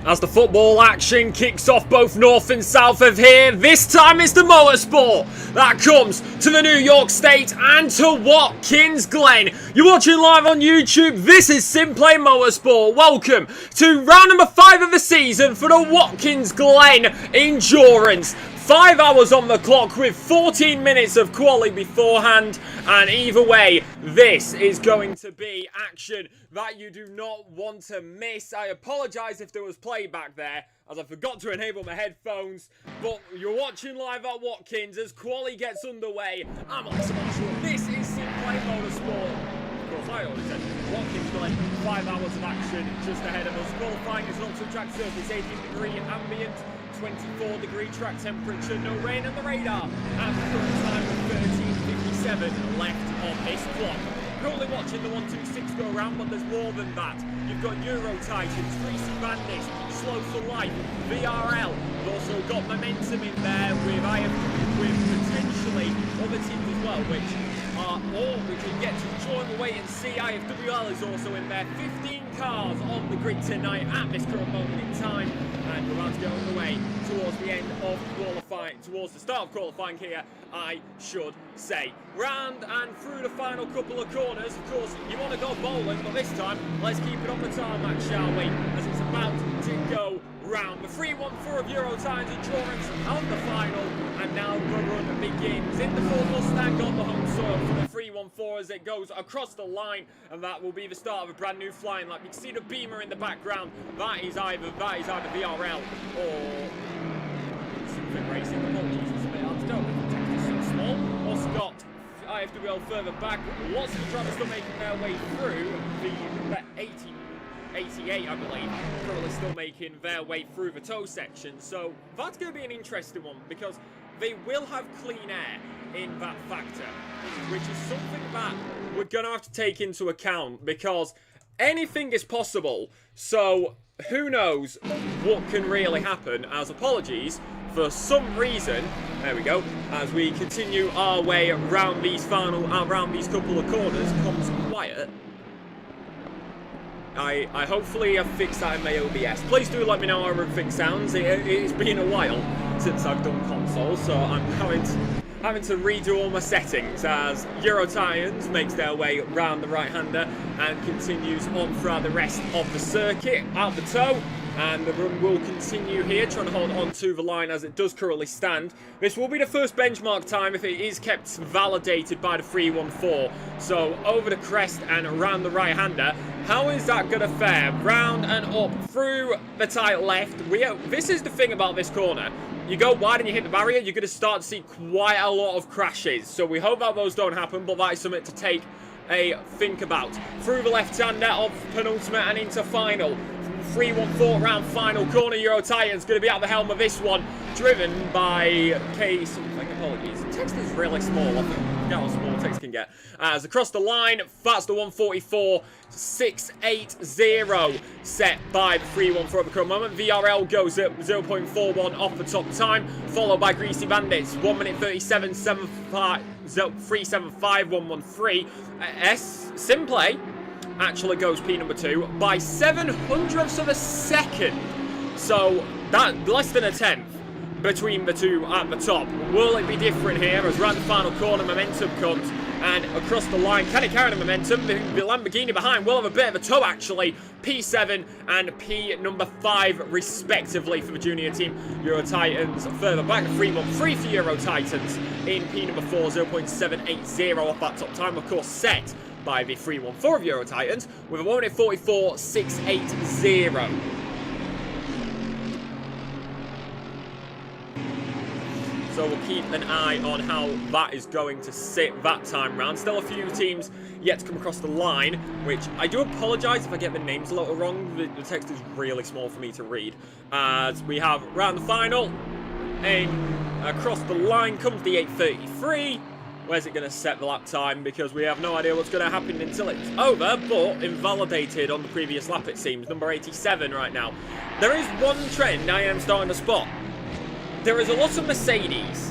As the football action kicks off both north and south of here, this time it's the motorsport that comes to the New York State and to Watkins Glen. You're watching live on YouTube. This is SimPlay Motorsport. Welcome to round number 5 of the season for the Watkins Glen Endurance. 5 hours on the clock with 14 minutes of quali beforehand, and either way, this is going to be action that you do not want to miss. I apologise if there was playback there, as I forgot to enable my headphones, but you're watching live at Watkins as quali gets underway. I'm Alex. This is SimPlay Motorsport. Of course, I always said Watkins Glen, 5 hours of action just ahead of us. Qualifying is an ultra track surface, 18-degree ambient, 24-degree track temperature, no rain on the radar, and current time of 13:57 left on this clock. Currently watching the 126 go around, but there's more than that. You've got Euro Titans, Greasy Bandits, Slow for Life, VRL. You've also got Momentum in there with potentially other teams as well, which are all we can get to join the wait and see. IFWL is also in there. 15 cars on the grid tonight at this current moment in time, and we're about to get on the way towards the end of qualifying, towards the start of qualifying here, I should say. Round and through the final couple of corners. Of course, you want to go bowling, but this time, let's keep it on the tarmac, shall we? As it's about to go round. The 3-1-4 of Euro Titans Endurance on the final, and now the run begins. In the Ford Mustang on the home soil for the 3-1-4 as it goes across the line, and that will be the start of a brand new flying lap. You can see the Beamer in the background. That is either VRL or something racing. Apologies, it's a bit hard to tell. The text is so small. Or Scott, IFWL further back. Lots of the drivers still making their way through. The 88, I believe, currently still making their way through the tow section. So that's going to be an interesting one, because they will have clean air in that factor, which is something that we're going to have to take into account, because anything is possible. So who knows what can really happen, as apologies, for some reason, there we go, as we continue our way around these around these couple of corners, comes quiet. I hopefully have fixed that in my OBS. Please do let me know how everything sounds. It's been a while since I've done console, so I'm having to redo all my settings as Euro Titans makes their way round the right-hander and continues on throughout the rest of the circuit, out the toe. And the run will continue here, trying to hold on to the line as it does currently stand. This will be the first benchmark time if it is kept validated by the 3-1-4. So over the crest and around the right-hander. How is that going to fare? Round and up through the tight left. This is the thing about this corner. You go wide and you hit the barrier, you're going to start to see quite a lot of crashes. So we hope that those don't happen, but that is something to take a think about. Through the left-hander of penultimate and into final. 3-1-4 round final corner. Euro Titans going to be at the helm of this one, driven by K something. Apologies, the text is really small. I forget how small text can get. As across the line, that's the 1:44.680 set by the 3-1-4 at the current moment. VRL goes at 0.41 off the top time, followed by Greasy Bandits 1:37.75 375.113. SimPlay actually goes P number 2 by 0.07 of a second. So that less than a tenth between the two at the top. Will it be different here as around the final corner Momentum comes and across the line? Can it carry the Momentum? The Lamborghini behind will have a bit of a tow actually. P7 and P number 5 respectively for the junior team. Euro Titans further back. 3-1-3 for Euro Titans in P number 4, 0.780 off that top time, of course set by the 3-1-4 of Euro Titans with a 1:44.680. So we'll keep an eye on how that is going to sit that time round. Still a few teams yet to come across the line, which I do apologise if I get the names a little wrong. The text is really small for me to read. As we have round the final, and across the line comes the 8:33. Where's it going to set the lap time? Because we have no idea what's going to happen until it's over, but invalidated on the previous lap, it seems. Number 87 right now. There is one trend I am starting to spot. There is a lot of Mercedes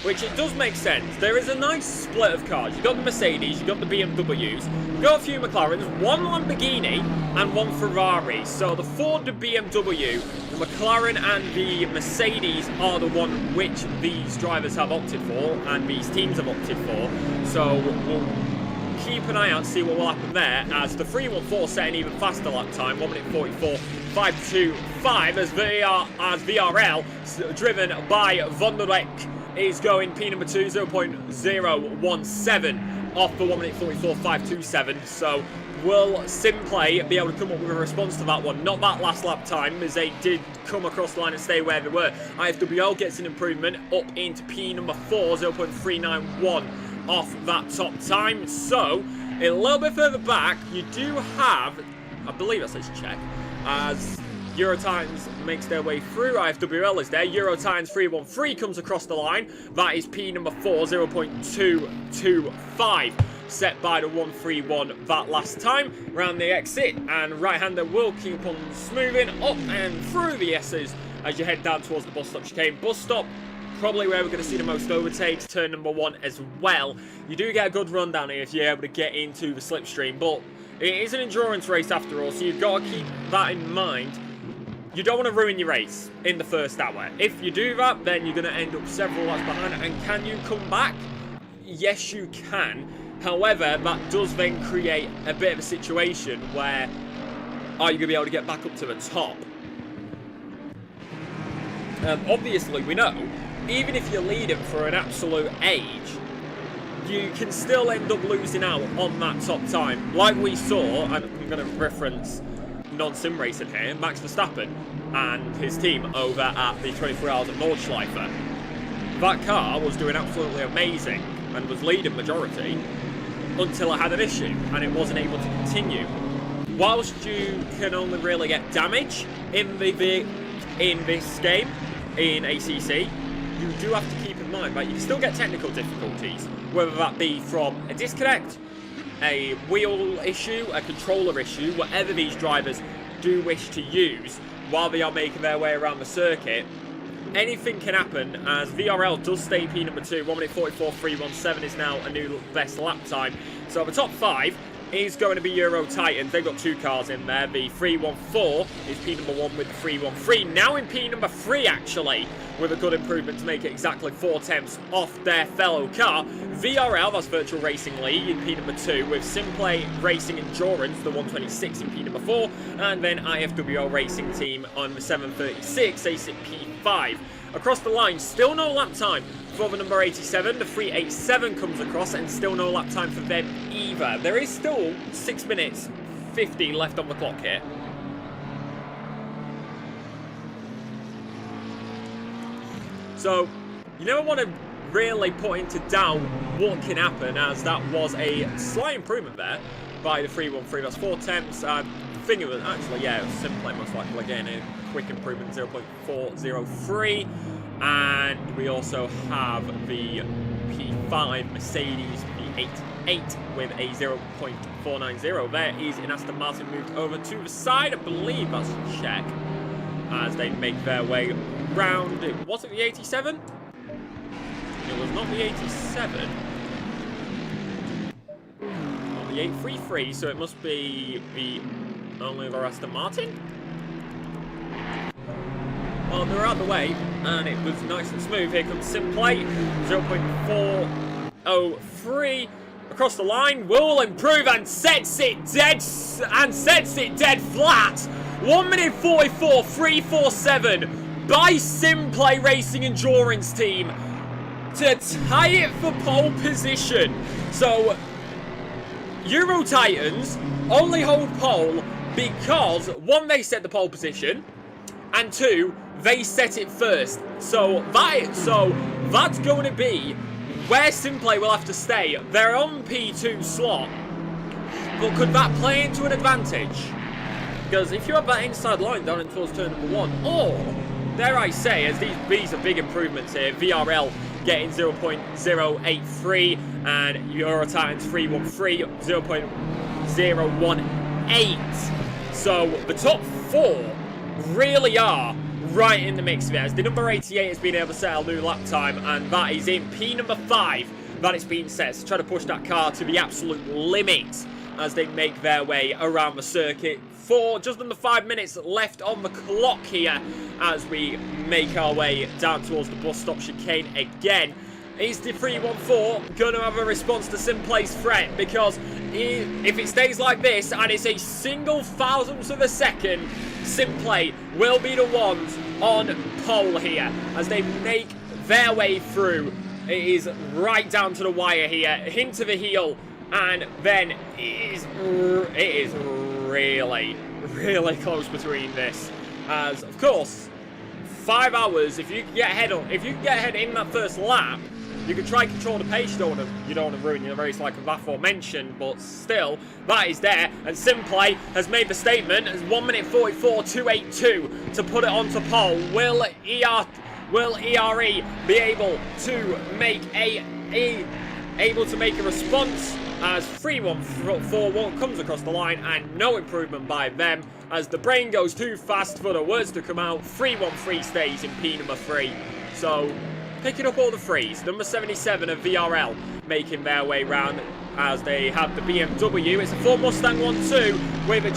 which it does make sense. There is a nice split of cars. You've got the Mercedes, you've got the BMWs, you've got a few McLarens, one Lamborghini, and one Ferrari. So the Ford, the BMW, the McLaren, and the Mercedes are the one which these drivers have opted for, and these teams have opted for. So we'll keep an eye out to see what will happen there, as the 314 set an even faster lap time, 1 minute 44.525, as VRL, driven by Van der Beek, is going P number 2, 0.017 off the 1 minute 44.527. So will SimPlay be able to come up with a response to that one? Not that last lap time, as they did come across the line and stay where they were. IFWL gets an improvement up into P number 4, 0.391 off that top time. So a little bit further back, you do have, I believe that says check, as Eurotimes makes their way through. IFWL is there. Eurotimes 313 comes across the line. That is P number 4, 0.225. Set by the 131 that last time. Round the exit, and right-hander will keep on smoothing up and through the S's as you head down towards the bus stop chicane. Bus stop, probably where we're going to see the most overtakes. Turn number 1 as well. You do get a good run down here if you're able to get into the slipstream, but it is an endurance race after all, so you've got to keep that in mind. You don't want to ruin your race in the first hour. If you do that, then you're going to end up several laps behind. And can you come back? Yes, you can. However, that does then create a bit of a situation where are you going to be able to get back up to the top? Obviously, we know, even if you're leading for an absolute age, you can still end up losing out on that top time. Like we saw, and I'm going to reference non-sim racing here, Max Verstappen and his team over at the 24 Hours of Nordschleife. That car was doing absolutely amazing and was leading majority until it had an issue and it wasn't able to continue. Whilst you can only really get damage in this game, in ACC, you do have to keep in mind that you can still get technical difficulties, whether that be from a disconnect, a wheel issue, a controller issue, whatever these drivers do wish to use while they are making their way around the circuit. Anything can happen, as VRL does stay P number 2. 1 minute 44.317 is now a new best lap time. So the top 5 is going to be Euro Titans. They've got 2 cars in there. The 314 is P number 1 with the 313. Now in P number 3, actually, with a good improvement to make it exactly 4 tenths off their fellow car. VRL, that's Virtual Racing League, in P number 2, with SimPlay Racing Endurance, the 126 in P number 4, and then IFWL Racing Team on the 736, ASIC P5. Across the line, still no lap time for the number 87. The 387 comes across, and still no lap time for them either. There is still 6 minutes 50 left on the clock here. So, you never want to really put into doubt what can happen, as that was a slight improvement there by the 313. That's 4 tenths. I think it was actually, yeah, it was SimPlay most likely. Again, a quick improvement, 0.403. And we also have the P5 Mercedes P88 with a 0.490. There is an Aston Martin moved over to the side. I believe that's a check as they make their way round. Was it the 87? It was not the 87. Not the 833, so it must be the only the Aston Martin. Well, they're out the way, and it was nice and smooth. Here comes SimPlay, 0.403 across the line. Will improve and sets it dead flat. 1 minute 44.347 by SimPlay Racing Endurance Team to tie it for pole position. So Euro Titans only hold pole because 1, they set the pole position, and 2, they set it first. So that's going to be where SimPlay will have to stay. They're on P2 slot, but could that play into an advantage? Because if you have that inside line down in towards turn number 1, or dare I say, as these are big improvements here, VRL getting 0.083 and Euro Titans 313 0.018. So the top 4 really are right in the mix of it, as the number 88 has been able to set a new lap time, and that is in P number 5 that it's been set. So try to push that car to the absolute limit as they make their way around the circuit. For just under 5 minutes left on the clock here as we make our way down towards the bus stop chicane again. Is the 314 going to have a response to SimPlay's threat? Because if it stays like this and it's a single thousandth of a second, SimPlay will be the ones on pole here as they make their way through. It is right down to the wire here, into the heel, and then it is really, really close between this. As of course, 5 hours. If you can get ahead in that first lap, you can try and control the pace. You don't want to ruin your race like I've aforementioned, but still, that is there. And SimPlay has made the statement as 1 minute 44.282 to put it onto pole. Will ERE be able to make a response as 314 comes across the line, and no improvement by them as the brain goes too fast for the words to come out. 313 stays in P number 3. So picking up all the threes. Number 77 of VRL making their way round as they have the BMW. It's a Ford Mustang 1-2 with a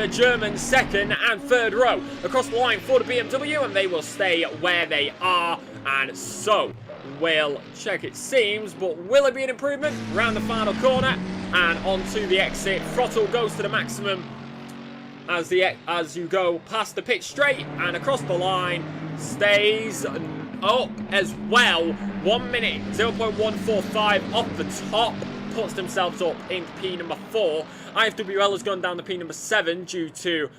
German second and third row across the line for the BMW, and they will stay where they are, and so will check it seems, but will it be an improvement? Round the final corner and onto the exit. Throttle goes to the maximum as you go past the pitch straight, and across the line stays up as well. 1 minute 0.145 off the top, puts themselves up in P number 4. IFWL has gone down to P number 7 due to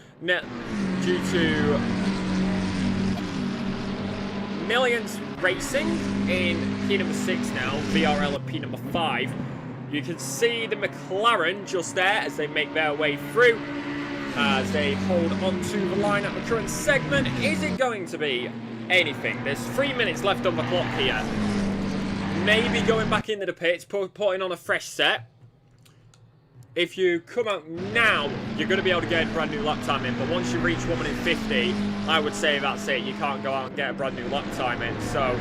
Millions Racing in P number 6 now. VRL at P number 5. You can see the McLaren just there as they make their way through, as they hold onto the line at the current segment. Is it going to be anything? There's 3 minutes left on the clock here. Maybe going back into the pits, putting on a fresh set. If you come out now, you're going to be able to get a brand new lap time in, but once you reach 1 minute 50, I would say that's it. You can't go out and get a brand new lap time in. So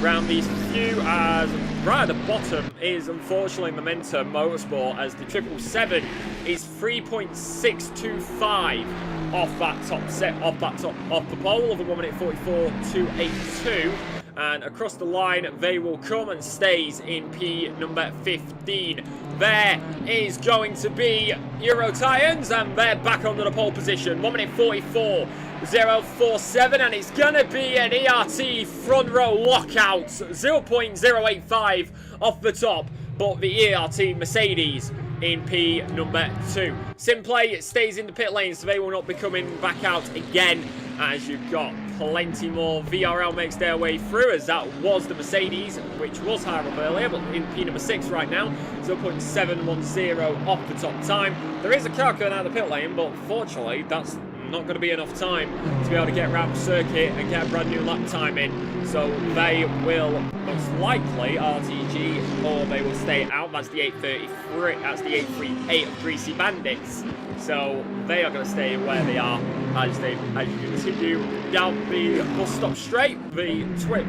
round these few, as right at the bottom is unfortunately Commentator Motorsport, as the 777 is 3.625 off that top set, off the pole of a 1 minute 44.282. And across the line they will come and stays in P number 15. There is going to be Euro Titans, and they're back onto the pole position. 1 minute 44.047, and it's going to be an ERT front row lockout. 0.085 off the top, but the ERT Mercedes in P number 2. SimPlay stays in the pit lane, so they will not be coming back out again, as you've got plenty more. VRL makes their way through, as that was the Mercedes, which was higher up earlier, but in P number 6 right now. 0.710 off the top time. There is a car going out of the pit lane, but unfortunately that's not going to be enough time to be able to get around the circuit and get a brand new lap time in. So they will most likely RTG, or they will stay out. That's the 833. That's the 838 of Greasy Bandits. So they are going to stay where they are as you continue down the bus stop straight. The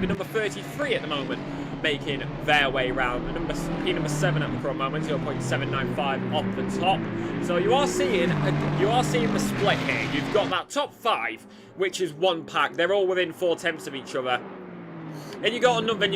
number 33 at the moment making their way round. The number 7 at the current moment, 0.795 off the top. So you are seeing the split here. You've got that top 5, which is one pack. They're all within 4/10 of each other. And you got another. Then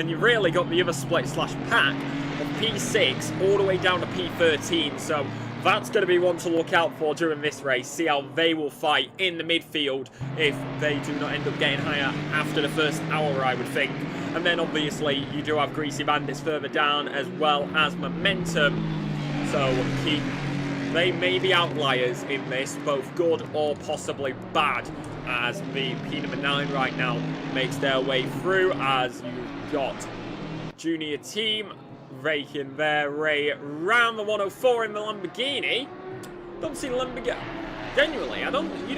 you really got the other split slash pack of P6 all the way down to P13. So that's going to be one to look out for during this race. See how they will fight in the midfield if they do not end up getting higher after the first hour, I would think. And then obviously you do have Greasy Bandits further down, as well as Momentum. So they may be outliers in this, both good or possibly bad, as the P number 9 right now makes their way through, as you've got Junior Team raking their way round the 104 in the Lamborghini. Don't see Lamborghini. Genuinely,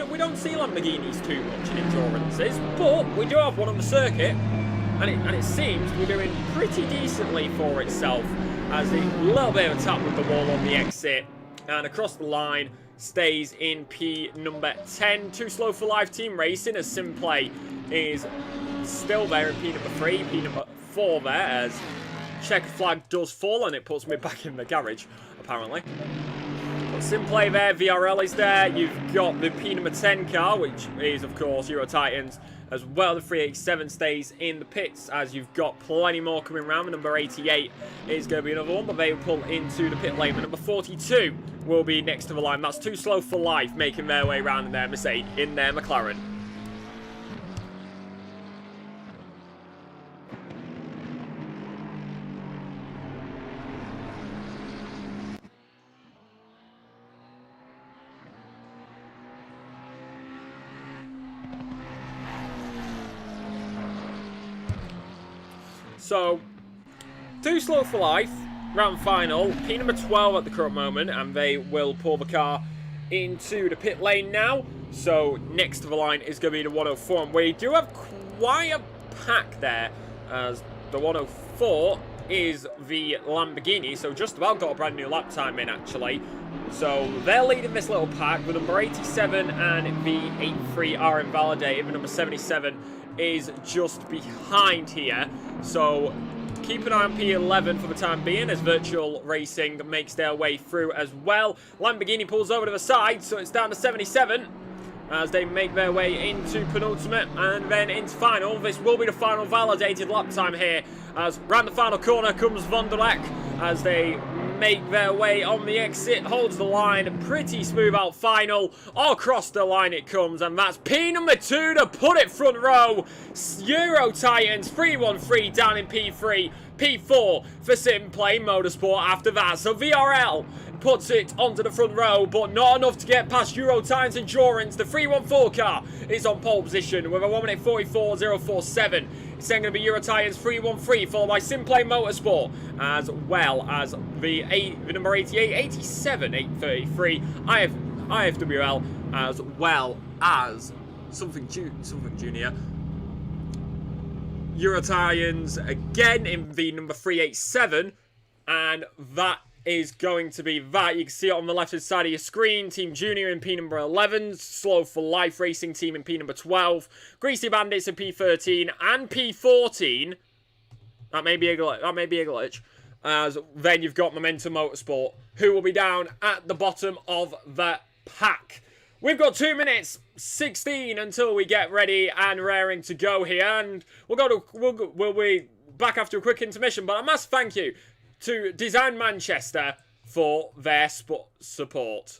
we don't see Lamborghinis too much in endurances, but we do have one on the circuit, and it seems to be doing pretty decently for itself, as a little bit of a tap with the wall on the exit, and across the line stays in P number 10. Too Slow for Life Team Racing as SimPlay is still there in P number 3. P number 4 there as checker flag does fall and it puts me back in the garage, apparently. But SimPlay there, VRL is there. You've got the P number 10 car, which is, of course, Euro Titans. As well, the 387 stays in the pits, as you've got plenty more coming around. The number 88 is going to be another one, but they will pull into the pit lane. The number 42 will be next to the line. That's Too Slow for Life, making their way around in their Mercedes, in their McLaren. So, Too Slow for Life, round final, P number 12 at the current moment, and they will pull the car into the pit lane now. So, next to the line is going to be the 104, and we do have quite a pack there, as the 104 is the Lamborghini, so just about got a brand new lap time in, actually. So, they're leading this little pack. The number 87 and the 83 are invalidated. The number 77 is just behind here. So keep an eye on P11 for the time being as Virtual Racing makes their way through as well. Lamborghini pulls over to the side, so it's down to 77 as they make their way into penultimate and then into final. This will be the final validated lap time here as round the final corner comes Van der Leck as they make their way on the exit, holds the line, pretty smooth out final, all across the line it comes, and that's P number 2 to put it front row. Euro Titans 313 down in P3, P4 for SimPlay Motorsport after that, so VRL puts it onto the front row, but not enough to get past Euro Titans Endurance. The 314 car is on pole position with a 1 minute 44.047. It's then going to be Euro Titans 313, followed by SimPlay Motorsport, as well as the number 88, 87, 833, IFWL, as well as something junior. Euro Titans again in the number 387, and that is going to be that. You can see it on the left-hand side of your screen. Team Junior in P number 11. Slow for Life Racing Team in P number 12. Greasy Bandits in P13 and P14. That may be a glitch. As then you've got Momentum Motorsport, who will be down at the bottom of the pack. We've got 2 minutes 16 until we get ready and raring to go here, and we'll be back after a quick intermission. But I must thank you to Design Manchester for their support.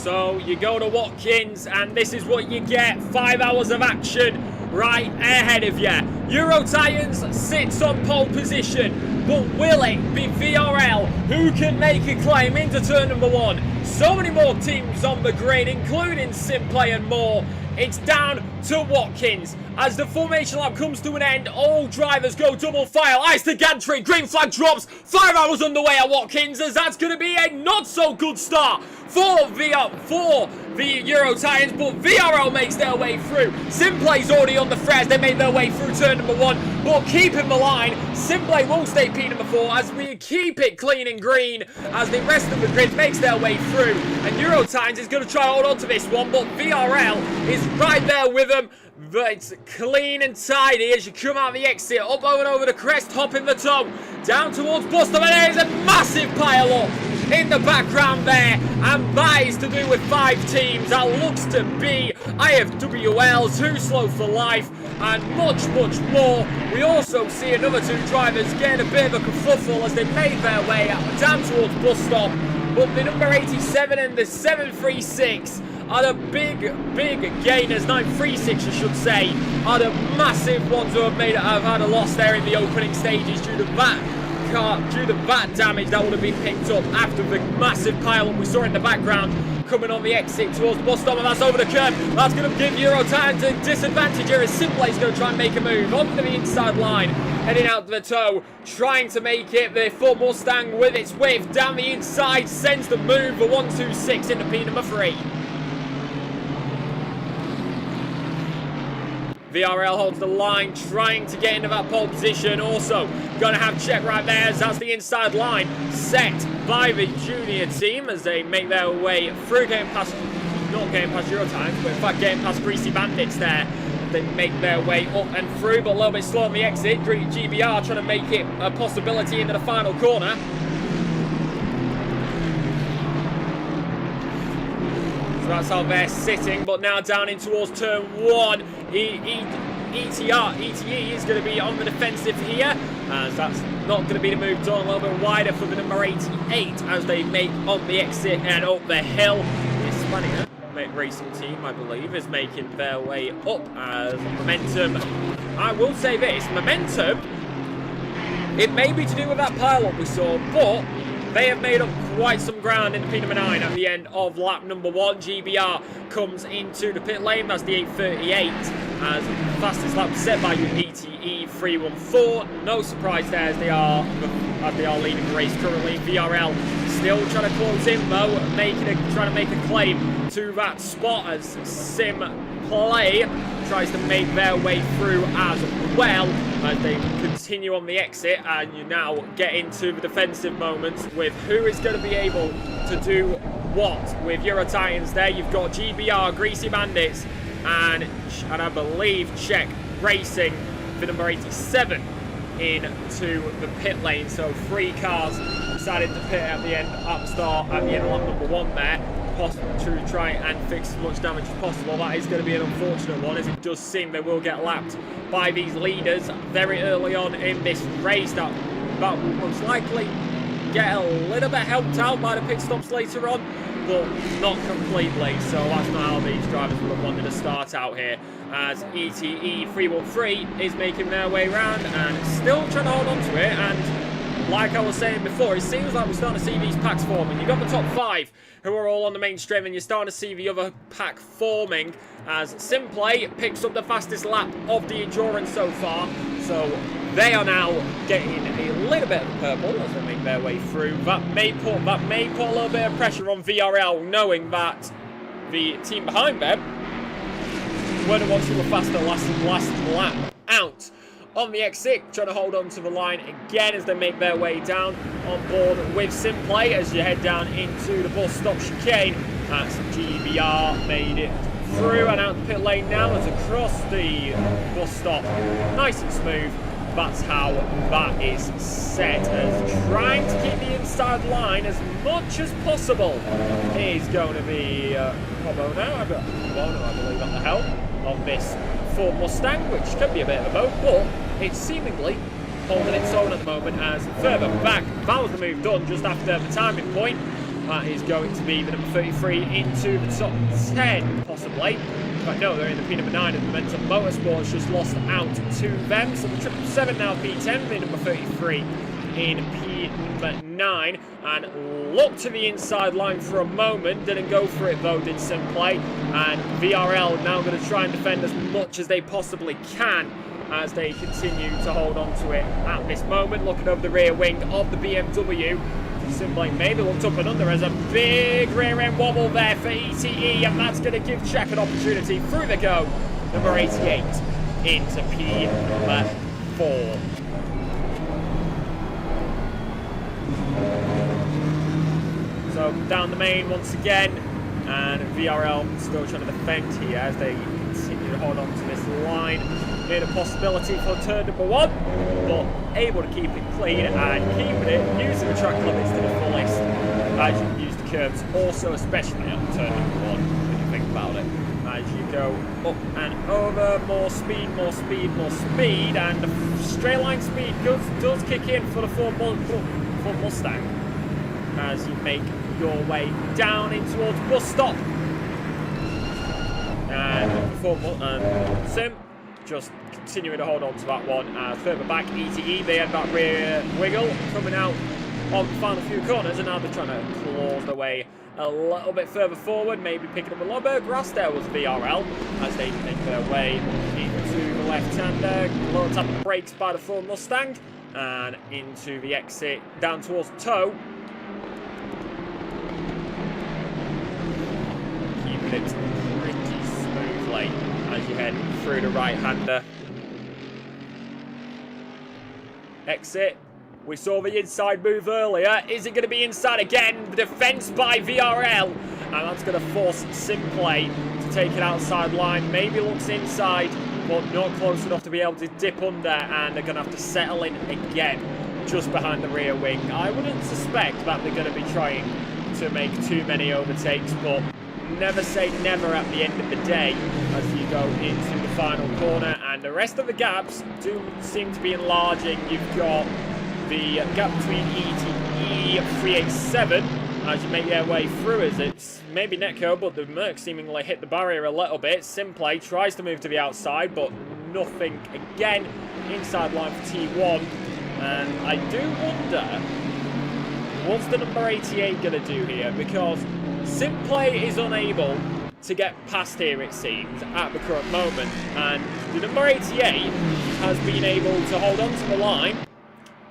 So you go to Watkins, and this is what you get. 5 hours of action right ahead of you. Eurotires sits on pole position, but will it be VRL who can make a claim into turn number 1? So many more teams on the grid, including SimPlay and more. It's down to Watkins. As the formation lap comes to an end, all drivers go double file. Ice to gantry, green flag drops. 5 hours underway at Watkins, as that's going to be a not so good start for the Eurotires, but VRL makes their way through. SimPlay's already on the Frez. They made their way through turn number 1, but keeping the line. SimPlay will stay P number 4 as we keep it clean and green as the rest of the grid makes their way through. And Eurotires is going to try to hold on to this one, but VRL is right there with them. But it's clean and tidy as you come out the exit, up and over the crest, hop in the toe, down towards Buster, and there's a massive pile up in the background there, and that is to do with 5 teams. That looks to be IFWL, Too Slow for Life, and much more. We also see another 2 drivers getting a bit of a kerfuffle as they make their way down towards bus stop, but the number 87 and the 736 are the big gainers. 936 I should say are the massive ones who have had a loss there in the opening stages due to that damage that would have been picked up after the massive pile-up we saw in the background coming on the exit towards the bus stop, and that's over the curb. That's going to give Eurotires a disadvantage here as SimPlay's going to try and make a move onto the inside line, heading out to the toe, trying to make it. The Ford Mustang with its width down the inside sends the move for 126 into P number 3. VRL holds the line, trying to get into that pole position. Also, going to have check right there as that's the inside line set by the junior team as they make their way through, not getting past Eurotires, but in fact getting past Greasy Bandits there. They make their way up and through, but a little bit slow on the exit. GBR trying to make it a possibility into the final corner. So that's how they're sitting, but now down in towards turn 1. ETE is going to be on the defensive here, as that's not going to be the move done. A little bit wider for the number 88 as they make on the exit and up the hill. This Spanier racing team, I believe, is making their way up as Momentum. I will say this, Momentum, it may be to do with that pile-up we saw, but they have made up quite some ground in P number 9 at the end of lap number 1. GBR comes into the pit lane. That's the 8:38 as the fastest lap set by ETE 3:14. No surprise there as they are leading the race currently. VRL still trying to close in though, trying to make a claim to that spot as SimPlay tries to make their way through as well as they continue on the exit, and you now get into the defensive moments with who is going to be able to do what with Eurotires there. You've got GBR, Greasy Bandits, and I believe Czech Racing for number 87 into the pit lane. So 3 cars decided to pit at the end of lap number 1 there, to try and fix as much damage as possible. That is going to be an unfortunate one, as it does seem they will get lapped by these leaders very early on in this race. That will most likely get a little bit helped out by the pit stops later on, but not completely. So that's not how these drivers would have wanted to start out here, as ETE 313 is making their way around and still trying to hold on to it. And like I was saying before, it seems like we're starting to see these packs forming. You've got the top 5 who are all on the mainstream, and you're starting to see the other pack forming as SimPlay picks up the fastest lap of the endurance so far. So they are now getting a little bit of purple as they make their way through. That may put a little bit of pressure on VRL, knowing that the team behind them were the ones who were faster last lap out. On the exit, trying to hold on to the line again as they make their way down on board with SimPlay as you head down into the bus stop chicane. That's GBR made it through and out the pit lane now as across the bus stop. Nice and smooth. That's how that is set, as trying to keep the inside line as much as possible is going to be Bono, I believe, on the helm of this Ford Mustang, which can be a bit of a boat, but it's seemingly holding its own at the moment. As further back, that was the move done just after the timing point. That is going to be the number 33 into the top 10, possibly. But no, they're in the P9 of Commentator Motorsport. Just lost out to them. So the 777 now P10, the number 33 in P9. And looked to the inside line for a moment. Didn't go for it though, did SimPlay. And VRL now going to try and defend as much as they possibly can as they continue to hold on to it at this moment. Looking over the rear wing of the BMW. SimPlay maybe looked up and under as a big rear end wobble there for ETE, and that's going to give Czech an opportunity. Through they go, number 88 into P4. So down the main once again, and VRL still trying to defend here as they continue to hold on to this line. Made a possibility for turn number 1, but able to keep it clean and keeping it, using the track limits to the fullest as you use the curves, also especially on turn number 1 when you think about it. As you go up and over, more speed, more speed, more speed, and the straight line speed does kick in for the Ford Mustang as you make your way down in towards bus stop. And Sim just continuing to hold on to that one. Further back, ETE, they had that rear wiggle coming out on the final few corners, and now they're trying to claw their way a little bit further forward, maybe picking up a little bit of grass there was VRL as they make their way into the left-hander. A little tap of the brakes by the Ford Mustang and into the exit down towards the toe. Keeping it pretty smoothly as you head through the right-hander. Exit. We saw the inside move earlier. Is it going to be inside again? The defense by VRL. And that's going to force SimPlay to take it outside line. Maybe looks inside, but not close enough to be able to dip under. And they're going to have to settle in again just behind the rear wing. I wouldn't suspect that they're going to be trying to make too many overtakes, but never say never at the end of the day as you go into the final corner. And the rest of the gaps do seem to be enlarging. You've got the gap between ETE 387 as you make your way through as it's maybe Netco, but the Merc seemingly hit the barrier a little bit. SimPlay tries to move to the outside, but nothing again. Inside line for T1. And I do wonder, what's the number 88 going to do here? Because SimPlay is unable to get past here, it seems, at the current moment. And the number 88 has been able to hold on to the line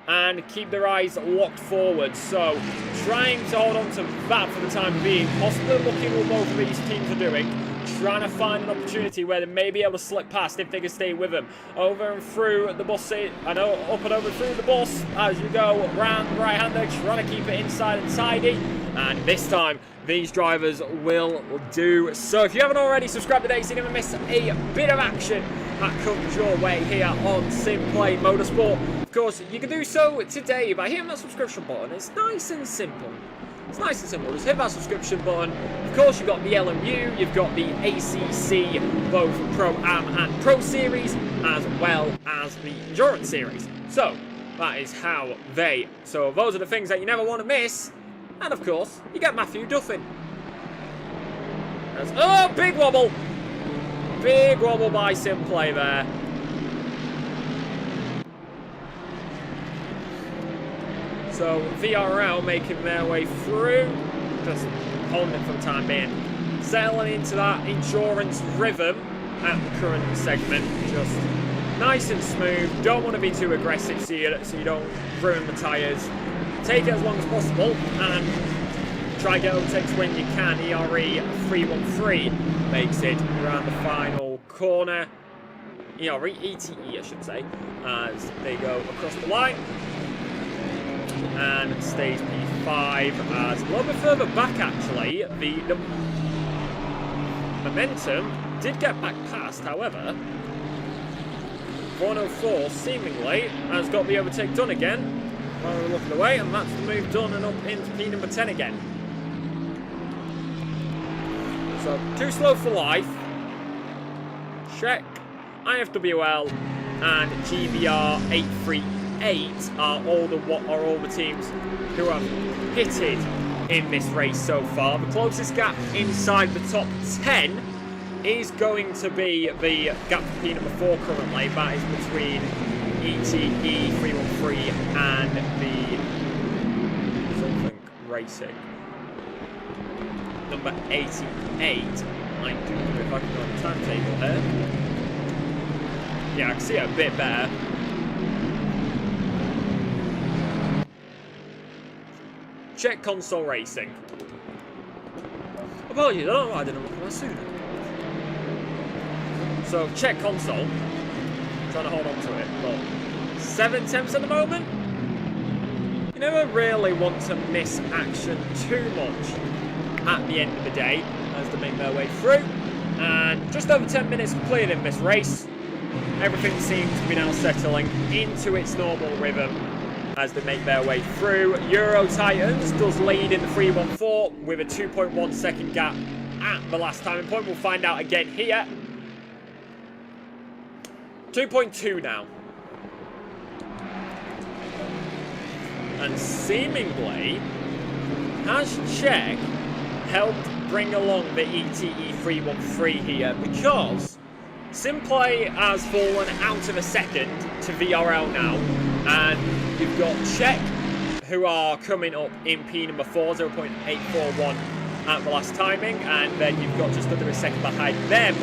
and keep their eyes locked forward. So trying to hold on to that for the time being, possibly looking what both of these teams are doing, trying to find an opportunity where they may be able to slip past if they can stay with them. Over and through the bus, I know, up and over through the bus as you go round the right-hander, trying to keep it inside and tidy. And this time, these drivers will do. So if you haven't already subscribed today so you never miss a bit of action that comes your way here on SimPlay Motorsport. Of course, you can do so today by hitting that subscription button. It's nice and simple. It's nice and simple. Just hit that subscription button. Of course, you've got the LMU, you've got the ACC, both Pro-Am and Pro Series, as well as the Endurance Series. So that is how they. So those are the things that you never want to miss. And of course, you get Matthew Duffin. Oh, big wobble! Big wobble by SimPlay there. So VRL making their way through, just holding it for the time being. Settling into that endurance rhythm at the current segment. Just nice and smooth. Don't want to be too aggressive so you don't ruin the tyres. Take it as long as possible and try and get overtakes when you can. ERE 313 makes it around the final corner. ETE, I should say, as they go across the line. And stays P5 as a little bit further back, actually. The momentum did get back past, however. 104 seemingly has got the overtake done again. While we're looking away, and that's the move done and up into P number 10 again. So, too slow for life. Czech, IFWL, and GBR 838 are all the teams who have pitted in this race so far. The closest gap inside the top 10 is going to be the gap for P4 currently. That is between ETE 313 and the something racing. Number 88. I do know if I can go on the timetable here. Yeah, I can see it a bit better. Check console racing. Apologies, I don't know why I didn't look at that sooner. So, check console. Trying to hold on to it, but 7 attempts at the moment. You never really want to miss action too much at the end of the day as they make their way through. And just over 10 minutes completed in this race. Everything seems to be now settling into its normal rhythm as they make their way through. Euro Titans does lead in the 314 with a 2.1 second gap at the last timing point. We'll find out again here. 2.2 now. And seemingly has Czech helped bring along the ETE 313 here, because SimPlay has fallen out of a second to VRL now, and you've got Czech who are coming up in P4, 0.841 at the last timing, and then you've got just under a second behind them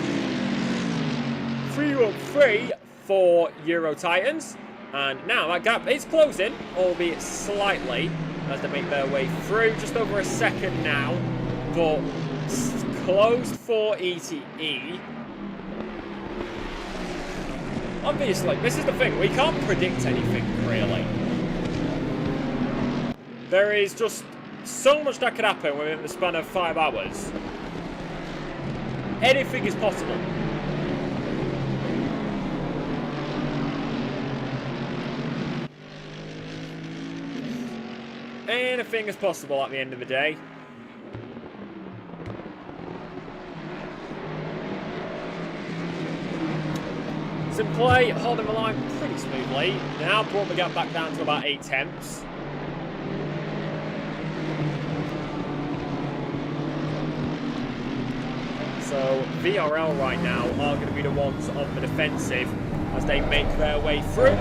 313 for Euro Titans. And now that gap is closing, albeit slightly, as they make their way through. Just over a second now, but closed for ETE. Obviously, this is the thing, we can't predict anything, really. There is just so much that could happen within the span of 5 hours. Anything is possible. Anything is possible at the end of the day. SimPlay holding the line pretty smoothly. Now brought the gap back down to about 8 tenths. So VRL right now are going to be the ones on the defensive as they make their way through.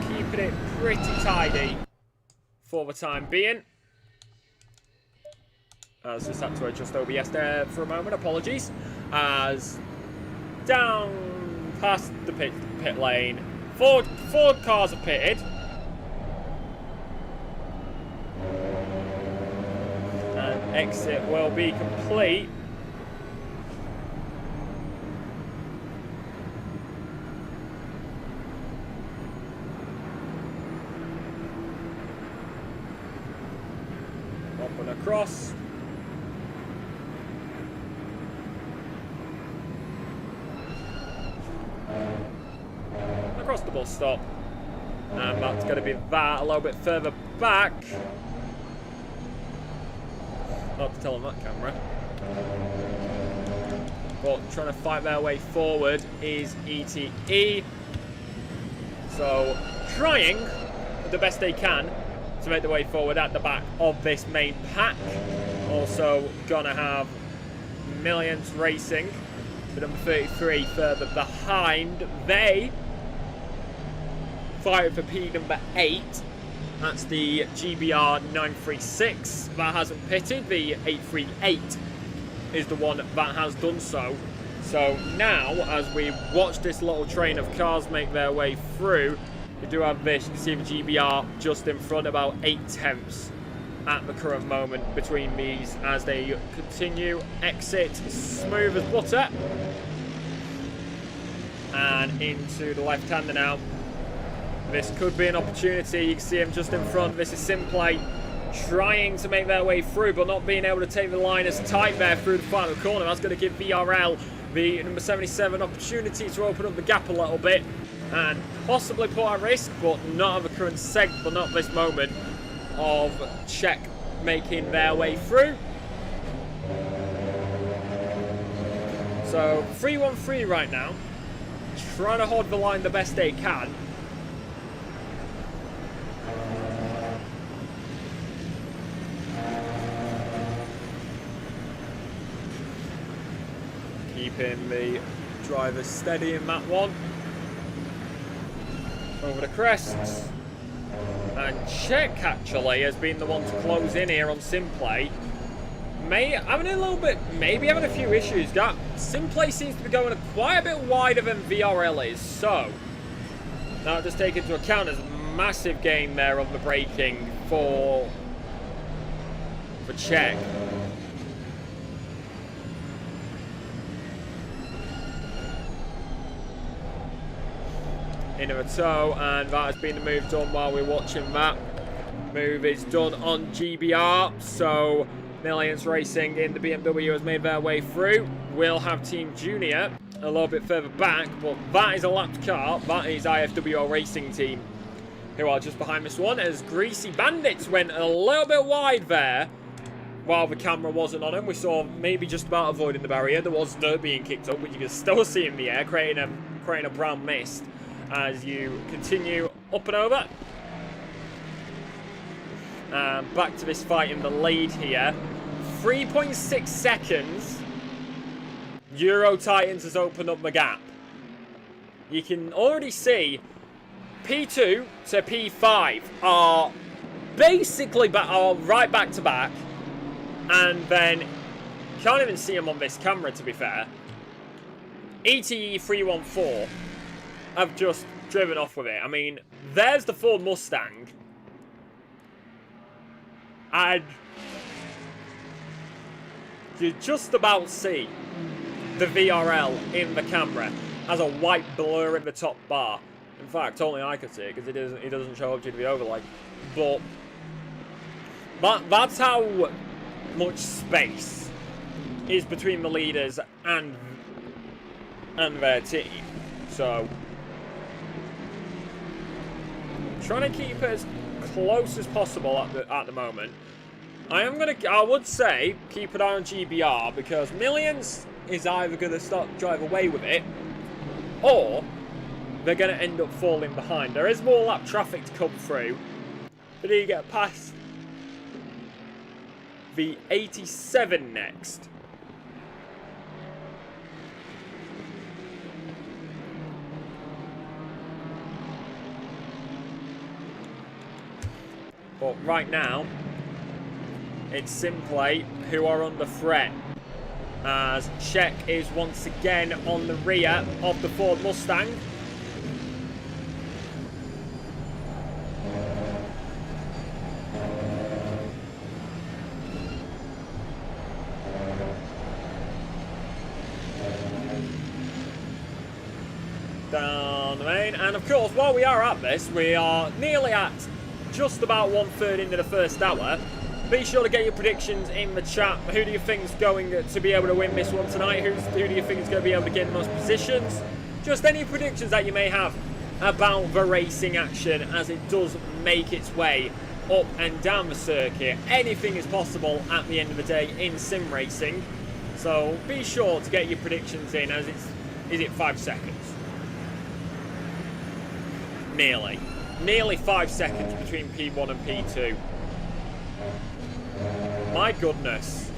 Keeping it pretty tidy for the time being. I just had to adjust OBS there for a moment, apologies. As down past the pit lane, four cars are pitted. And exit will be complete. Up and across. Across the bus stop. And that's going to be that a little bit further back. Not to tell on that camera. But trying to fight their way forward is ETE. So trying the best they can to make their way forward at the back of this main pack. Also gonna have Millions Racing, the number 33 further behind. They fight for P number 8. That's the GBR 936 that hasn't pitted. The 838 is the one that has done so. So now, as we watch this little train of cars make their way through, we do have this. You can see the GBR just in front, about 8 tenths at the current moment between these as they continue. Exit smooth as butter. And into the left-hander now. This could be an opportunity. You can see him just in front. This is SimPlay trying to make their way through, but not being able to take the line as tight there through the final corner. That's going to give VRL, the number 77, opportunity to open up the gap a little bit and possibly put at risk, but not at the current segment, but not this moment of Czech making their way through. So 3-1-3 right now, trying to hold the line the best they can. keeping the driver steady in that one. Over the crests. And Czech actually has been the one to close in here on SimPlay. Maybe having a few issues. SimPlay seems to be going quite a bit wider than VRL is. So, now just take into account there's a massive gain there on the braking for Czech. Into a toe, and that has been the move done while we're watching that. Move is done on GBR, so Millions Racing in the BMW has made their way through. We'll have Team Junior a little bit further back, but that is a lapped car. That is IFWO Racing Team, who are just behind this one, as Greasy Bandits went a little bit wide there while the camera wasn't on him. We saw maybe just about avoiding the barrier. There was dirt being kicked up, but you can still see in the air, creating a brown mist as you continue up and over. Back to this fight in the lead here. 3.6 seconds. Euro Titans has opened up the gap. You can already see P2 to P5 are basically right back to back. And then, can't even see them on this camera to be fair. ETE 314 have just driven off with it. I mean, there's the Ford Mustang. And you just about see the VRL in the camera as a white blur in the top bar. In fact, only I could see it because it doesn't show up due to the overlay. But that's how much space is between the leaders and their team. So, trying to keep it as close as possible at the moment. I would say keep an eye on GBR, because Millions is either going to drive away with it, or they're going to end up falling behind. There is more lap traffic to come through. But do you get past the 87 next? But right now, it's SimPlay who are under threat, as Czech is once again on the rear of the Ford Mustang. Down the main, and of course, while we are at this, we are nearly at just about 1/3 into the first hour. Be sure to get your predictions in the chat. Who do you think is going to be able to win this one tonight? Who do you think is going to be able to get in those positions? Just any predictions that you may have about the racing action as it does make its way up and down the circuit. Anything is possible at the end of the day in sim racing. So be sure to get your predictions in, as is it 5 seconds? Nearly 5 seconds between P1 and P2. My goodness.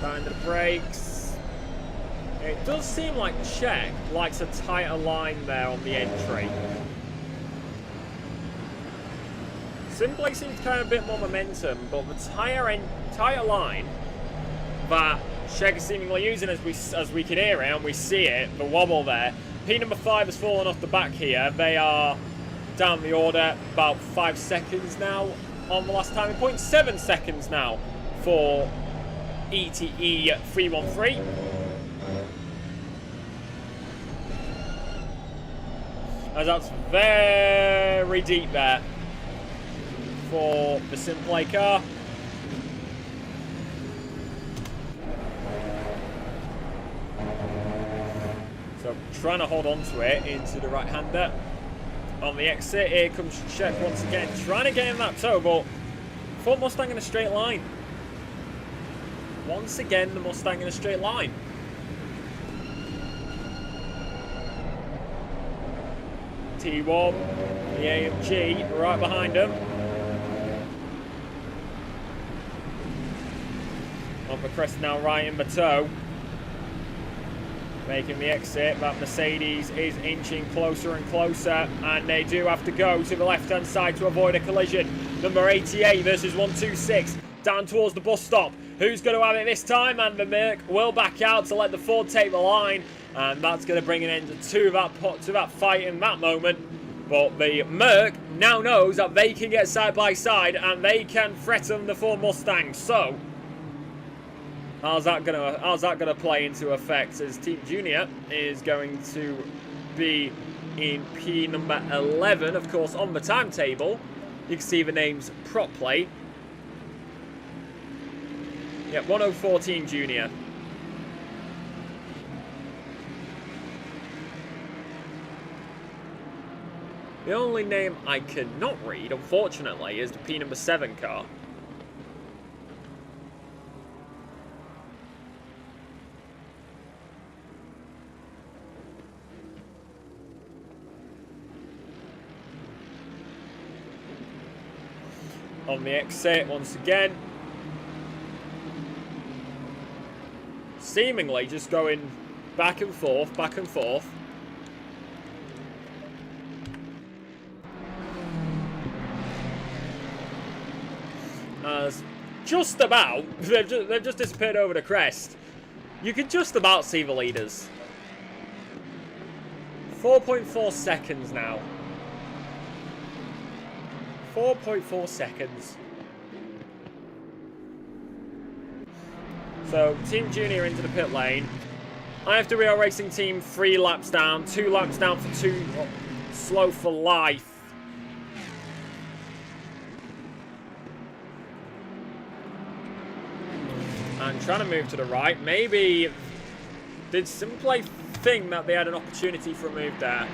Behind the brakes. It does seem like Czech likes a tighter line there on the entry. SimPlay seems to carry a bit more momentum, but the tighter line that Czech is seemingly using, as we can hear it and we see it, the wobble there. P number 5 has fallen off the back here. They are down the order about 5 seconds now on the last timing point. 7 seconds now for ETE 313. As that's very deep there for the SimPlay car. So trying to hold on to it into the right-hander. On the exit, here comes Czech once again, trying to get in that toe, but Ford Mustang in a straight line. Once again, the Mustang in a straight line. T1, the AMG right behind him. On the crest now, right in the toe. Making the exit. That Mercedes is inching closer and closer, and they do have to go to the left-hand side to avoid a collision. Number 88 versus 126 down towards the bus stop. Who's going to have it this time? And the Merc will back out to let the Ford take the line, and that's going to bring an end to that fight in that moment. But the Merc now knows that they can get side by side and they can threaten the Ford Mustang. So how's that gonna play into effect, as Team Junior is going to be in P number 11. Of course, on the timetable, you can see the name's prop plate. Yeah, 104 Team Junior. The only name I cannot read, unfortunately, is the P number 7 car. On the exit once again. Seemingly just going back and forth, back and forth. As just about, they've just disappeared over the crest. You can just about see the leaders. 4.4 seconds now. 4.4 seconds. So, Team Junior into the pit lane. I have to Real Racing Team 3 laps down, 2 laps down for 2, slow for life. And trying to move to the right. Maybe did SimPlay think that they had an opportunity for a move there?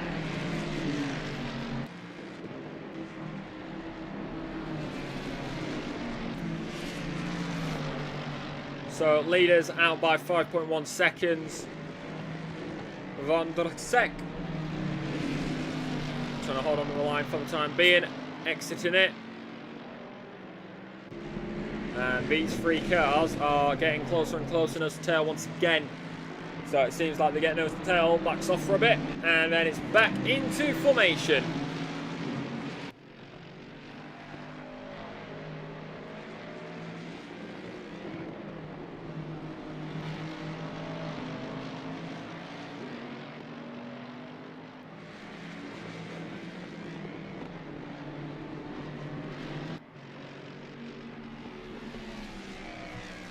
So leaders out by 5.1 seconds. Van der Sek trying to hold on to the line for the time being, exiting it. And these three cars are getting closer and closer nose to tail once again. So it seems like they get nose to tail, backs off for a bit, and then it's back into formation.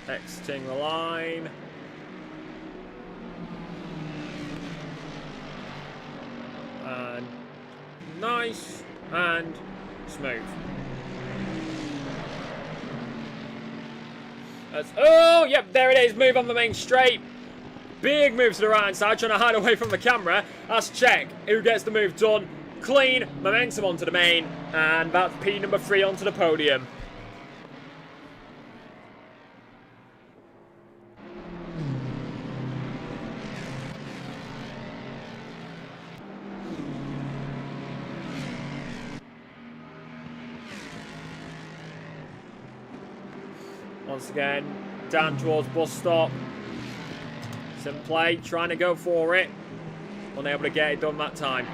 Exiting the line. And nice and smooth. Oh, yep, there it is. Move on the main straight. Big move to the right hand side, trying to hide away from the camera. Let's check who gets the move done. Clean momentum onto the main, and that's P number 3 onto the podium. Once again, down towards bus stop. SimPlay trying to go for it. Unable to get it done that time.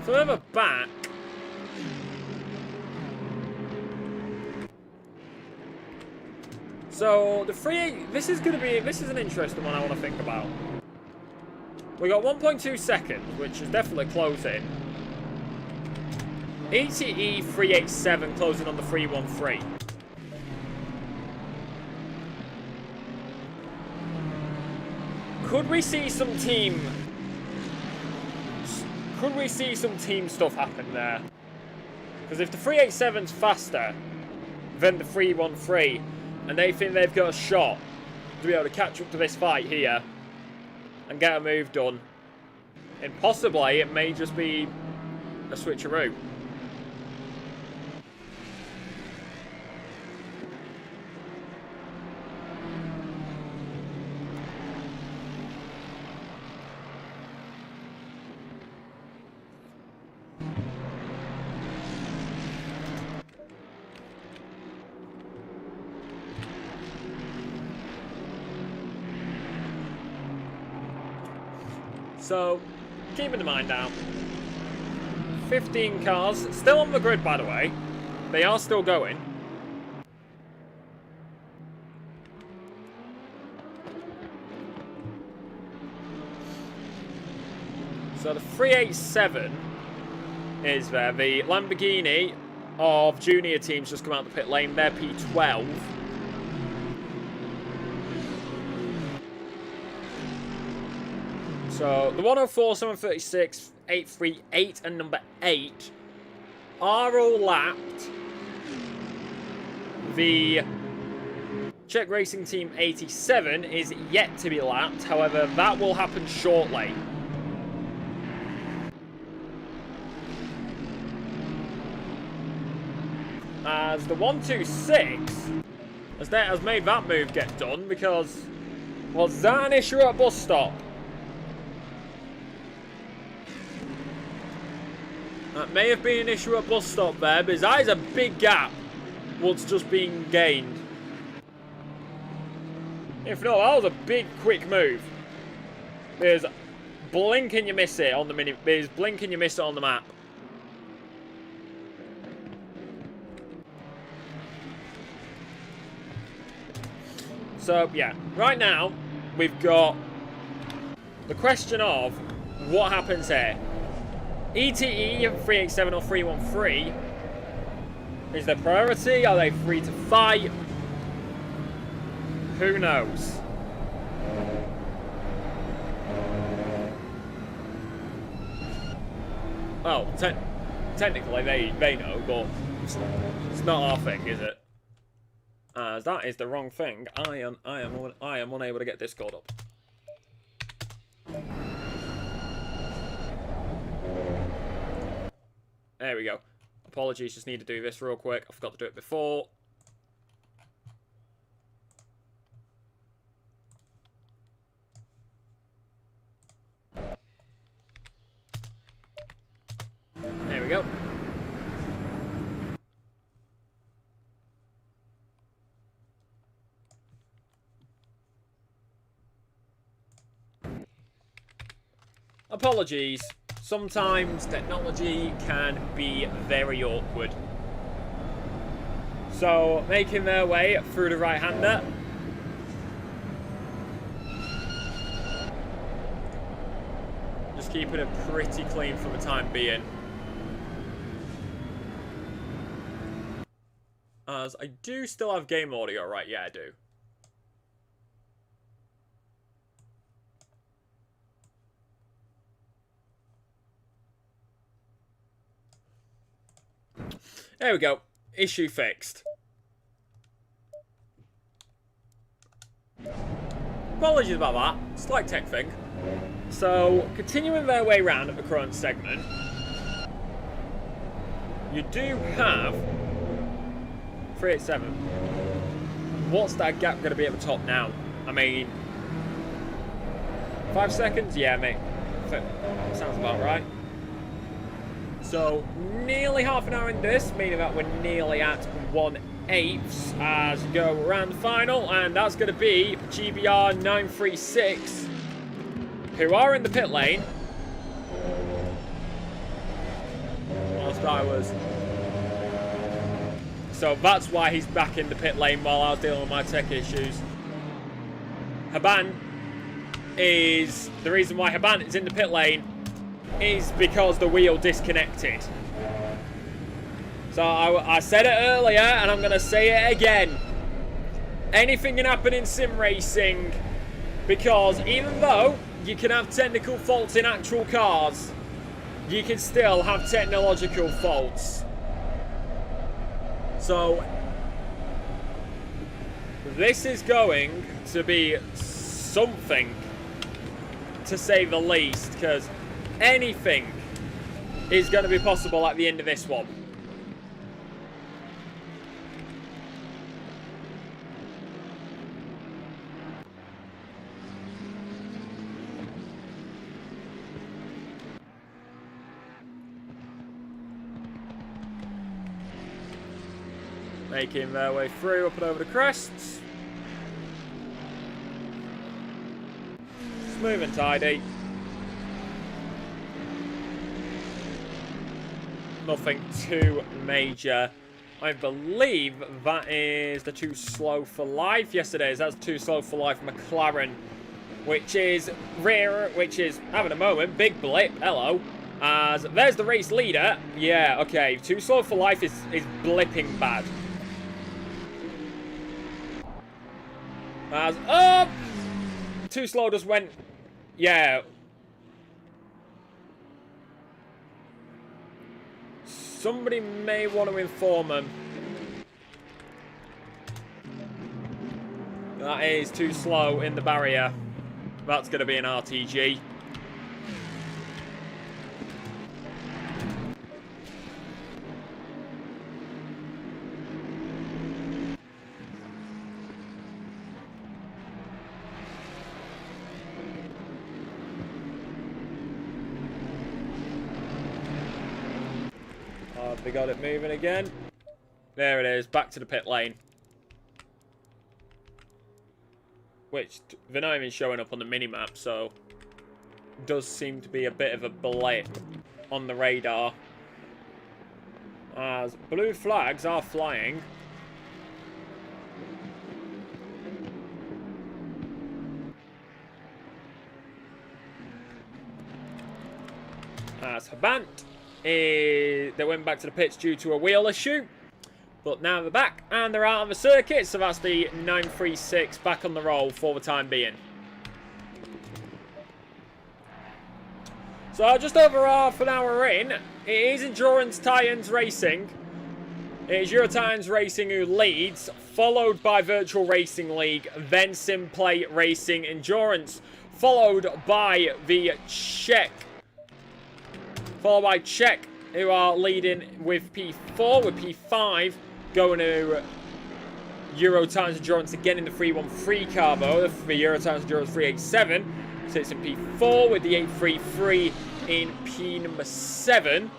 Further back. So the this is an interesting one I want to think about. We got 1.2 seconds, which is definitely closing. ETE 387 closing on the 313. Could we see some team stuff happen there? Because if the 387's faster than the 313, and they think they've got a shot to be able to catch up to this fight here and get a move done, and possibly it may just be a switcheroo. So, keeping in mind now, 15 cars, still on the grid by the way. They are still going. So the 387 is there. The Lamborghini of junior teams just come out the pit lane. They're P12. So the 104, 736, 838 and number 8 are all lapped. The Czech Racing Team 87 is yet to be lapped. However, that will happen shortly. As the 126 has made that move get done because, was that an issue at bus stop? That may have been an issue at bus stop there, because that is a big gap what's just being gained. If not, that was a big quick move. There's blink and you miss it on the there's blink and you miss it on the map. So, yeah, right now, we've got the question of what happens here. ETE, 387 or 313, is their priority? Are they free to fight? Who knows? Well, technically they know, but it's not our thing, is it? As that is the wrong thing. I am unable to get Discord up. There we go. Apologies, just need to do this real quick. I forgot to do it before. There we go. Apologies. Sometimes technology can be very awkward. So, making their way through the right-hander. Just keeping it pretty clean for the time being. As I do still have game audio, right? Yeah, I do. There we go. Issue fixed. Apologies about that. Slight tech thing. So, continuing their way around at the current segment, you do have 387. What's that gap going to be at the top now? I mean, 5 seconds? Yeah, mate. Sounds about right. So, nearly half an hour in this, meaning that we're nearly at 1/8 as we go around the final, and that's going to be GBR 936, who are in the pit lane. Whilst I was... So that's why he's back in the pit lane while I was dealing with my tech issues. Haban is... The reason why Haban is in the pit lane is because the wheel disconnected. So I said it earlier and I'm going to say it again. Anything can happen in sim racing, because even though you can have technical faults in actual cars, you can still have technological faults. So this is going to be something, to say the least, because anything is going to be possible at the end of this one. Making their way through, up and over the crests. Smooth and tidy. nothing too major. I believe that is the Too Slow for Life. Yes, it is. That's Too Slow for Life McLaren, which is rear, which is having a moment. Big blip. Hello. As there's the race leader. Yeah, okay. Too Slow for Life is blipping bad. As Too Slow just went. Yeah. Somebody may want to inform them. That is Too Slow in the barrier. That's going to be an RTG. They got it moving again. There it is, back to the pit lane. Which, they're not even showing up on the minimap, so... does seem to be a bit of a blip on the radar. As blue flags are flying. As Habant, they went back to the pits due to a wheel issue. But now they're back and they're out on the circuit. So that's the 936 back on the roll for the time being. So just over half an hour in, it is Endurance Titans Racing. It is Euro Titans Racing who leads, followed by Virtual Racing League, then SimPlay Racing Endurance, followed by the Czech. Followed by Czech, who are leading with P4, with P5 going to Euro Titans Endurance again in the 313 car, though. The Euro Titans Endurance 387 sits in P4 with the 833 in P number 7.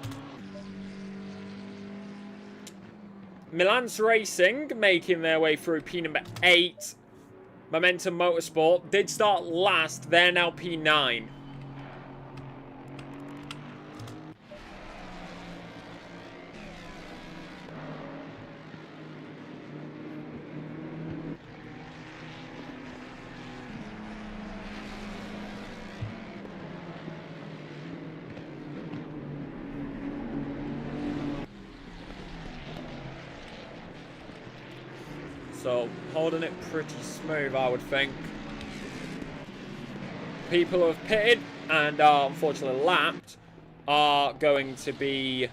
Milan's Racing making their way through P number 8. Momentum Motorsport did start last, they're now P9. So, holding it pretty smooth, I would think. People who have pitted and are unfortunately lapped are going to be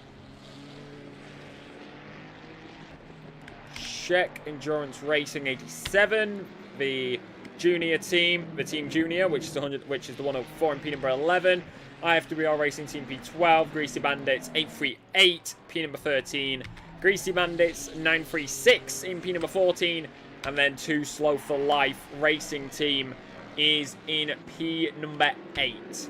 Czech Endurance Racing 87, the junior team, the Team Junior, which is the 100, which is the 104 in P number 11. IFWR Racing Team P12, Greasy Bandits 838, P number 13. Greasy Bandits 936 in P number 14, and then Too Slow for Life Racing Team is in P number 8.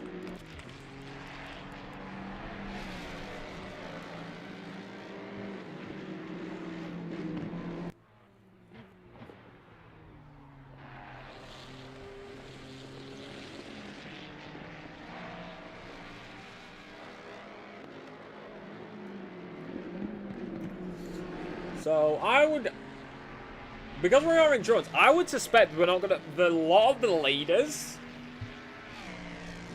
So I would, because we are endurance, I would suspect we're not gonna. A lot of the leaders,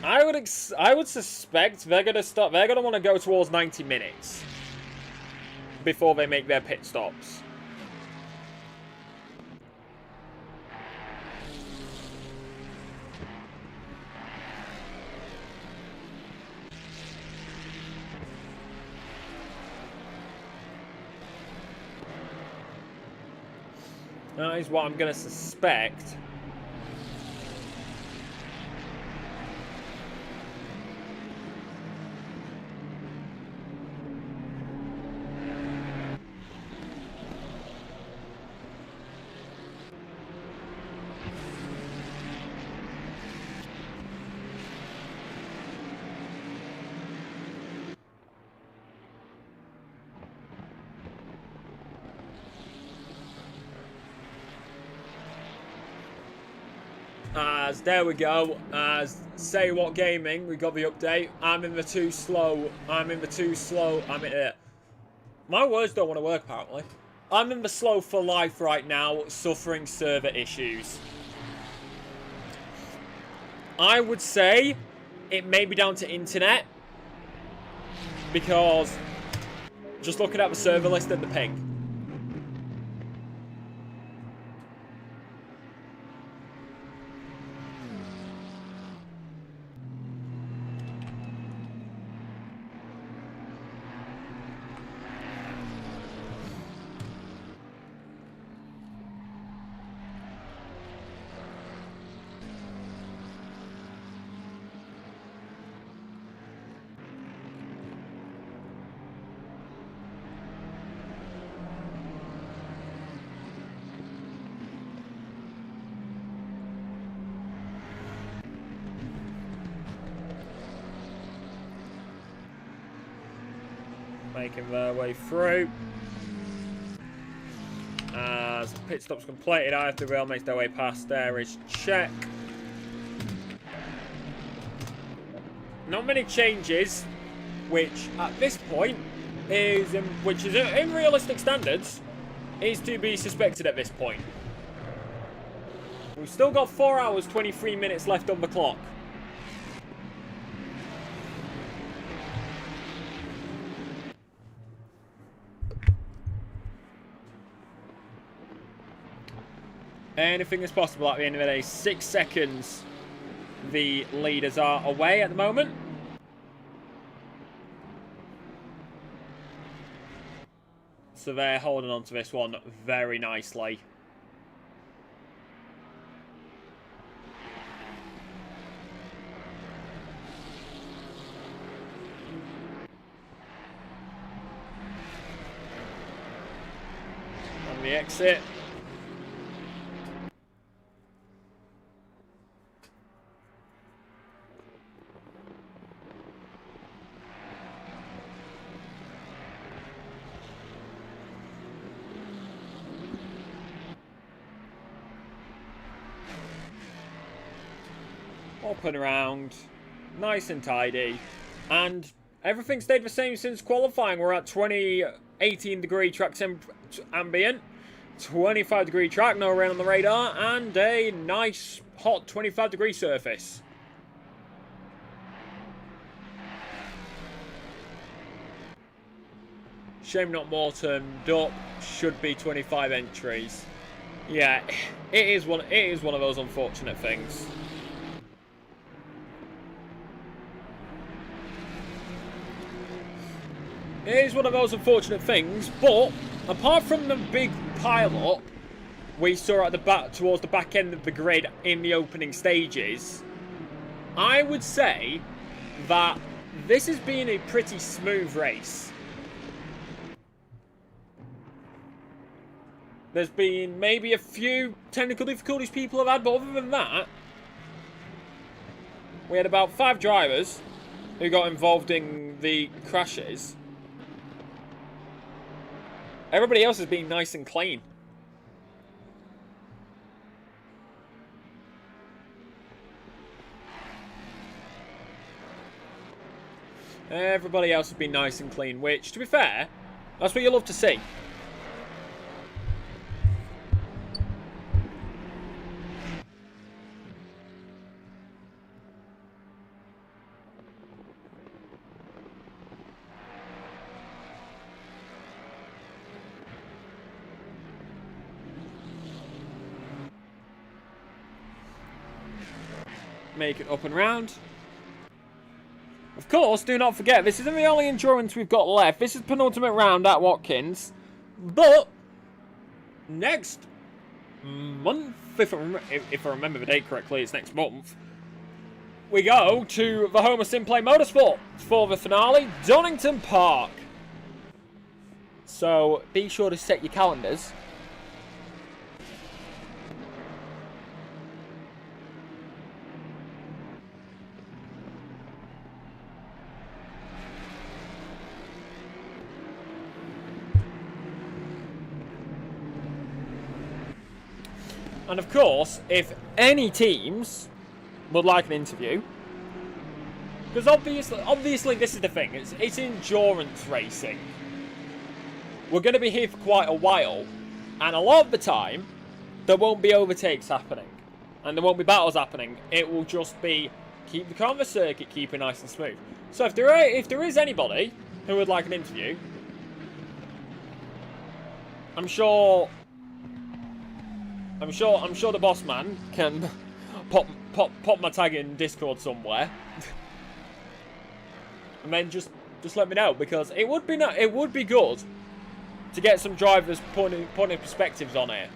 I would suspect they're gonna start. They're gonna want to go towards 90 minutes before they make their pit stops. That is what I'm going to suspect. As there we go, as Say What Gaming, we got the update. I'm in the too slow, I'm in the My words don't want to work, apparently. I'm in the slow for life right now, suffering server issues. I would say it may be down to internet, because just looking at the server list and the ping. Making their way through. As pit stop's completed, after the rail makes their way past, there is check. Not many changes, which at this point is, which is in realistic standards, is to be suspected at this point. We've still got 4 hours, 23 minutes left on the clock. Anything is possible at the end of the day. 6 seconds the leaders are away at the moment. So they're holding on to this one very nicely. On the exit. Up and around, nice and tidy, and everything stayed the same since qualifying. We're at 18 degree track ambient, 25 degree track, no rain on the radar, and a nice hot 25 degree surface. Shame not more turned up. Should be 25 entries. Yeah, it is one of those unfortunate things. It is one of those unfortunate things, but apart from the big pile-up we saw at the back, towards the back end of the grid in the opening stages, I would say that this has been a pretty smooth race. There's been maybe a few technical difficulties people have had, but other than that, we had about 5 drivers who got involved in the crashes. Everybody else has been nice and clean. Everybody else has been nice and clean, which, to be fair, that's what you love to see. Make it up and round. Of course, do not forget, this isn't the only endurance we've got left. This is penultimate round at Watkins. But next month, if I remember the date correctly, it's next month, we go to the home of SimPlay Motorsport for the finale, Donington Park. So be sure to set your calendars. And of course, if any teams would like an interview, because obviously this is the thing, it's endurance racing. we're going to be here for quite a while. And a lot of the time, there won't be overtakes happening. And there won't be battles happening. It will just be keep the car on the circuit, keep it nice and smooth. So if there is anybody who would like an interview, I'm sure the boss man can pop my tag in Discord somewhere, and then just let me know, because it would be good to get some drivers putting perspectives on it.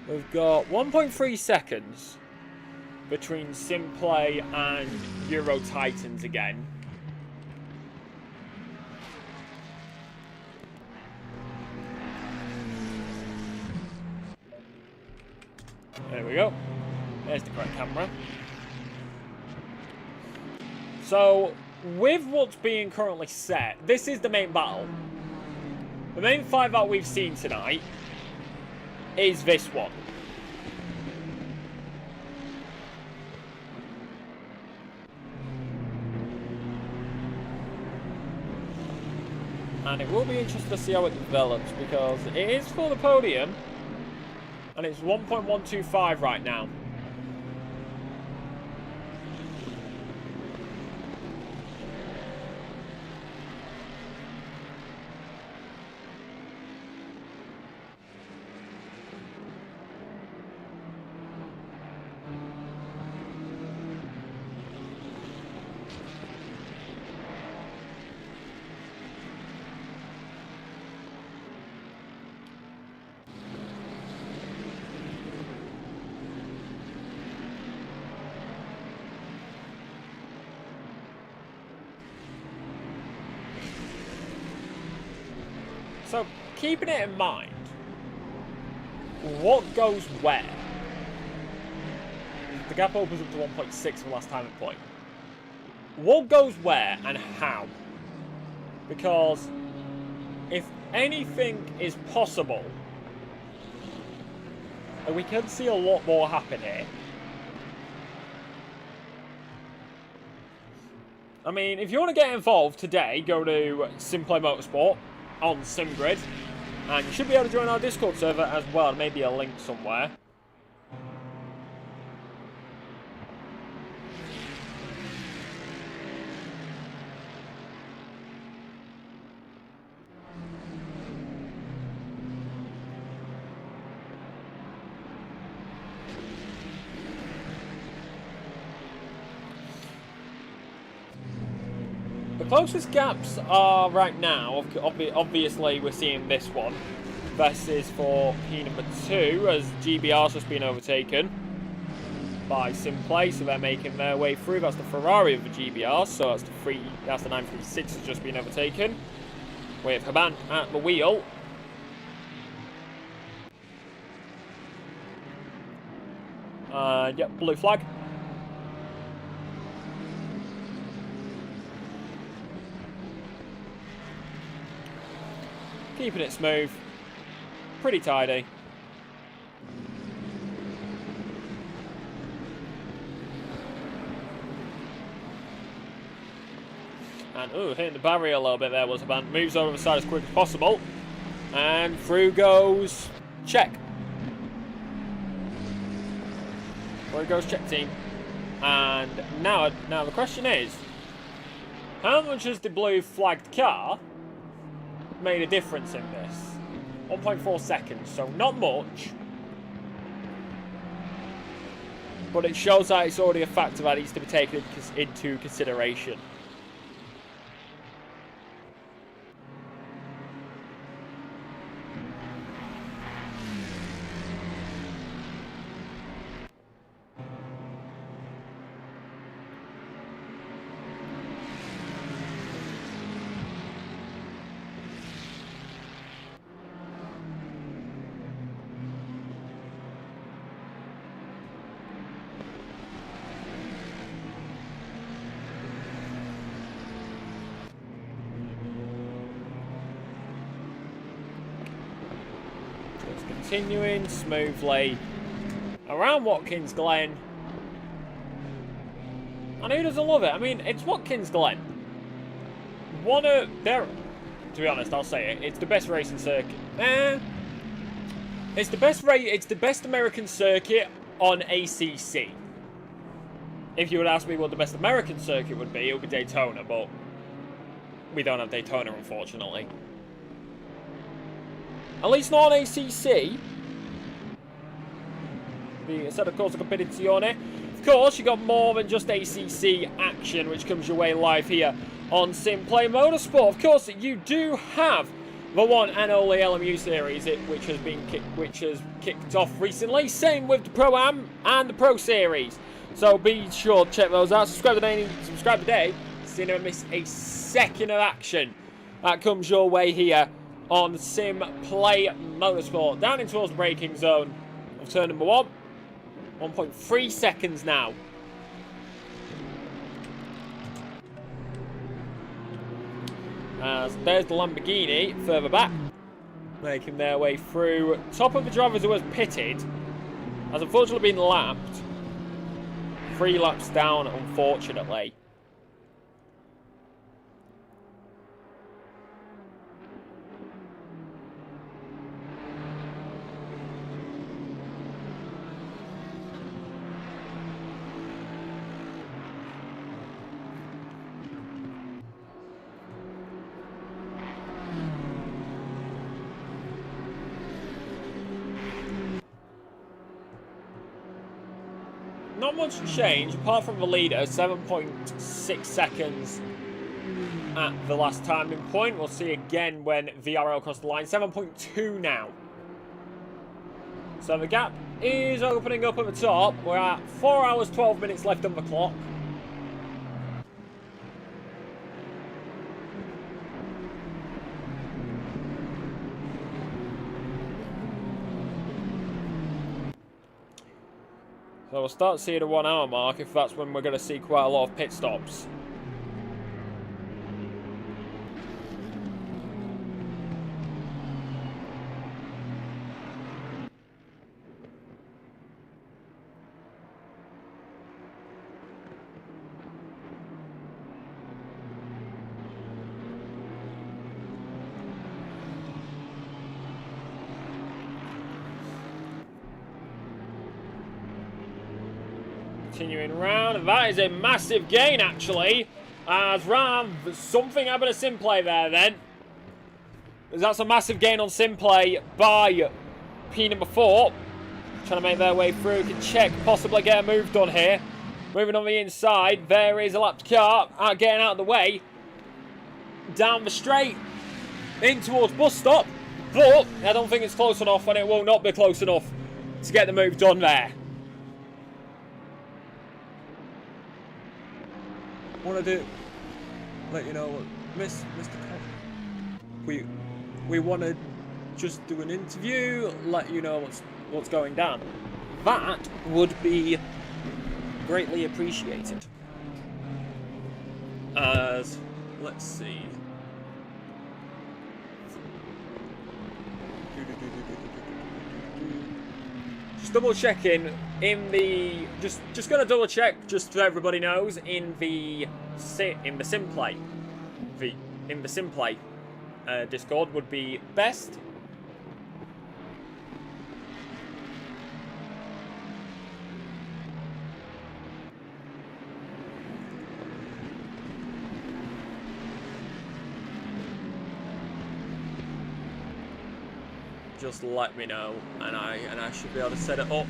We've got 1.3 seconds between SimPlay and Euro Titans again. There we go. There's the correct camera. So, with what's being currently set, this is the main battle. The main fight that we've seen tonight is this one. And it will be interesting to see how it develops, because it is for the podium, and it's 1.125 right now. So, keeping it in mind, what goes where? The gap opens up to 1.6 for the last time at point. What goes where and how? Because if anything is possible, and we can see a lot more happen here. I mean, if you want to get involved today, go to SimPlay Motorsport on SimGrid, and you should be able to join our Discord server as well. Maybe a link somewhere. The closest gaps are right now, obviously we're seeing this one. This is for P number 2, as GBR's just been overtaken by SimPlay, so they're making their way through. That's the Ferrari of the GBR, so that's the 936 has just been overtaken, with Haban at the wheel. Yep, blue flag. Keeping it smooth, pretty tidy. And hitting the barrier a little bit there was a band. Moves over the side as quick as possible. And through goes check. Where goes check team. And now the question is, how much has the blue flagged car made a difference in this? 1.4 seconds, so not much, but it shows that it's already a factor that needs to be taken into consideration. Just continuing smoothly around Watkins Glen. And who doesn't love it? I mean, it's Watkins Glen. One of their... To be honest, I'll say it. It's the best racing circuit. It's the best American circuit on ACC. If you would ask me what the best American circuit would be, it would be Daytona, but we don't have Daytona, unfortunately. At least not on ACC. The Assetto Corsa Competizione. Of course, you got more than just ACC action, which comes your way live here on SimPlay Motorsport. Of course, you do have the one and only LMU series, which has kicked off recently. Same with the Pro-Am and the Pro Series. So be sure to check those out. Subscribe today, so you never miss a second of action that comes your way here on SimPlay Motorsport. Down in towards the braking zone of turn number 1. 1.3 seconds now. As there's the Lamborghini further back, making their way through. Top of the drivers who was pitted has unfortunately been lapped. 3 laps down, unfortunately. Not much change, apart from the leader, 7.6 seconds at the last timing point. We'll see again when VRL crossed the line. 7.2 now. So the gap is opening up at the top. We're at 4 hours, 12 minutes left on the clock. So we'll start seeing the 1 hour mark if that's when we're going to see quite a lot of pit stops. Continuing round, and that is a massive gain actually, as something happened to SimPlay there then. That's a massive gain on SimPlay by P number 4. Trying to make their way through, can check, possibly get a move done here. Moving on the inside, there is a lapped car, getting out of the way. Down the straight, in towards bus stop, but I don't think it's close enough, and it will not be close enough to get the move done there. Want to let you know, Mr. Cole, we want to just do an interview, let you know what's going down. That would be greatly appreciated. As let's see. Just double checking in the just gonna double check just so everybody knows in the SimPlay Discord would be best. Just let me know, and I should be able to set it up.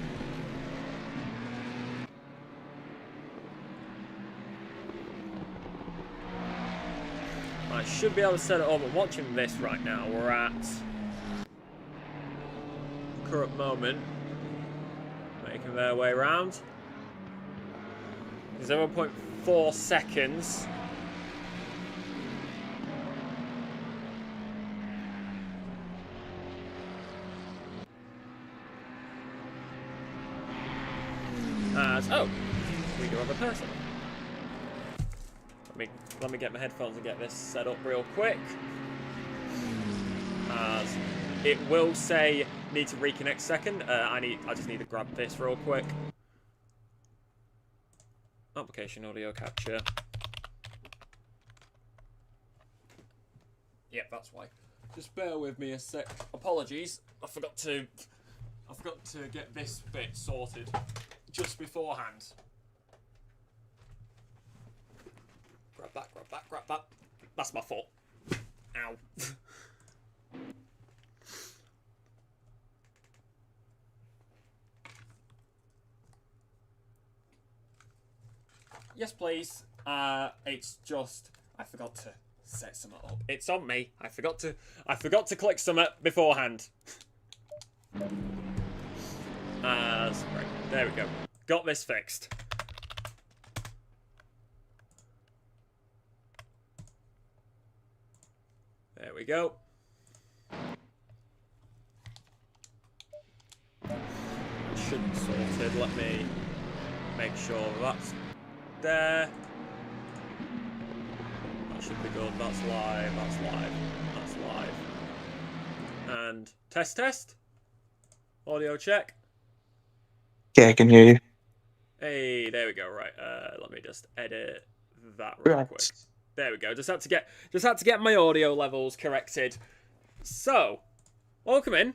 I should be able to set it up. I'm watching this right now. We're at the current moment, making their way around. 0.4 seconds. Oh, we do have a person. Let me get my headphones and get this set up real quick. As it will say need to reconnect a second. I just need to grab this real quick. Application audio capture. Yep, that's why. Just bear with me a sec. Apologies. I forgot to get this bit sorted just beforehand. Grab that, grab that, grab that. That's my fault. Ow. Yes, please. It's just I forgot to set some up. It's on me. I forgot to click some beforehand. Right. There we go. Got this fixed. There we go. Should be sorted. Let me make sure that's there. That should be good. That's live. That's live. That's live. And test. Audio check. Yeah, I can hear you. Hey, there we go. Right. Let me just edit that real quick. There we go. Just had to get my audio levels corrected. So, welcome in.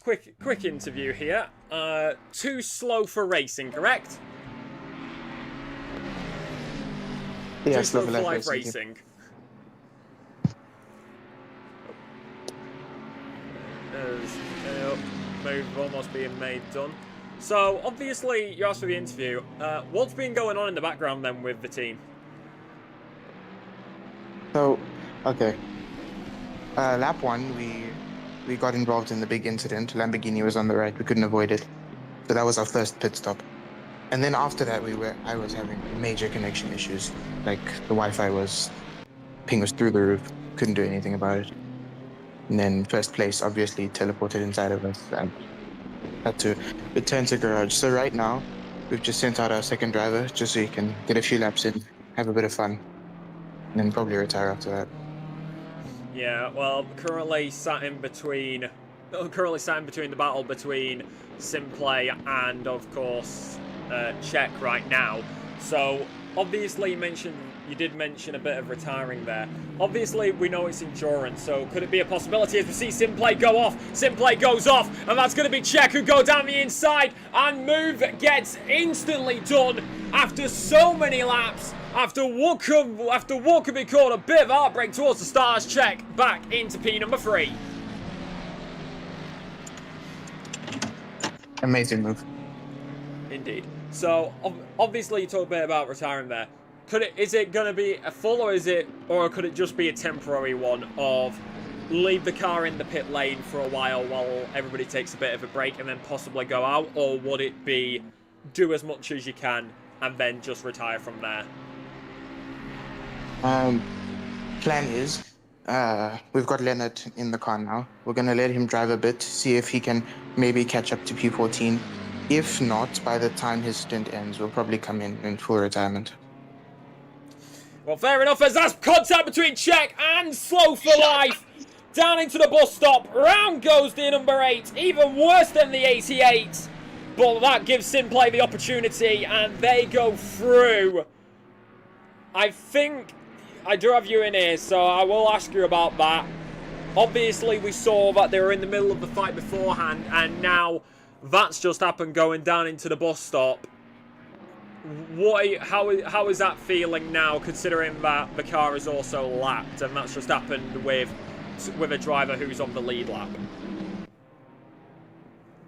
Quick interview here. Too slow for racing, correct? Yeah, Too slow for live racing. Move almost being made done. So, obviously, you asked for the interview. What's been going on in the background then with the team? So, okay. Lap 1, we got involved in the big incident. Lamborghini was on the right. We couldn't avoid it. So that was our first pit stop. And then after that, I was having major connection issues. Like, the Wi-Fi ping was through the roof. Couldn't do anything about it. And then first place, obviously, teleported inside of us and had to return to garage. So right now, we've just sent out our second driver just so he can get a few laps in, have a bit of fun, and then probably retire after that. Yeah, well, currently sat in between the battle between SimPlay and, of course, Czech right now. So, obviously, you did mention a bit of retiring there. Obviously, we know it's endurance, so could it be a possibility as we see SimPlay go off? SimPlay goes off, and that's going to be Czech who go down the inside, and move gets instantly done after so many laps. After what could be called a bit of heartbreak towards the stars, Czech back into P number 3. Amazing move. Indeed. So obviously you talked a bit about retiring there. Is it going to be a full, or could it just be a temporary one of leave the car in the pit lane for a while everybody takes a bit of a break and then possibly go out, or would it be do as much as you can and then just retire from there? Plan is, we've got Leonard in the car now. We're going to let him drive a bit, see if he can maybe catch up to P14. If not, by the time his stint ends, we'll probably come in full retirement. Well, fair enough, as that's contact between Czech and Slow for Life. Down into the bus stop. Round goes the number 8. Even worse than the 88. But that gives SimPlay the opportunity, and they go through. I think I do have you in here, so I will ask you about that. Obviously, we saw that they were in the middle of the fight beforehand, and now that's just happened going down into the bus stop. How is that feeling now, considering that the car is also lapped, and that's just happened with a driver who's on the lead lap?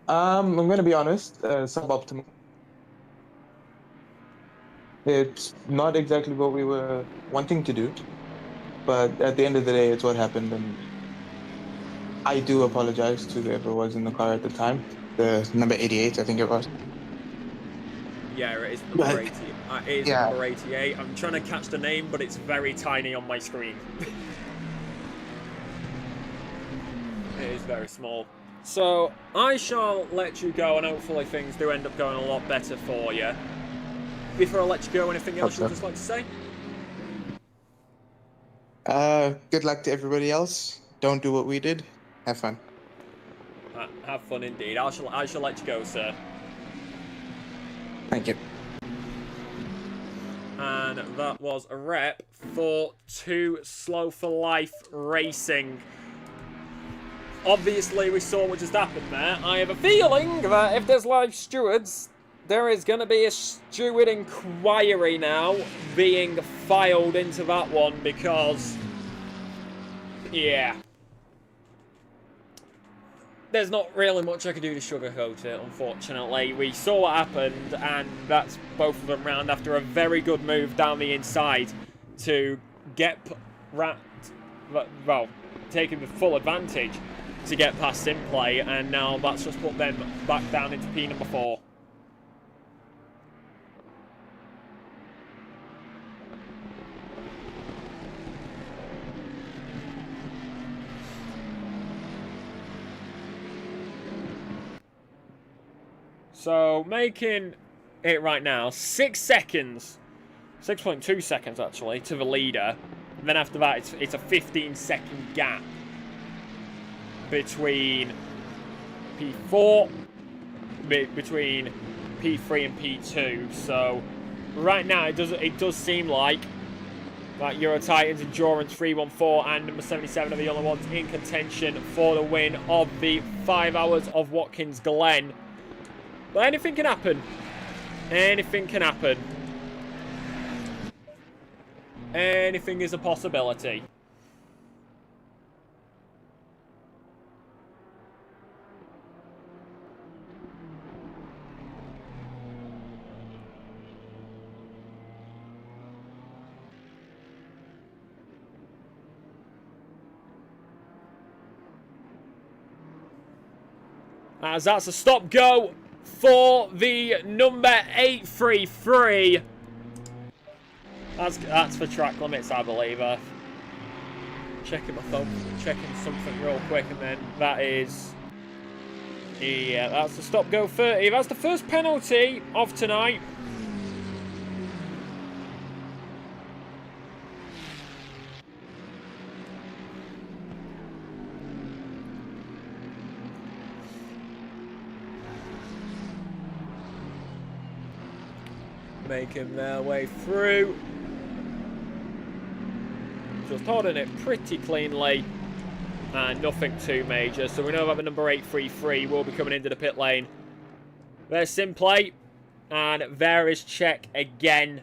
I'm going to be honest, suboptimal. It's not exactly what we were wanting to do, but at the end of the day, it's what happened, and I do apologize to whoever was in the car at the time. The number 88, I think it was. Yeah, it is number 80. It is number 88. I'm trying to catch the name, but it's very tiny on my screen. It is very small. So, I shall let you go, and hopefully things do end up going a lot better for you. Before I let you go, anything else you'd just like to say? Good luck to everybody else. Don't do what we did. Have fun. Have fun indeed. I shall let you go, sir. Thank you. And that was a rep for 2 Slow for Life Racing. Obviously, we saw what just happened there. I have a feeling that if there's live stewards, there is going to be a steward inquiry now being filed into that one because, yeah. There's not really much I can do to sugarcoat it, unfortunately. We saw what happened, and that's both of them round after a very good move down the inside to get, well, taking the full advantage to get past SimPlay, and now that's just put them back down into P number 4. So, making it right now 6 seconds, 6.2 seconds actually, to the leader. And then after that, it's a 15-second gap between P4, between P3 and P2. So, right now, it does seem like that Euro Titans, Endurance 314 and number 77 are the only ones in contention for the win of the 5 hours of Watkins Glen. But anything can happen. Anything can happen. Anything is a possibility. As that's a stop-go for the number 833. That's for track limits, I believe. Checking my phone, checking something real quick, and then that is... Yeah, that's the stop-go 30. That's the first penalty of tonight. Making their way through. Just holding it pretty cleanly. And nothing too major. So we know that the number 833 will be coming into the pit lane. There's SimPlay. And there is check again.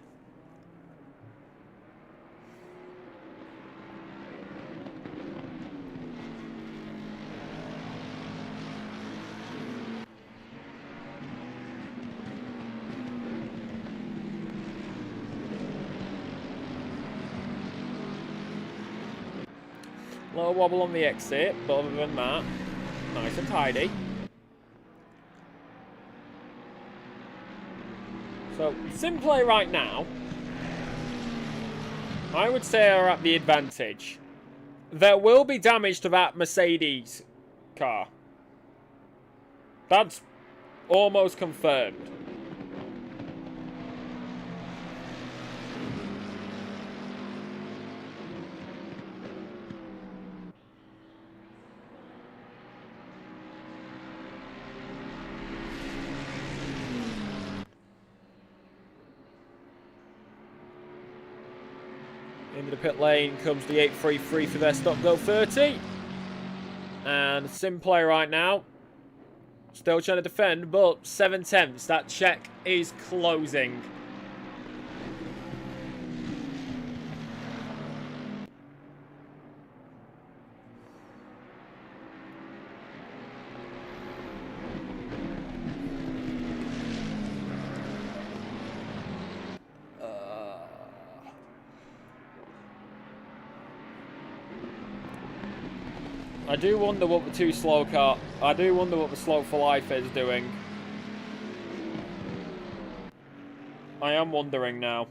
Little wobble on the exit, but other than that, nice and tidy. So, SimPlay right now, I would say are at the advantage. There will be damage to that Mercedes car. That's almost confirmed. Into the pit lane comes the 833 for their stop-go 30. And SimPlay right now, still trying to defend, but 7/10. That check is closing. I do wonder what the Slow for Life is doing. I am wondering now.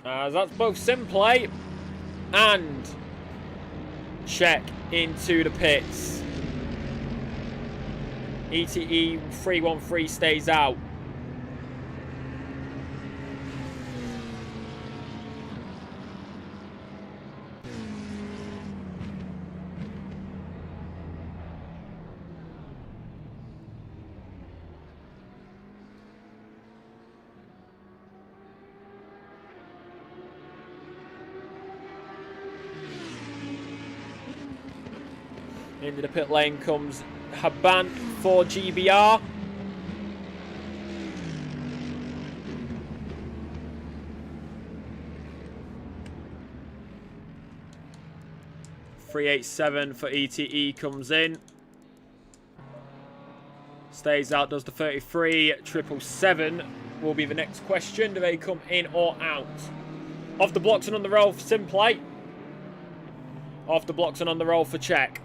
As that's both SimPlay and check into the pits. ETE 313 stays out. Into the pit lane comes Haban for GBR. .387 for ETE comes in. Stays out, does the 33. 777 will be the next question. Do they come in or out? Off the blocks and on the roll for SimPlay. Off the blocks and on the roll for check.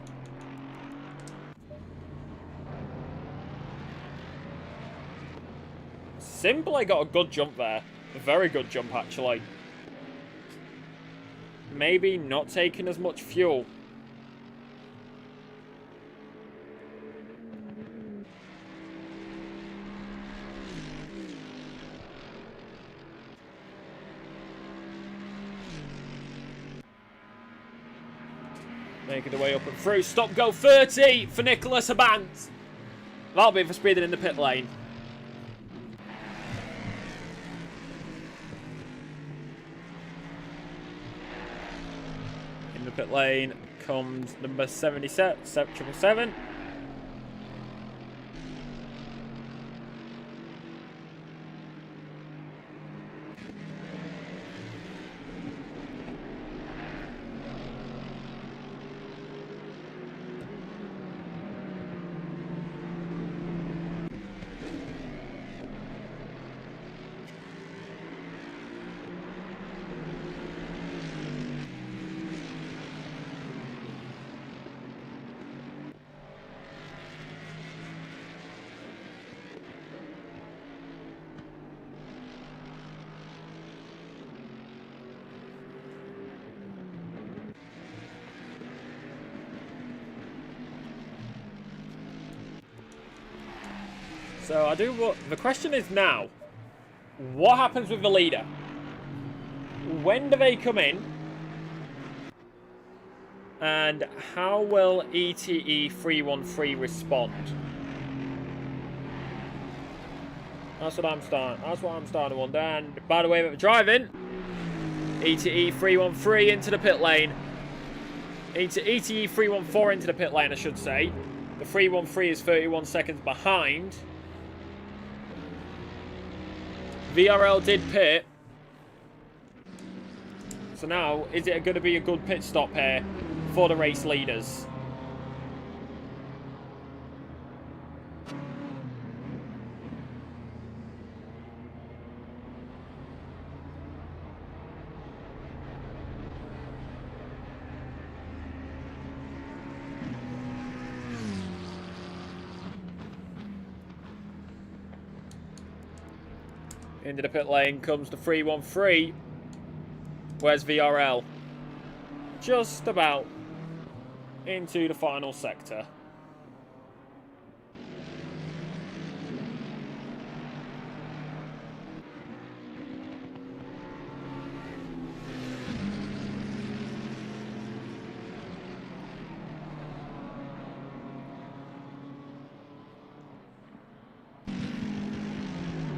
SimPlay got a good jump there. A very good jump, actually. Maybe not taking as much fuel. Making the way up and through. Stop, go 30 for Nicholas Habant. That'll be for speeding in the pit lane. In the pit lane comes number 777. So the question is now, what happens with the leader? When do they come in? And how will ETE 313 respond? That's what I'm starting to wonder. And by the way, they're driving. ETE 313 into the pit lane. ETE 314 into the pit lane, I should say. The 313 is 31 seconds behind. VRL did pit. So now, is it going to be a good pit stop here for the race leaders? Into the pit lane comes the 313. Where's VRL? Just about into the final sector.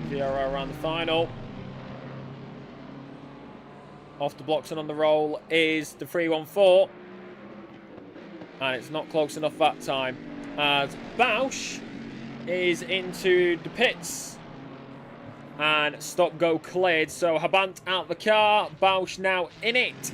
VRL around the final. Off the blocks and on the roll is the 314. And it's not close enough that time. As Bausch is into the pits. And stop go cleared. So Habant out the car. Bausch now in it.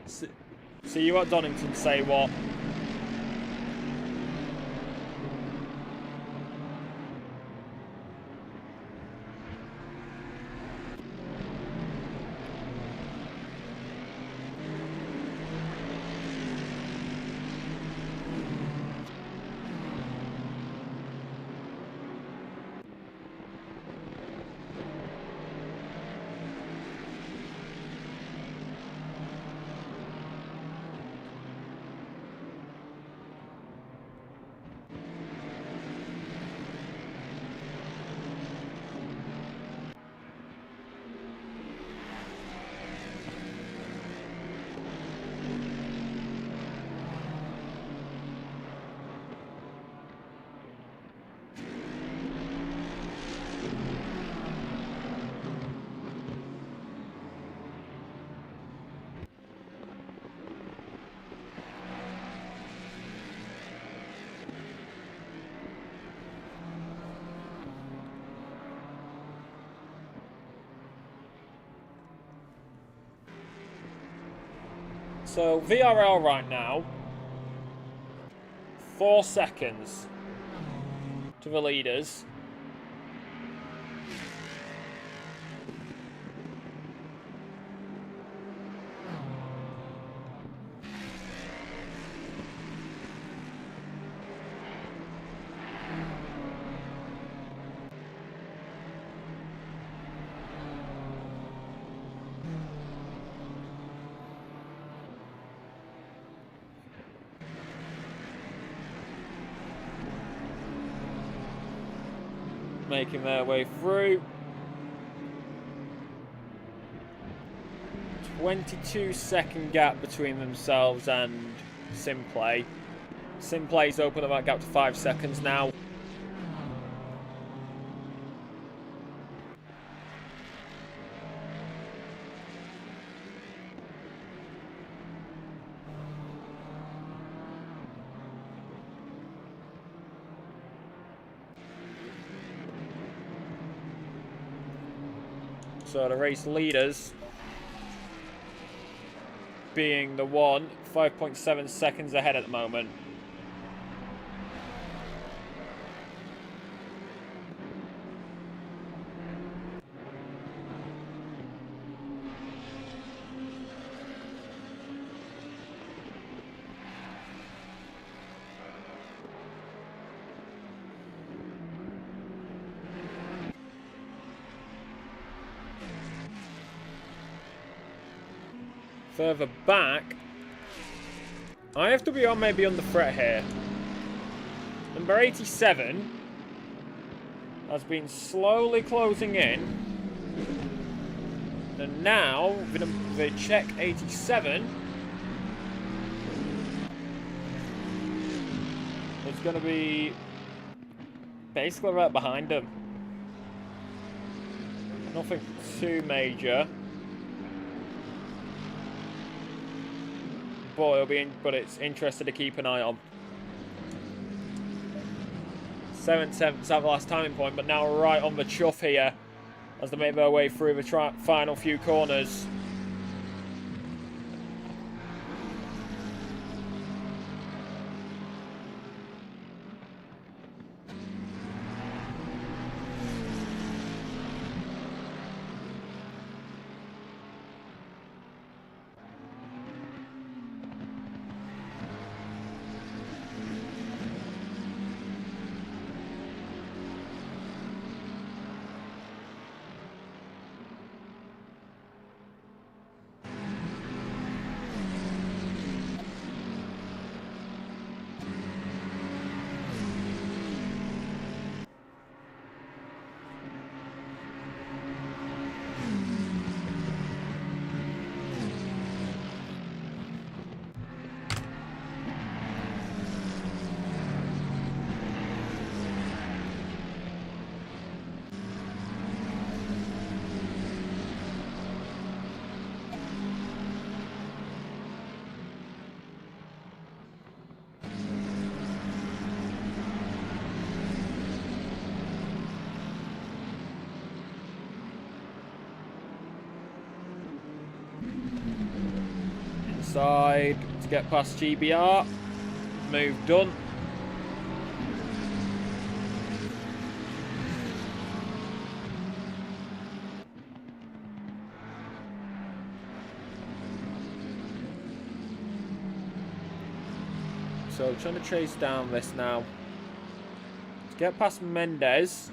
See you at Donington, say what? So, VRL right now, 4 seconds to the leaders. Making their way through. 22-second gap between themselves and SimPlay. SimPlay's opened that gap to 5 seconds now. So the race leaders being the one, 5.7 seconds ahead at the moment. Further back, I have to be on maybe on the threat here. Number 87 has been slowly closing in. And now, the check 87 is going to be basically right behind him. Nothing too major. But it's interesting to keep an eye on. 7/7 at the last timing point, but now right on the chuff here as they make their way through the final few corners. inside to get past GBR. Move done. So trying to chase down this now. To get past Mendez.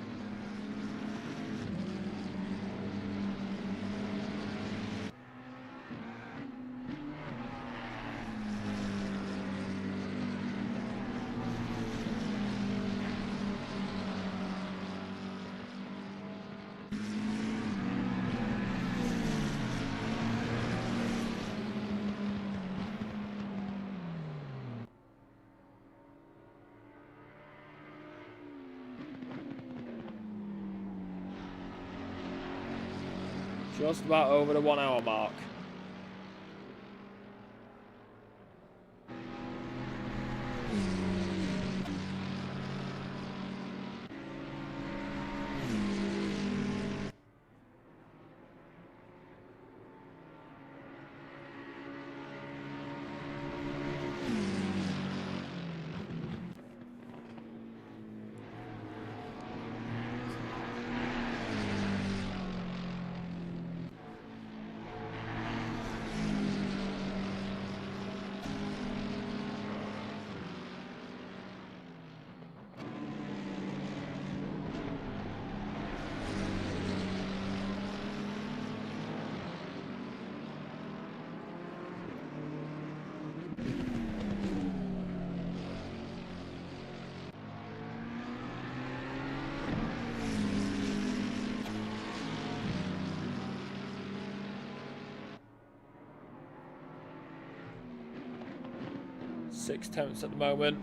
Just about over the 1 hour mark. Six tenths at the moment.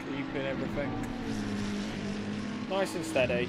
Keeping everything nice and steady.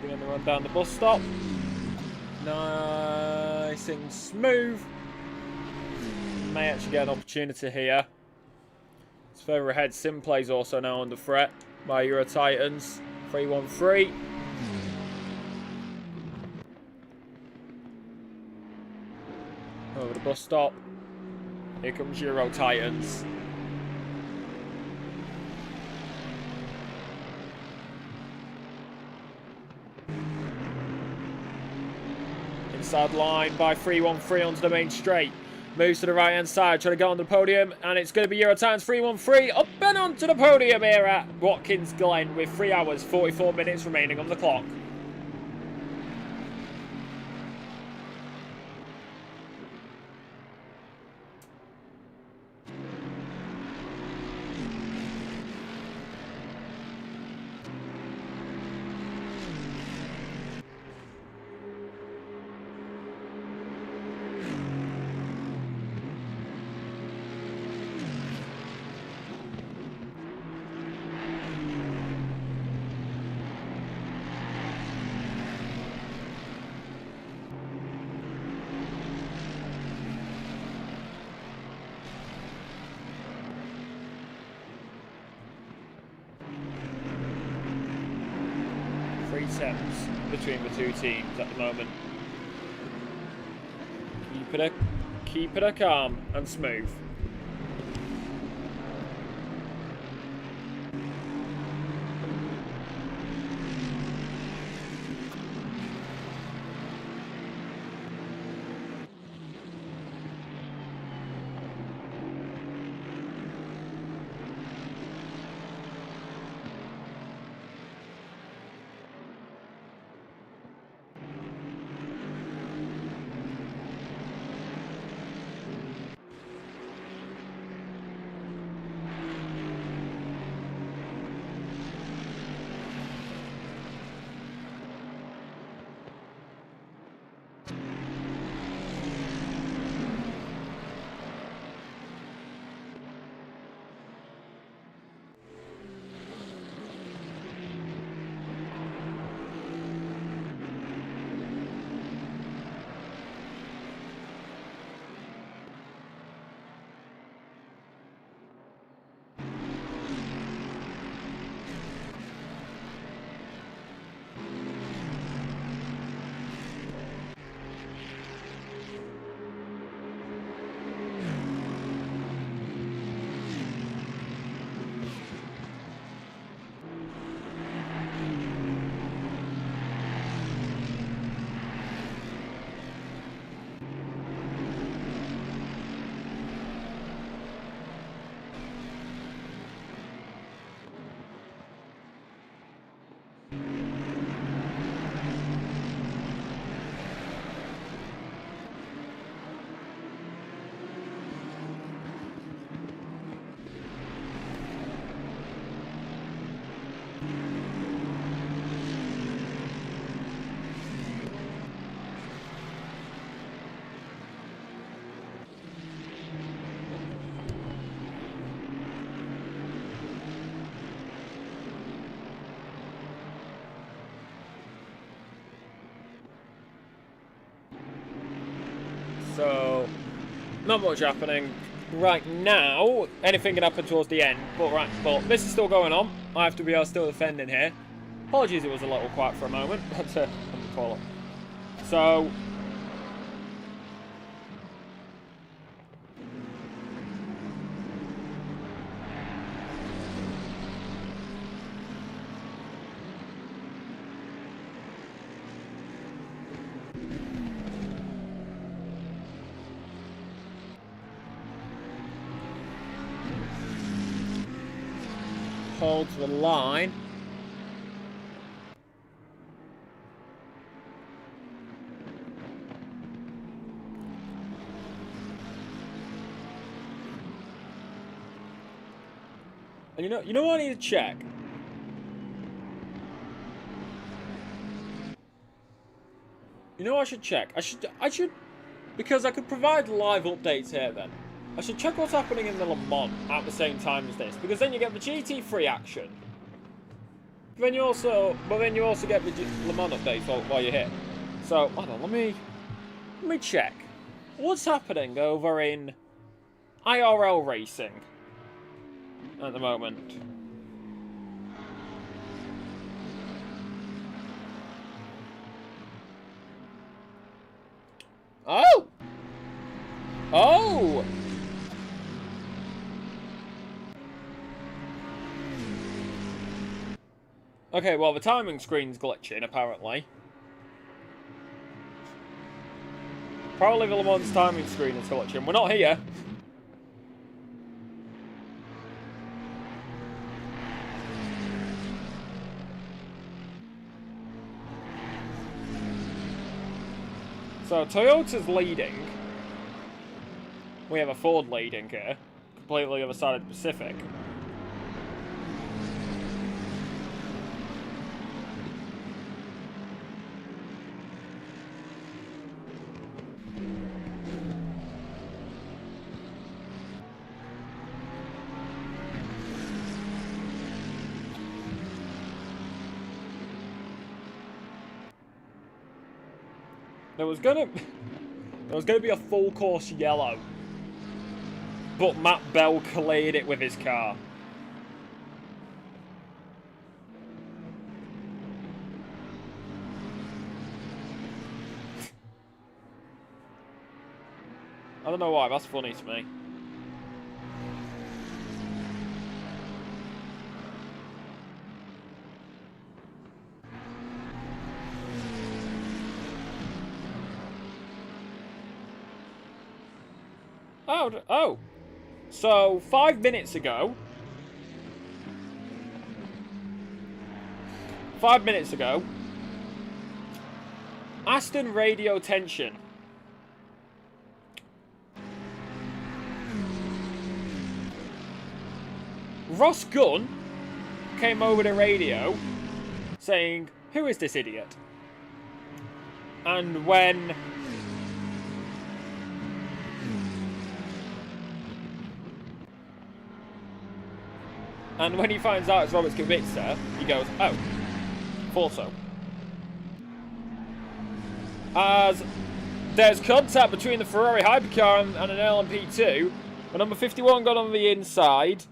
Beginning to run down the bus stop. Nice and smooth. May actually get an opportunity here. It's further ahead. SimPlay's also now under threat by Euro Titans. 313. Over the bus stop. Here comes Euro Titans. Inside line by 313 onto the main straight. Moves to the right hand side, trying to get on the podium, and it's going to be Eurotimes 313 up and onto the podium here at Watkins Glen with 3 hours 44 minutes remaining on the clock. Tenths between the two teams at the moment. Keep it calm and smooth. So, not much happening right now. Anything can happen towards the end, but this is still going on. I have to be still defending here. Apologies, it was a little quiet for a moment, but what do you call it? So, hold to the line. And you know what I need to check? You know what I should check? I should, because I could provide live updates here then. I should check what's happening in the Le Mans at the same time as this, because then you get the GT3 action. But then you also get the Le Mans updates while you're here. So, hold on, let me check. What's happening over in IRL racing at the moment? Oh! Oh! Okay, well, the timing screen's glitching, apparently. Probably the Le Mans timing screen is touching. We're not here. So Toyota's leading. We have a Ford leading here. Completely other side of the Pacific. There was gonna be a full course yellow, but Matt Bell cleared it with his car. I don't know why, that's funny to me. Oh. So, 5 minutes ago... 5 minutes ago... Aston radio tension. Ross Gunn came over the radio saying, "Who is this idiot?" And when... And when he finds out it's Robert Kubica, he goes, "Oh, thought so." As there's contact between the Ferrari hypercar and an LMP2, the number 51 got on the inside,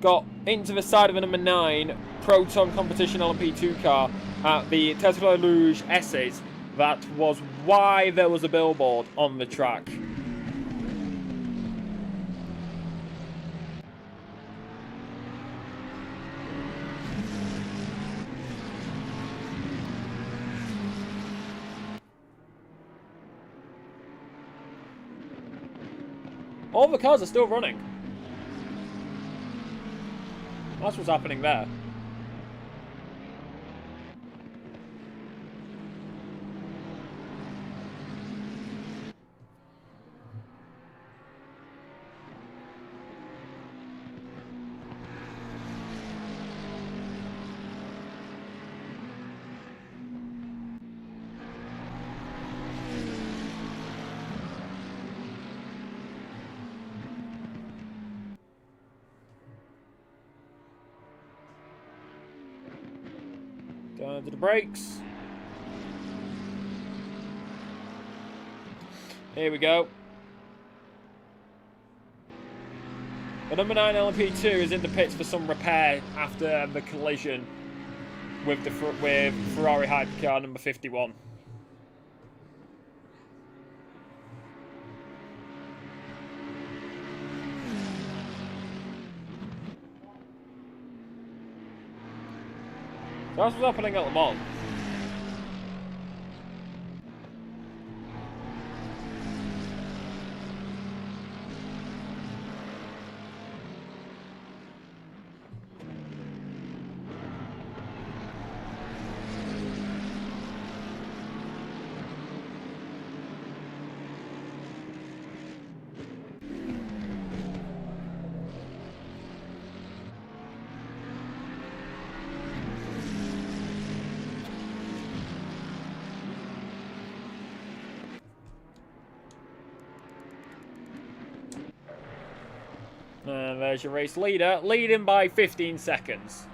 got into the side of the number 9 Proton Competition LMP2 car at the Tesla Luge S's. That was why there was a billboard on the track. All the cars are still running. That's what's happening there. Going to the brakes. Here we go. The number 9 LMP2 is in the pits for some repair after the collision with Ferrari hypercar number 51. That's what's happening at Le Mans. And there's your race leader, leading by 15 seconds.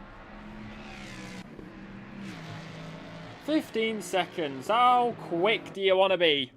15 seconds. How quick do you want to be?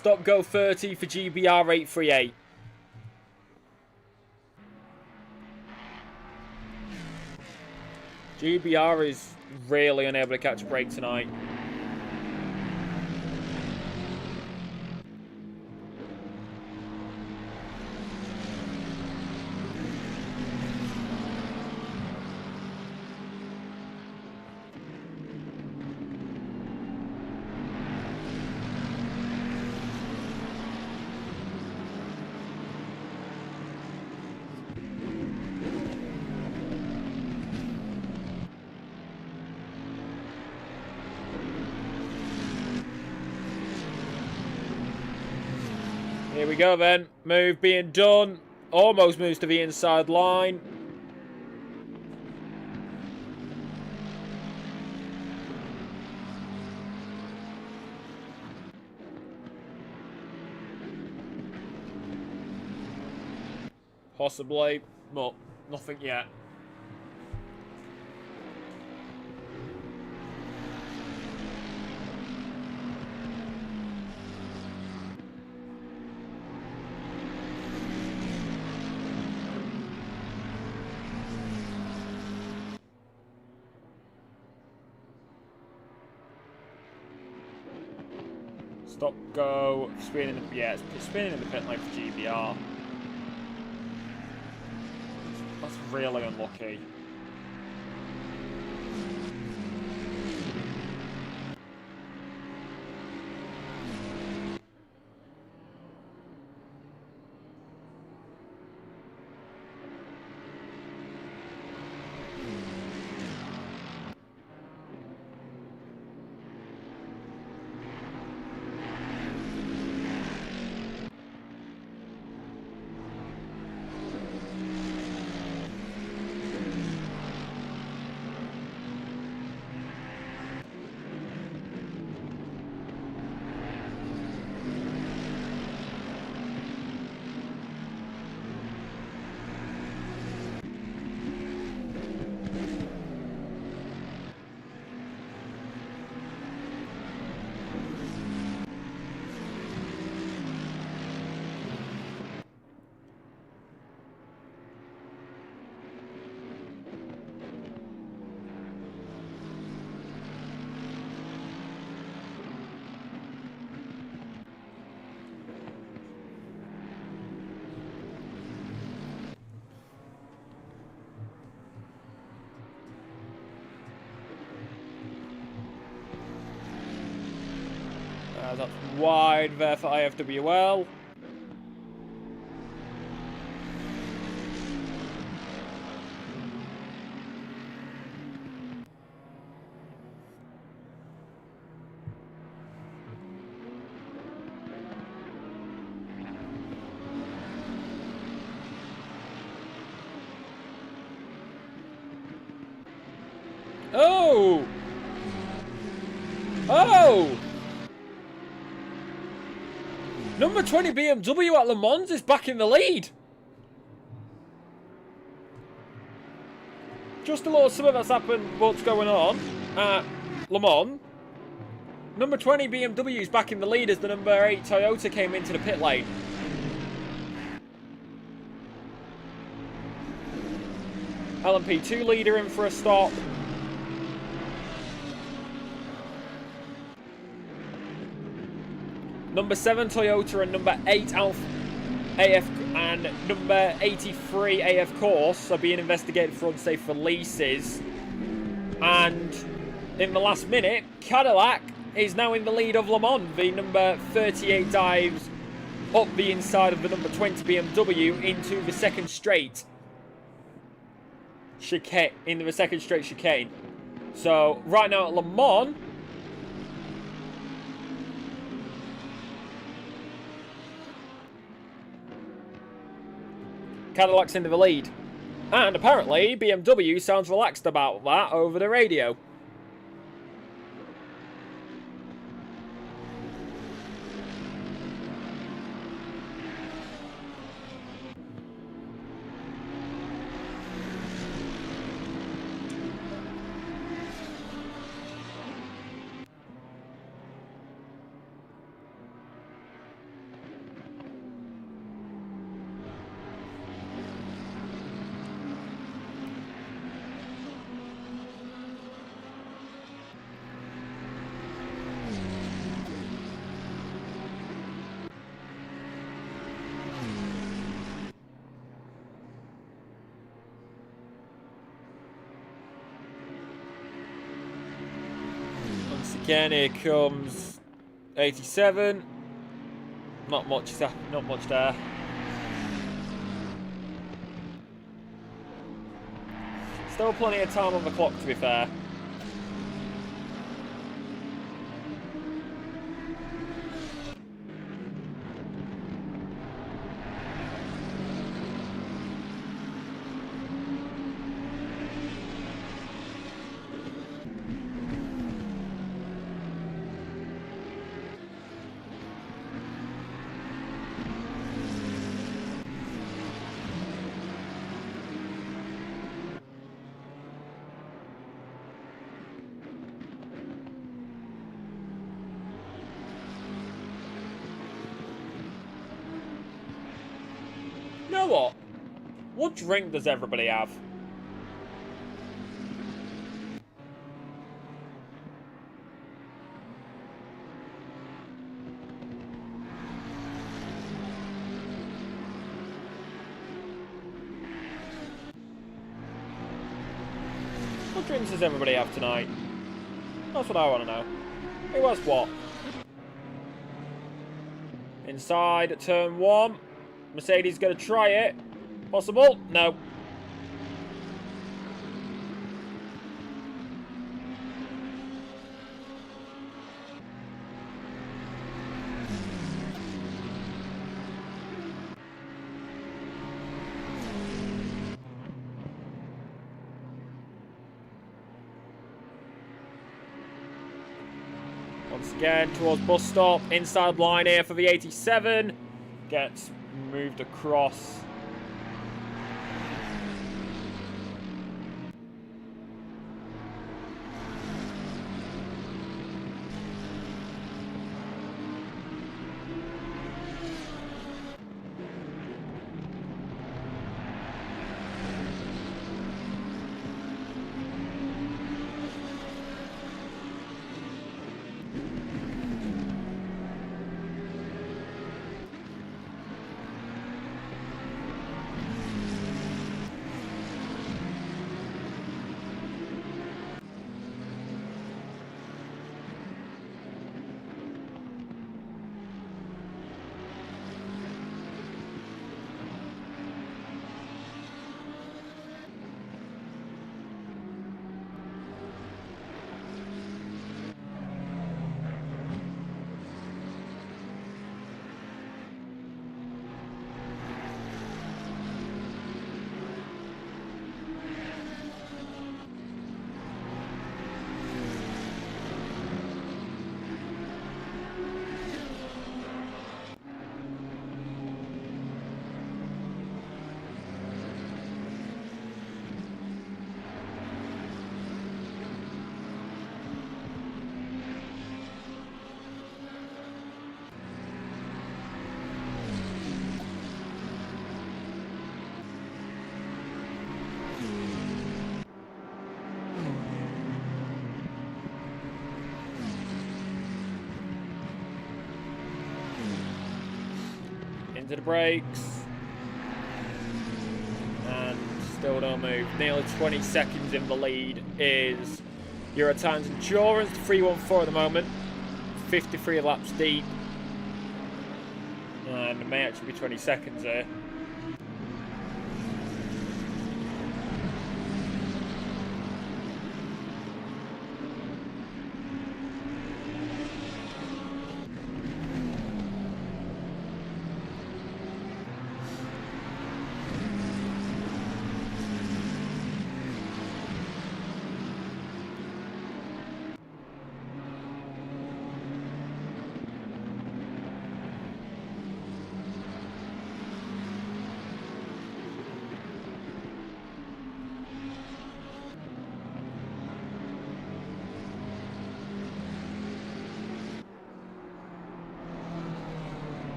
Stop go 30 for GBR 838. GBR is really unable to catch a break tonight. Here we go then. Move being done. Almost moves to the inside line. Possibly, but nothing yet. Stop, go, spinning in the, yeah, it's spinning in the pit lane for GBR. That's really unlucky. That's wide there for IFWL. Oh! Oh! Number 20 BMW at Le Mans is back in the lead. Just a little something that's happened, what's going on at Le Mans. Number 20 BMW is back in the lead as the number 8 Toyota came into the pit lane. LMP2 leader in for a stop. Number 7 Toyota and number 8 Alfa AF and number 83 AF Corsa are being investigated for unsafe releases. And in the last minute, Cadillac is now in the lead of Le Mans. The number 38 dives up the inside of the number 20 BMW into the second straight chicane. So right now at Le Mans, Cadillac's into the lead. And apparently, BMW sounds relaxed about that over the radio. again, here comes 87. Not much there. Still plenty of time on the clock, to be fair. You know what? What drink does everybody have? What drinks does everybody have tonight? That's what I want to know. Who has what? Inside at turn 1. Mercedes going to try it. Possible? No. Once again, towards bus stop. Inside line here for the 87. Gets moved across. Into the brakes. And still don't move. Nearly 20 seconds in the lead is Eurotimes Endurance, 314 at the moment. 53 laps deep. And it may actually be 20 seconds here.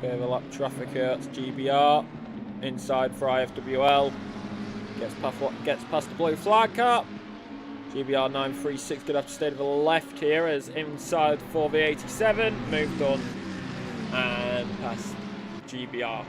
Bit of a lap traffic here, that's GBR. Inside for IFWL. Gets past the blue flag car. GBR 936 gonna have to stay to the left here as inside for the 87. Moved on and past GBR.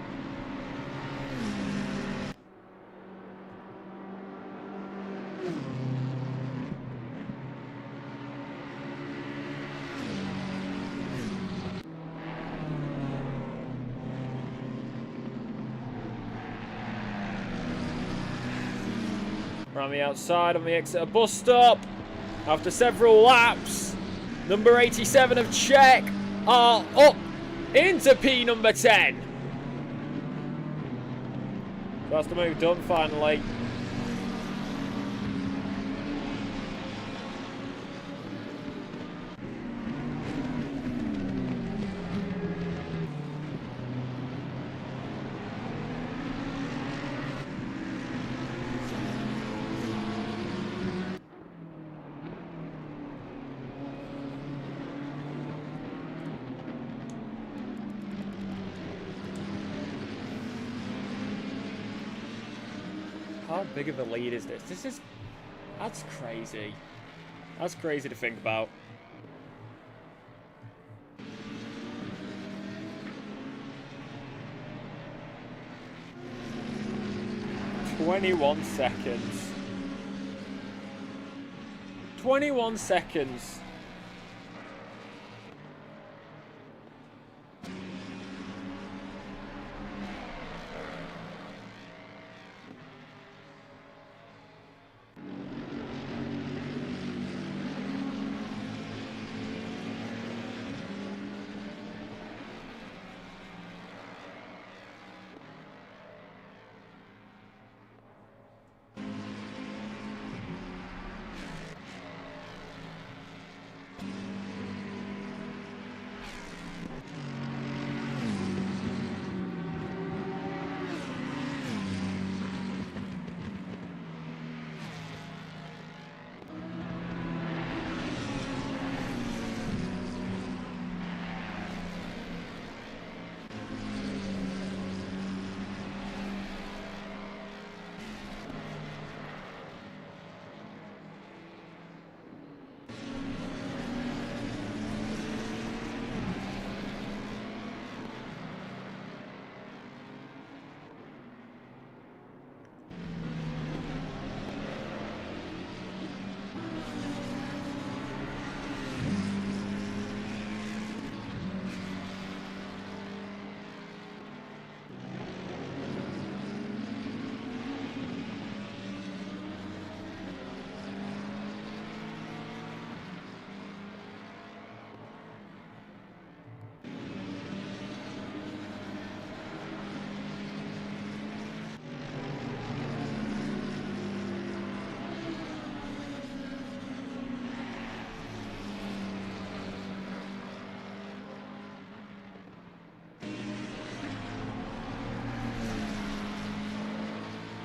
Around the outside on the exit of bus stop. After several laps, number 87 of Czech are up into P number 10. That's the move done finally. How big of a lead is this? That's crazy. That's crazy to think about. $21. 21 seconds.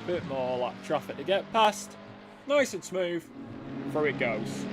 Bit more like traffic to get past. Nice and smooth. Through it goes.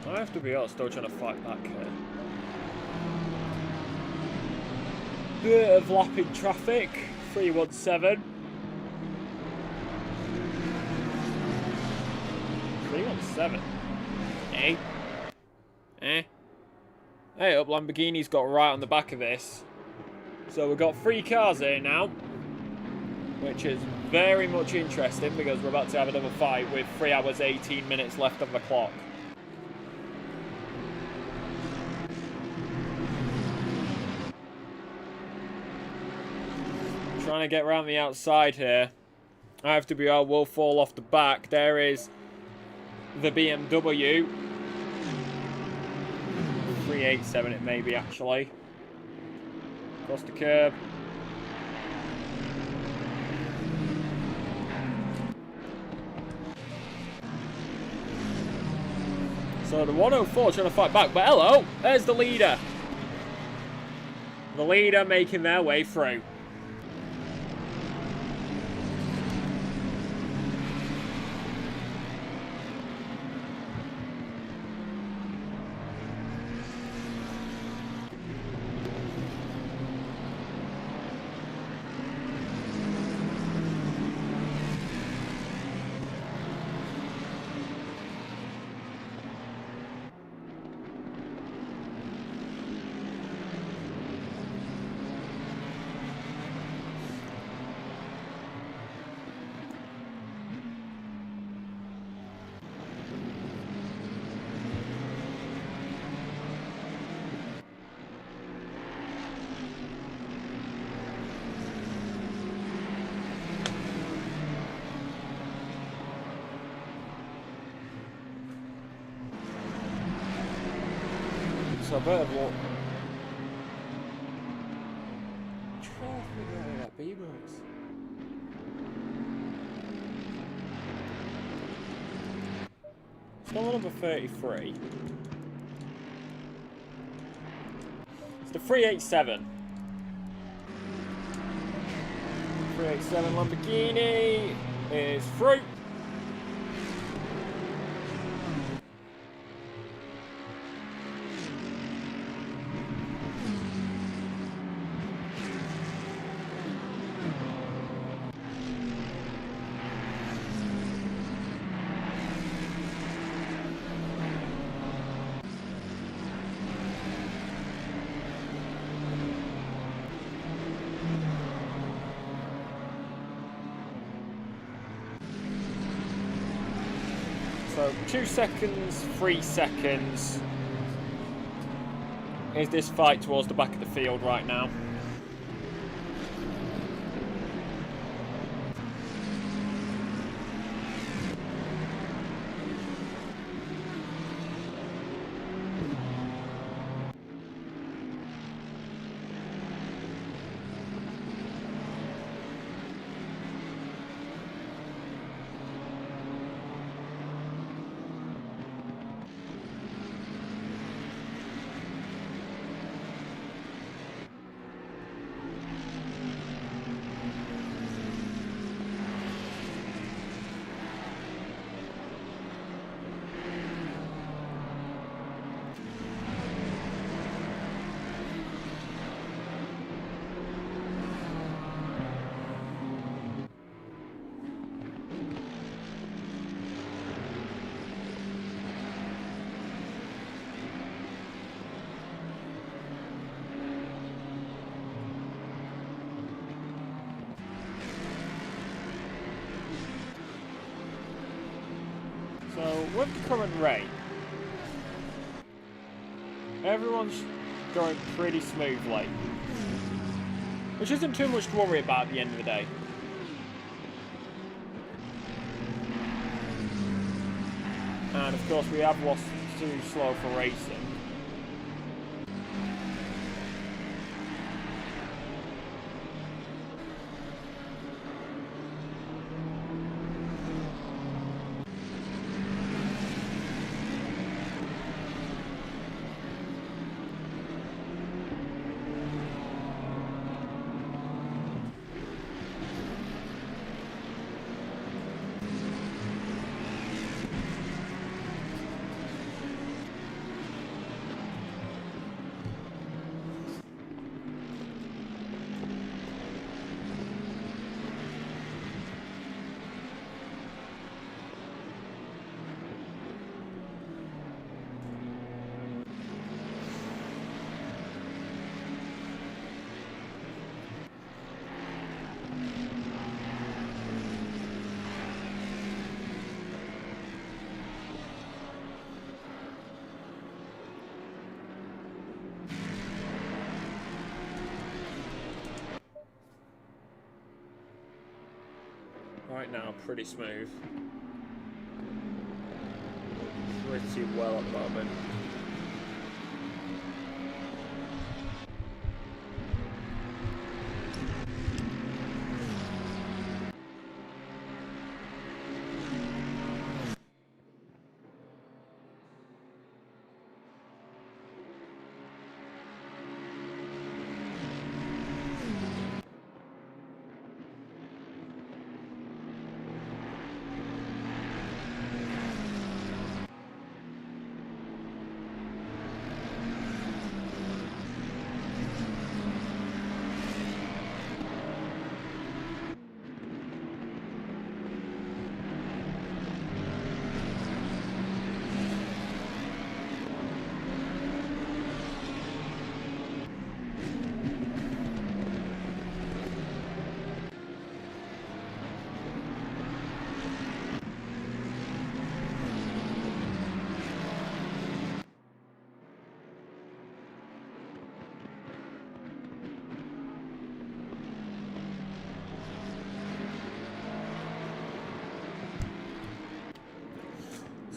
I have to be honest, still trying to fight back here. Bit of lapping traffic, 317. 317. Hey up, Lamborghini's got right on the back of this. So we've got 3 cars here now, which is very much interesting because we're about to have another fight with 3 hours 18 minutes left on the clock. Trying to get around the outside here. I have to be, I will fall off the back. There is the BMW. 387 it may be actually. Across the curb. So the 104 trying to fight back, but hello, there's the leader. The leader making their way through. So a bit of what? Try to figure out where that Beamer is. Still number 33. It's the 387. 387 Lamborghini is through. So 2 seconds, 3 seconds is this fight towards the back of the field right now. So, with the current rate, everyone's going pretty smoothly, which isn't too much to worry about at the end of the day. And of course we have lost too slow for racing. right now pretty smooth. Pretty well at the moment.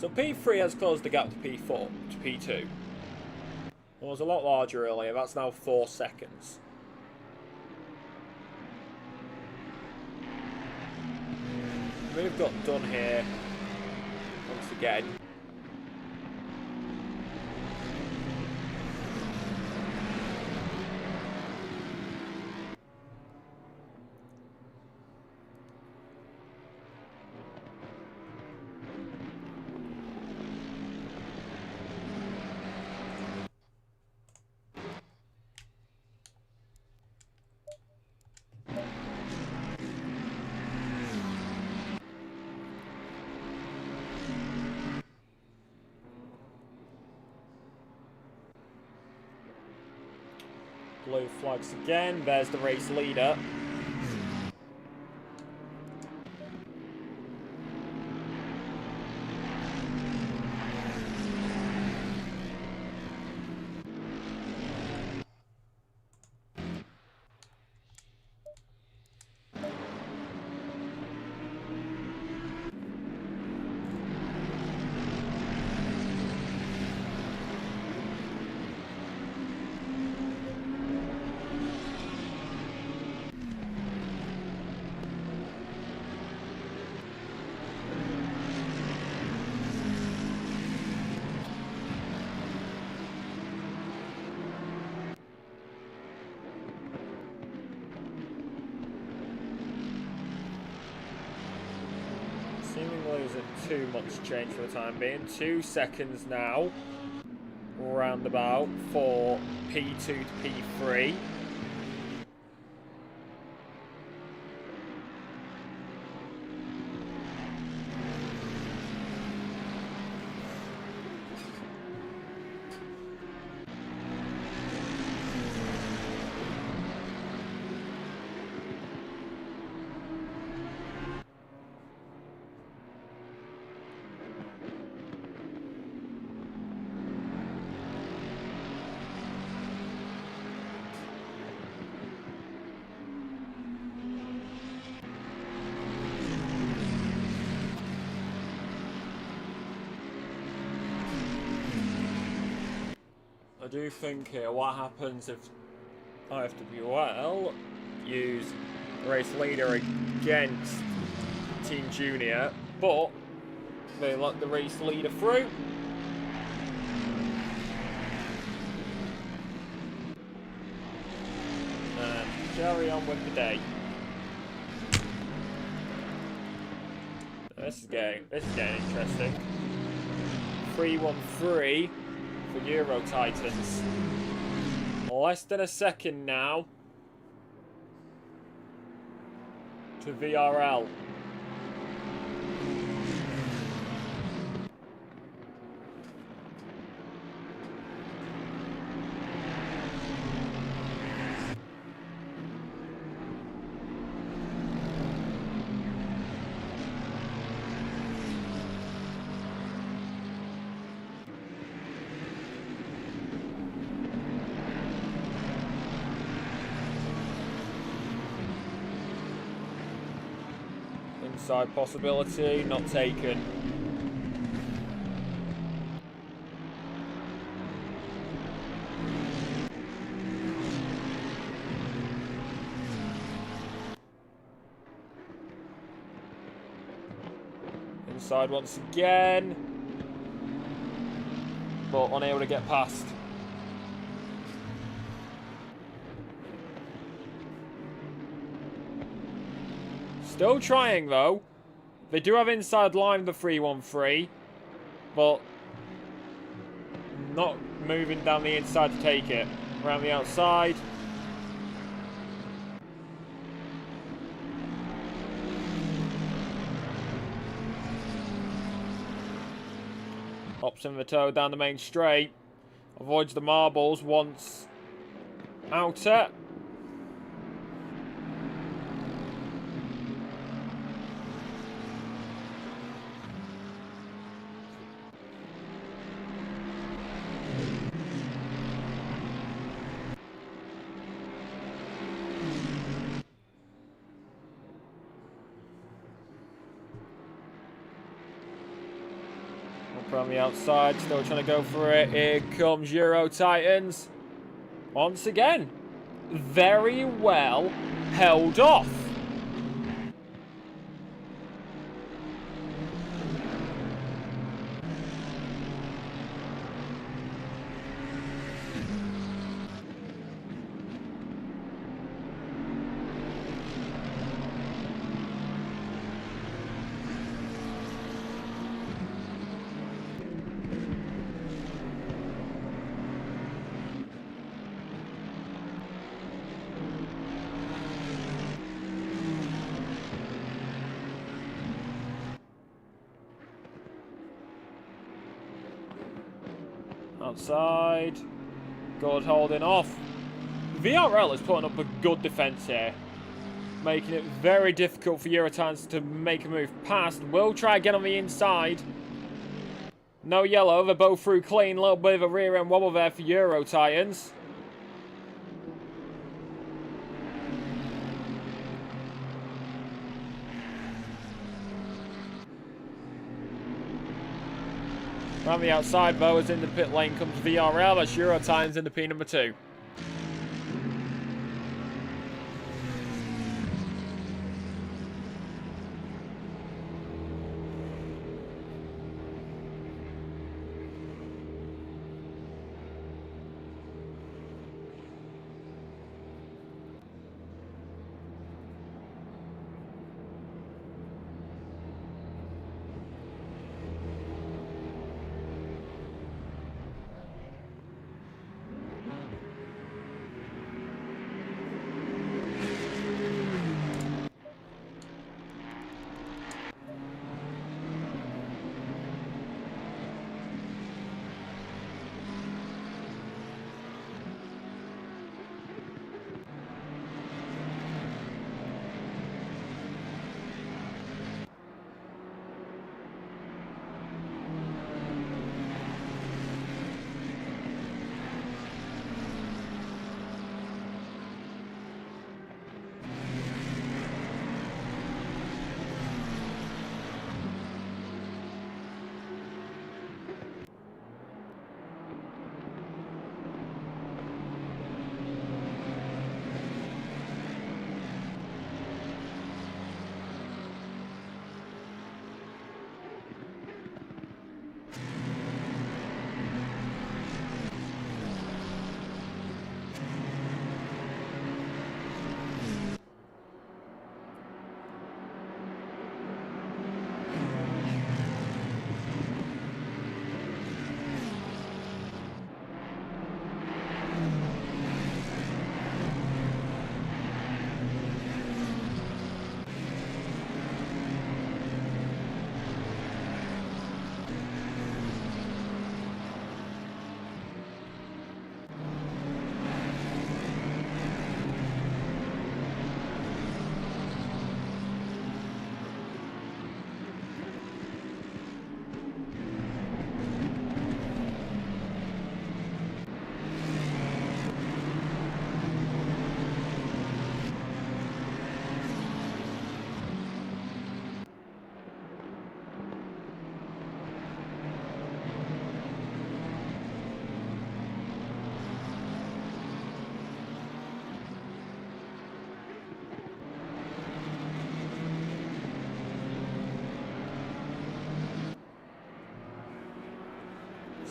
So P3 has closed the gap to P4, to P2. It was a lot larger earlier, that's now 4 seconds. We've got done here, once again. Blue flags again. There's the race leader. Seemingly isn't too much change for the time being. 2 seconds now, roundabout, for P2 to P3. I do think here, what happens if IFWL use race leader against Team Junior, but they let the race leader through? And carry on with the day. This is getting interesting. 3-1-3 for Euro Titans. Less than a second now to VRL. Inside possibility, not taken. Inside once again, but unable to get past. Still trying though. They do have inside line the 313, but not moving down the inside to take it. Around the outside. Hops in the toe down the main straight. Avoids the marbles once outer. From the outside, still trying to go for it. Here comes Euro Titans. Once again, very well held off. Outside. Good holding off. VRL is putting up a good defence here. Making it very difficult for Eurotitans to make a move past. Will try again on the inside. No yellow. They're both through clean. A little bit of a rear end wobble there for Eurotitans. Around the outside, though, as in the pit lane comes VRL. That's Eurotitans in the P number 2.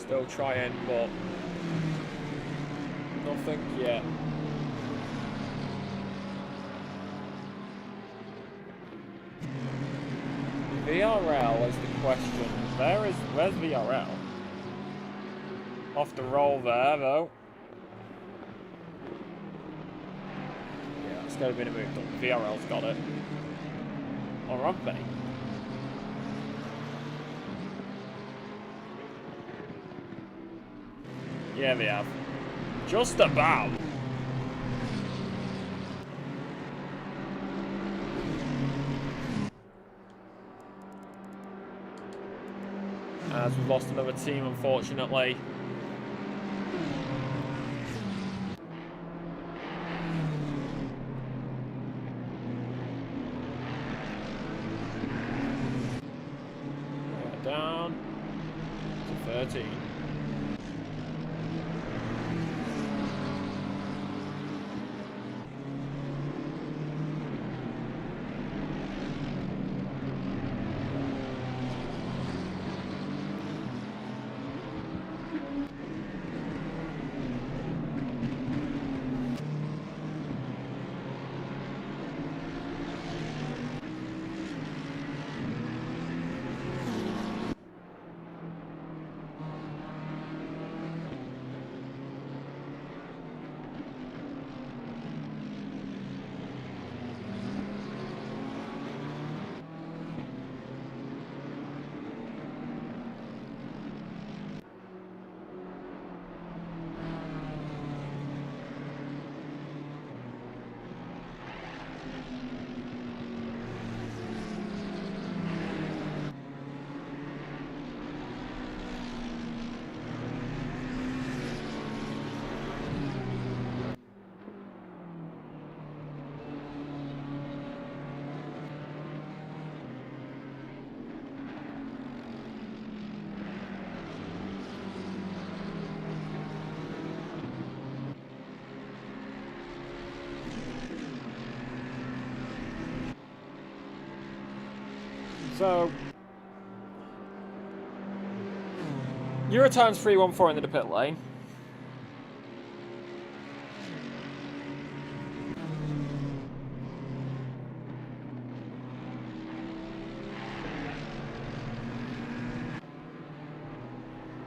Still trying, but nothing yet. VRL is the question. Where's VRL? Off the roll there, though. Yeah, it's got to be a move done. VRL's got it. Or have they? Yeah, they have. Just about. As we've lost another team, unfortunately. We're down to 13. So, Eurotime's 314 into the pit lane.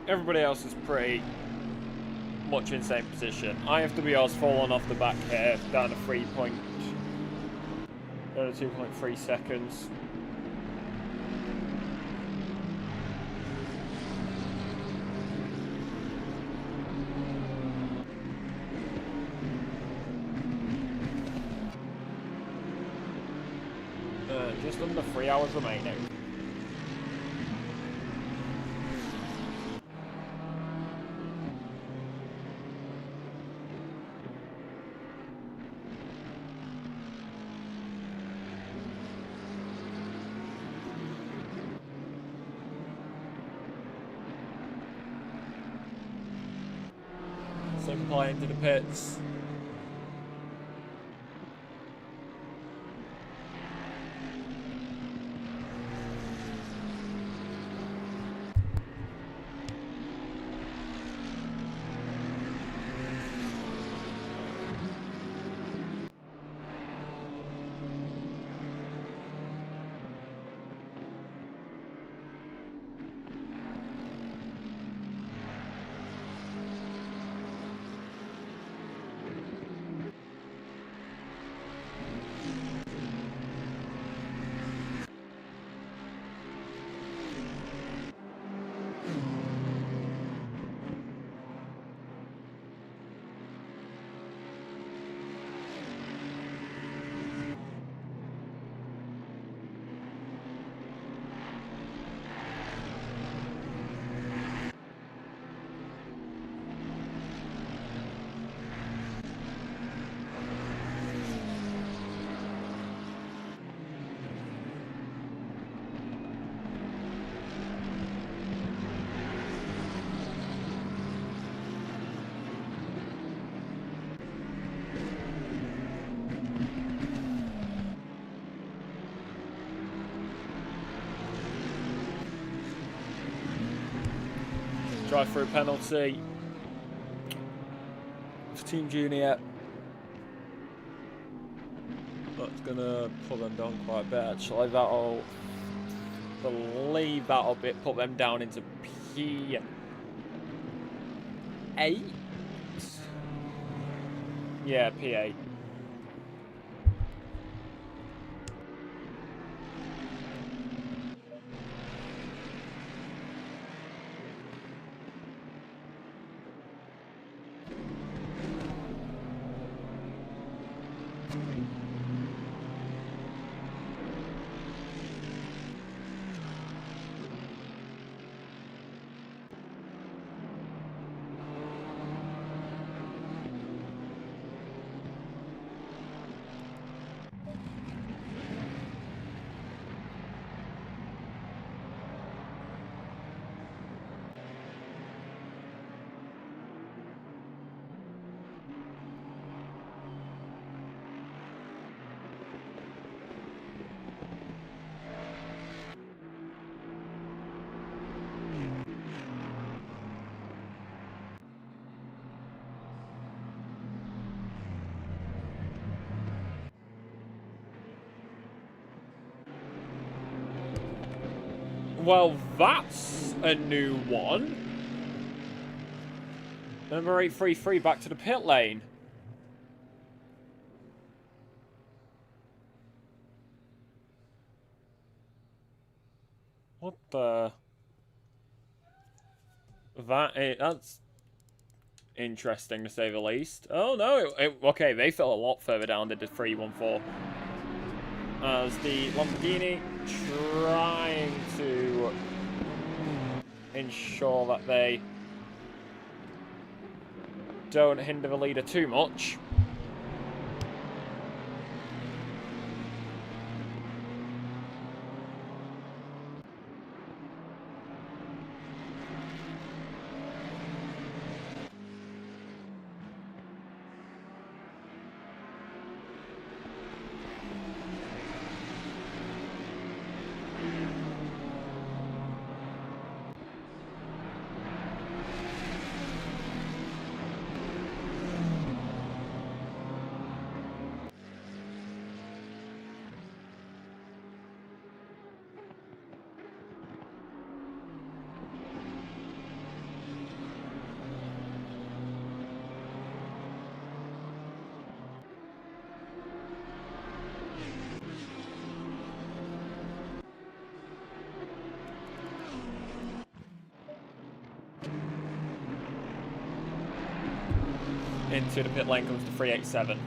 Everybody else is pretty much in the same position. IFWR's fallen off the back here, down to 2.3 seconds. Just under 3 hours remaining. SimPlay into the pits. Drive-through penalty for Team Junior. That's gonna put them down quite a bit. Actually, that'll believe that'll put them down into P8. Yeah, P8. Well, that's a new one. Number 833 back to the pit lane. What the? That's interesting to say the least. Oh no, okay, they fell a lot further down than the 314. As the Lamborghini trying to ensure that they don't hinder the leader too much. Into the pit lane comes the 387.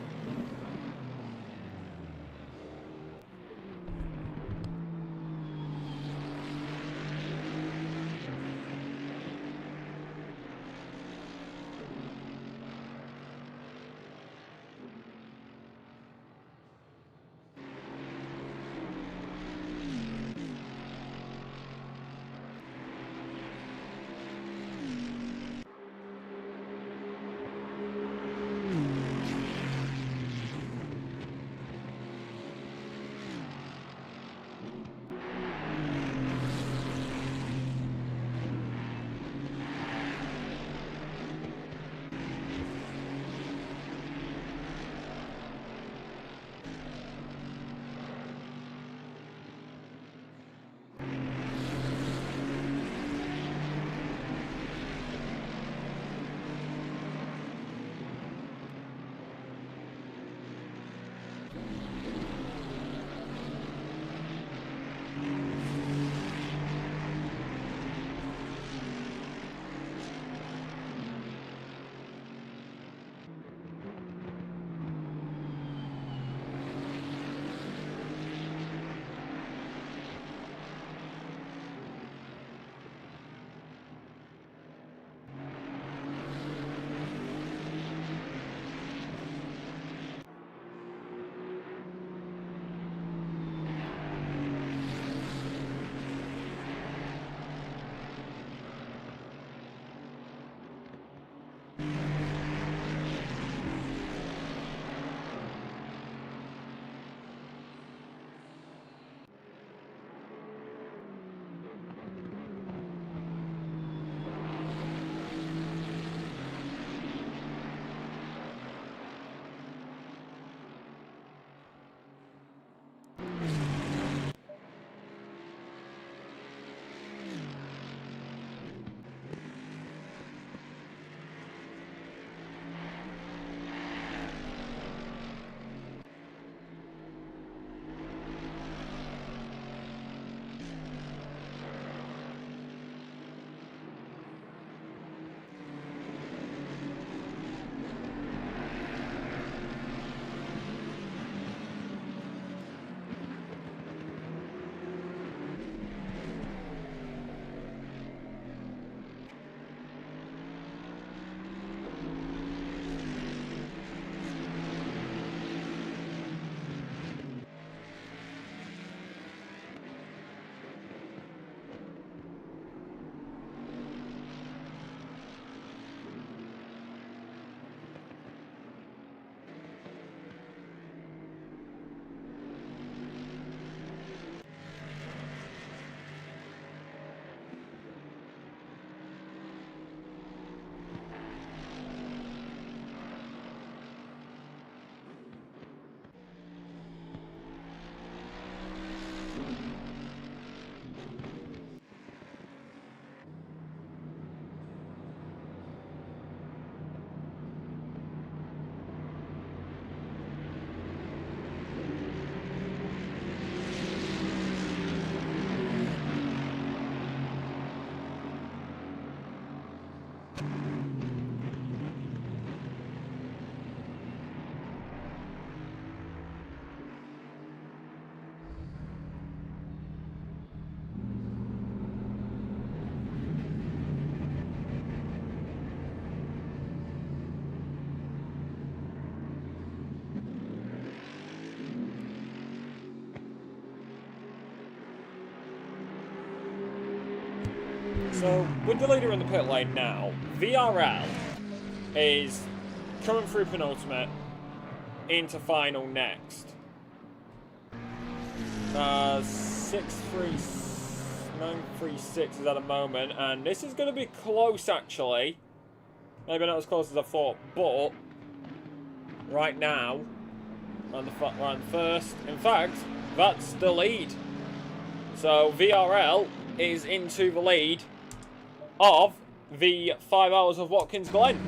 So, with the leader in the pit lane now, VRL is coming through penultimate into final next. 936 is at the moment, and this is going to be close actually. Maybe not as close as I thought, but right now, on the first, in fact, that's the lead. So VRL is into the lead of the 5 hours of Watkins Glen.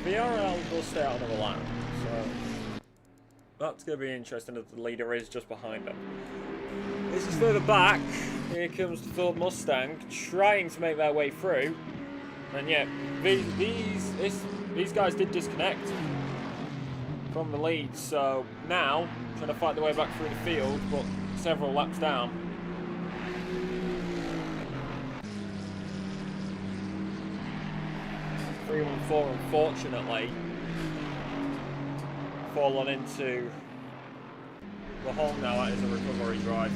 VRL will stay out another lap, so that's going to be interesting as the leader is just behind them. This is further back. Here comes the Ford Mustang trying to make their way through, and yeah, these guys did disconnect from the lead, so now trying to fight their way back through the field, but several laps down. 314, unfortunately, fallen into the hole now. That is a recovery drive.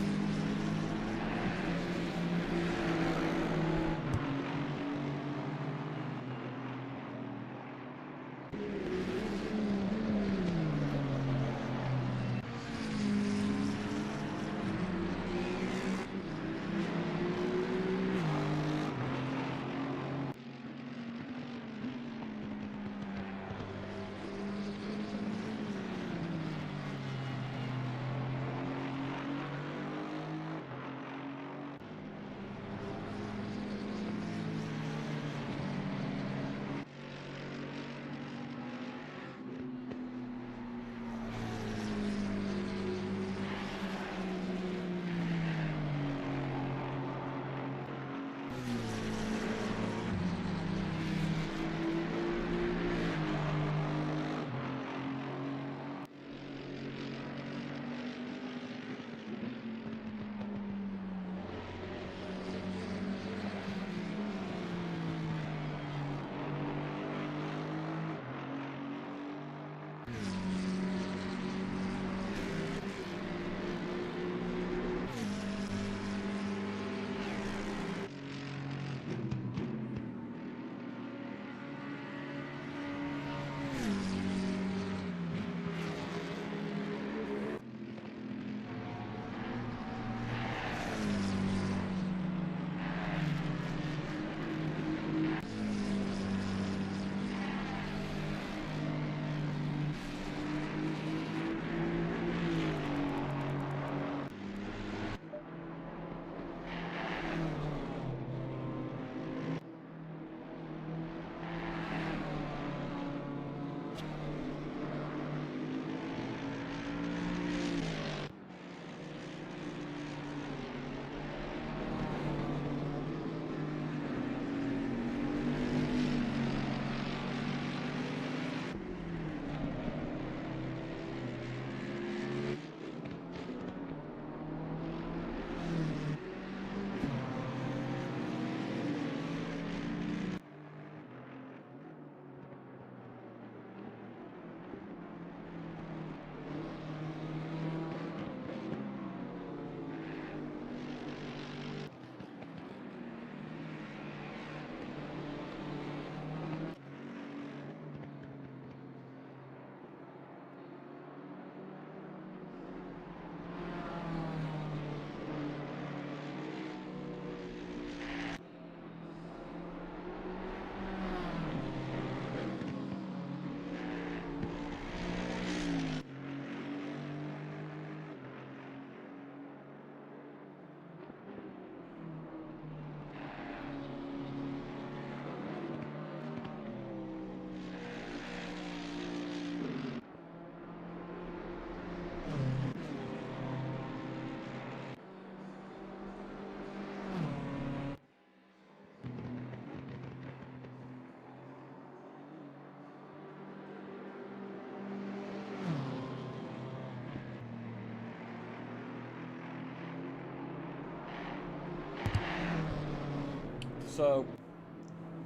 So,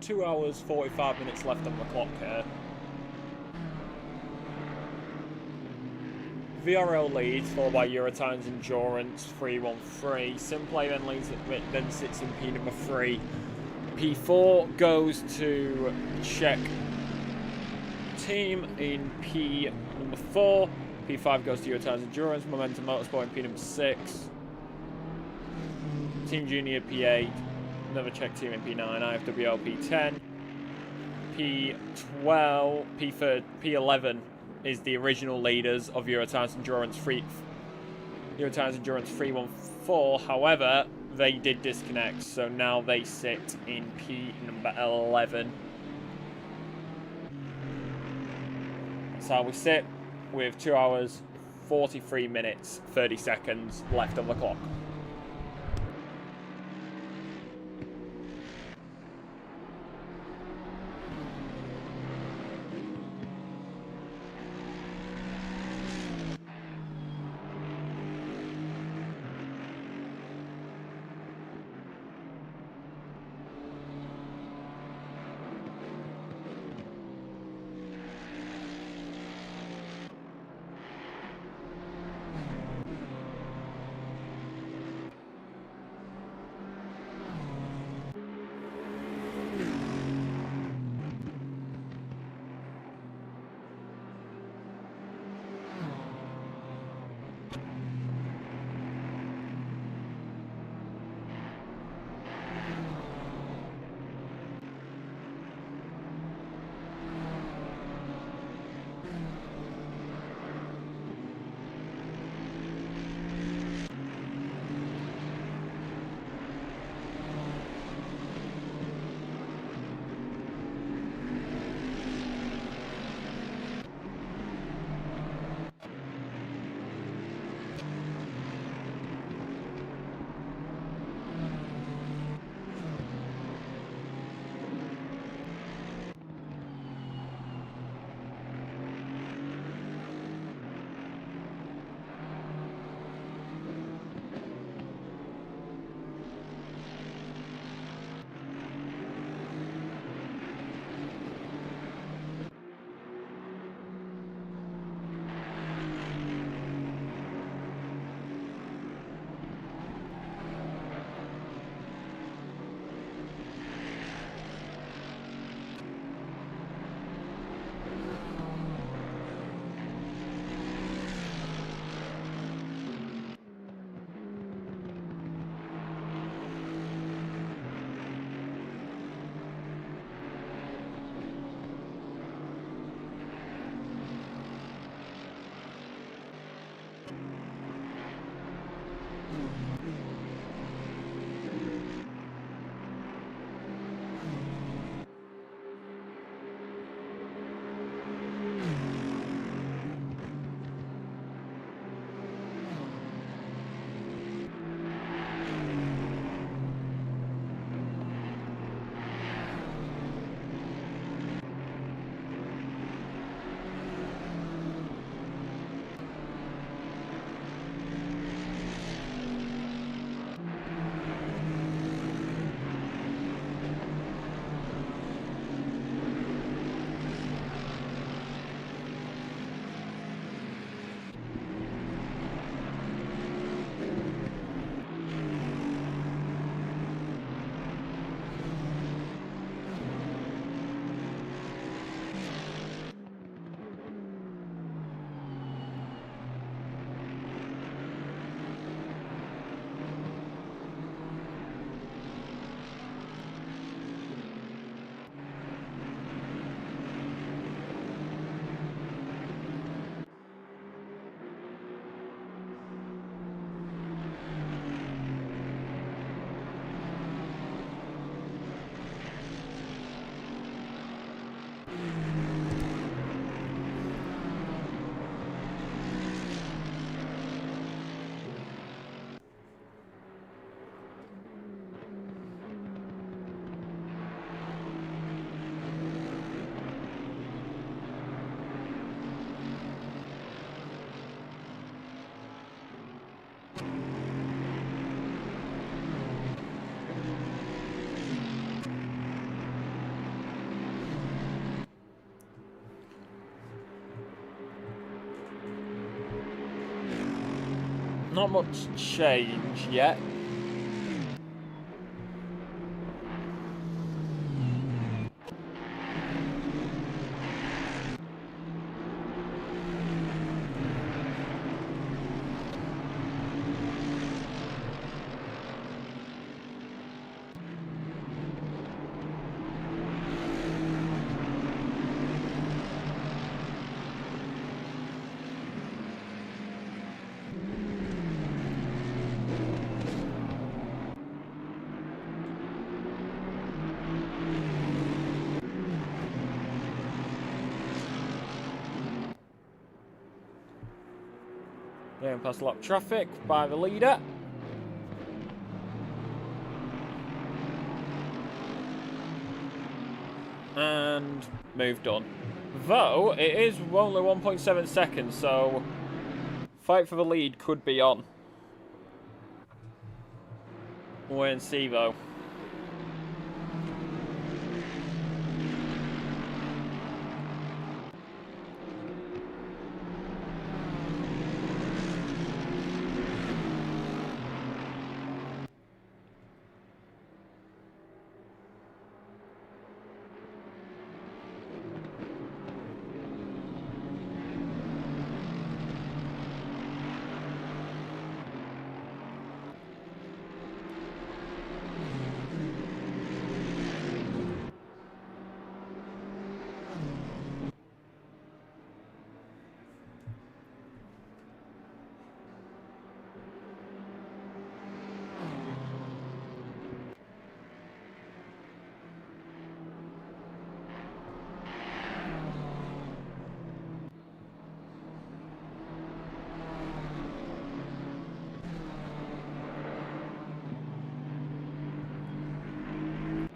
2 hours, 45 minutes left on the clock here. VRL leads, followed by Eurotimes Endurance 313. SimPlay then leads, then sits in P number 3. P4 goes to Czech Team in P number 4. P5 goes to Eurotimes Endurance, Momentum Motorsport in P number 6. Team Junior P8, another Czech team in P9, IFWL P10. P12, P11 is the original leaders of Eurotimes Endurance 314. However, they did disconnect, so now they sit in P number 11. That's how we sit, with 2 hours, 43 minutes, 30 seconds left on the clock. not much change yet. Going past a lot of traffic by the leader. And moved on. Though, it is only 1.7 seconds, so fight for the lead could be on. We'll wait and see, though.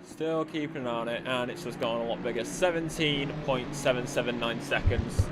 Still keeping an eye on it, and it's just gone a lot bigger. 17.779 seconds.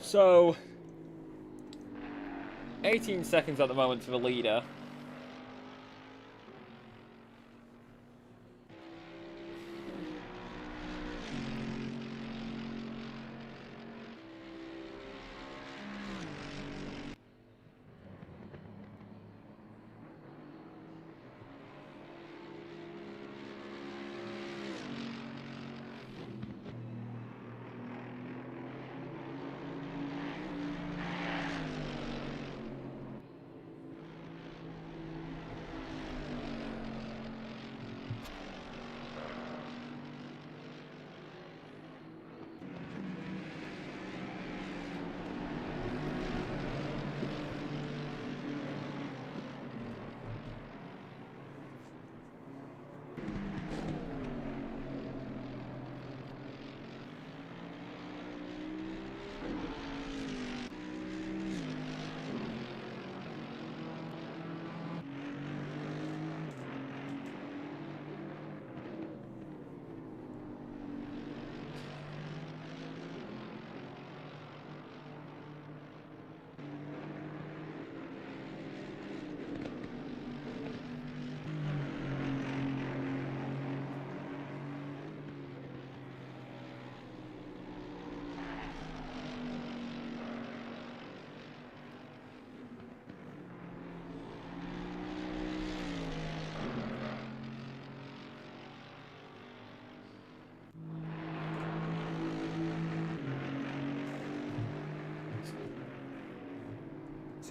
So, 18 seconds at the moment for the leader.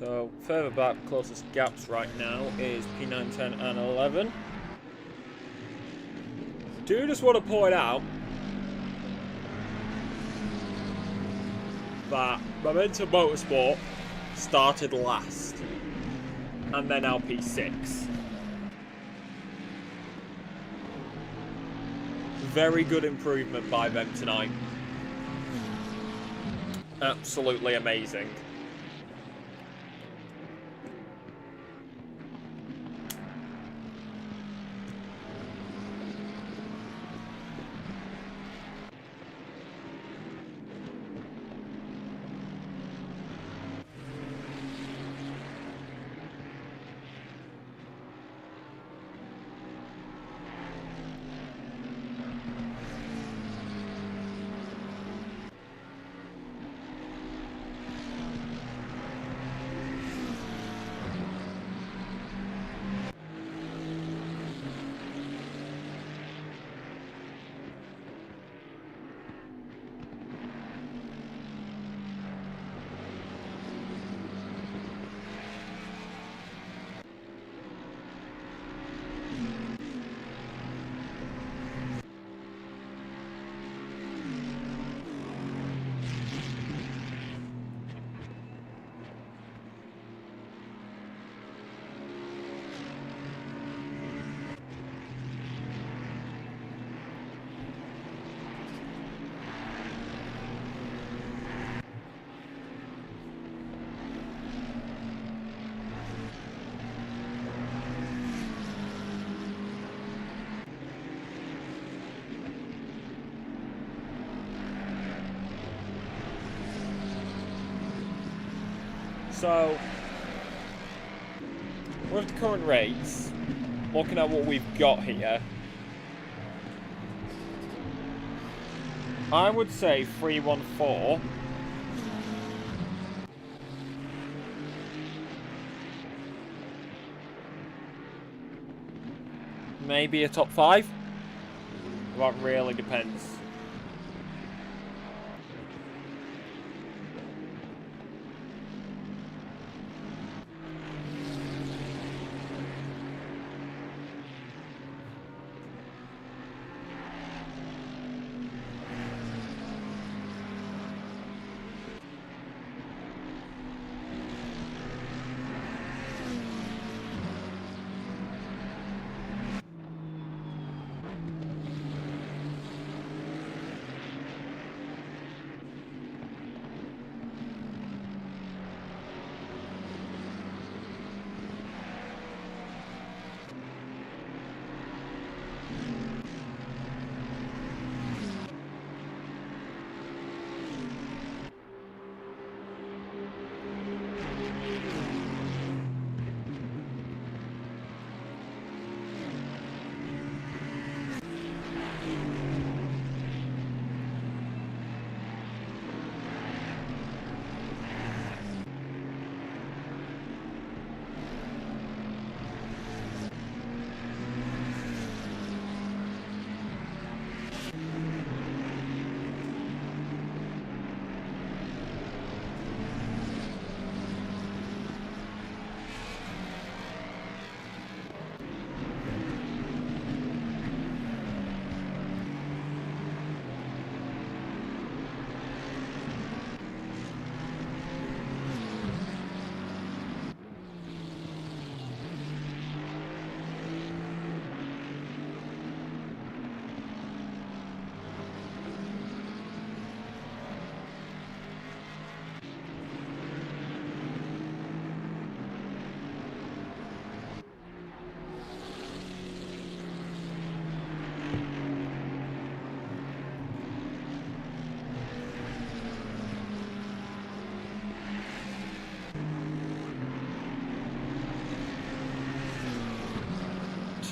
So, further back, closest gaps right now is P9, 10 and 11. Do just want to point out that Commentator Motorsport started last, and then LP6. Very good improvement by them tonight. Absolutely amazing. So, with the current rates, looking at what we've got here, I would say 314. Maybe a top 5? That really depends.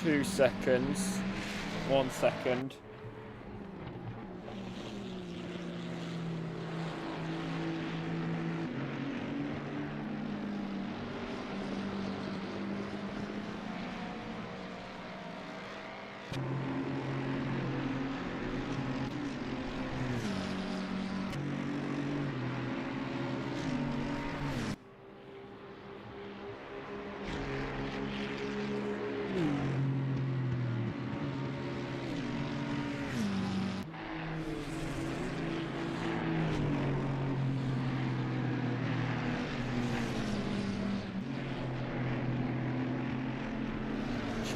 Two seconds. 1 second.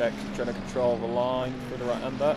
check, trying to control the line through the right hander.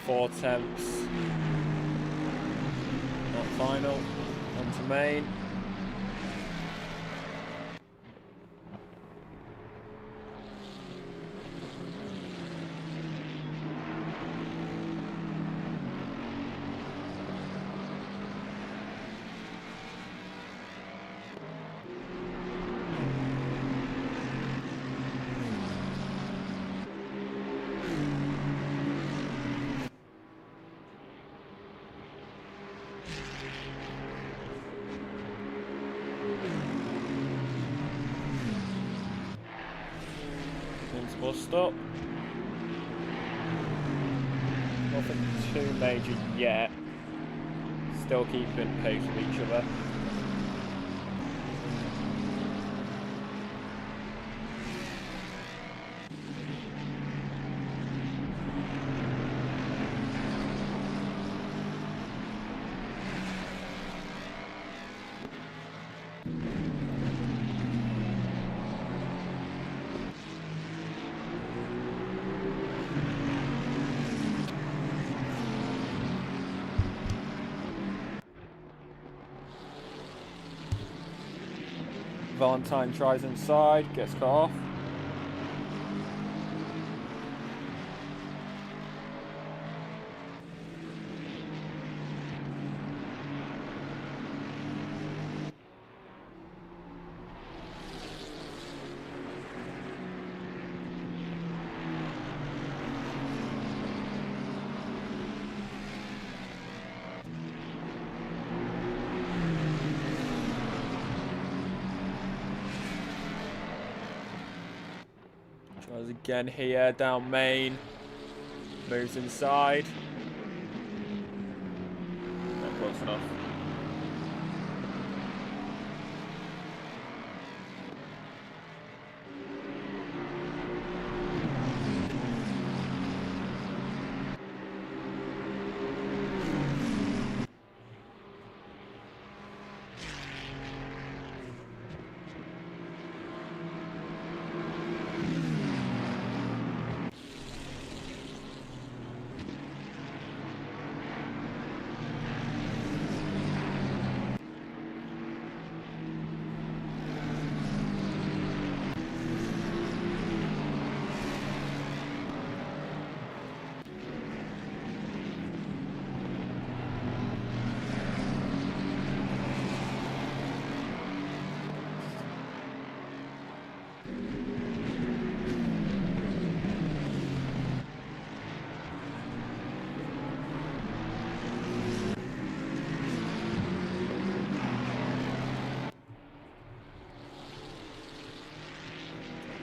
Four tenths. Not final. On to main. We'll stop. Nothing too major yet. Still keeping pace with each other. Valentine tries inside, gets cut off. Tries again here, down main. Moves inside. Not close enough.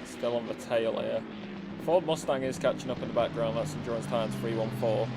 Still on the tail here. Ford Mustang is catching up in the background. That's Endurance Times 314.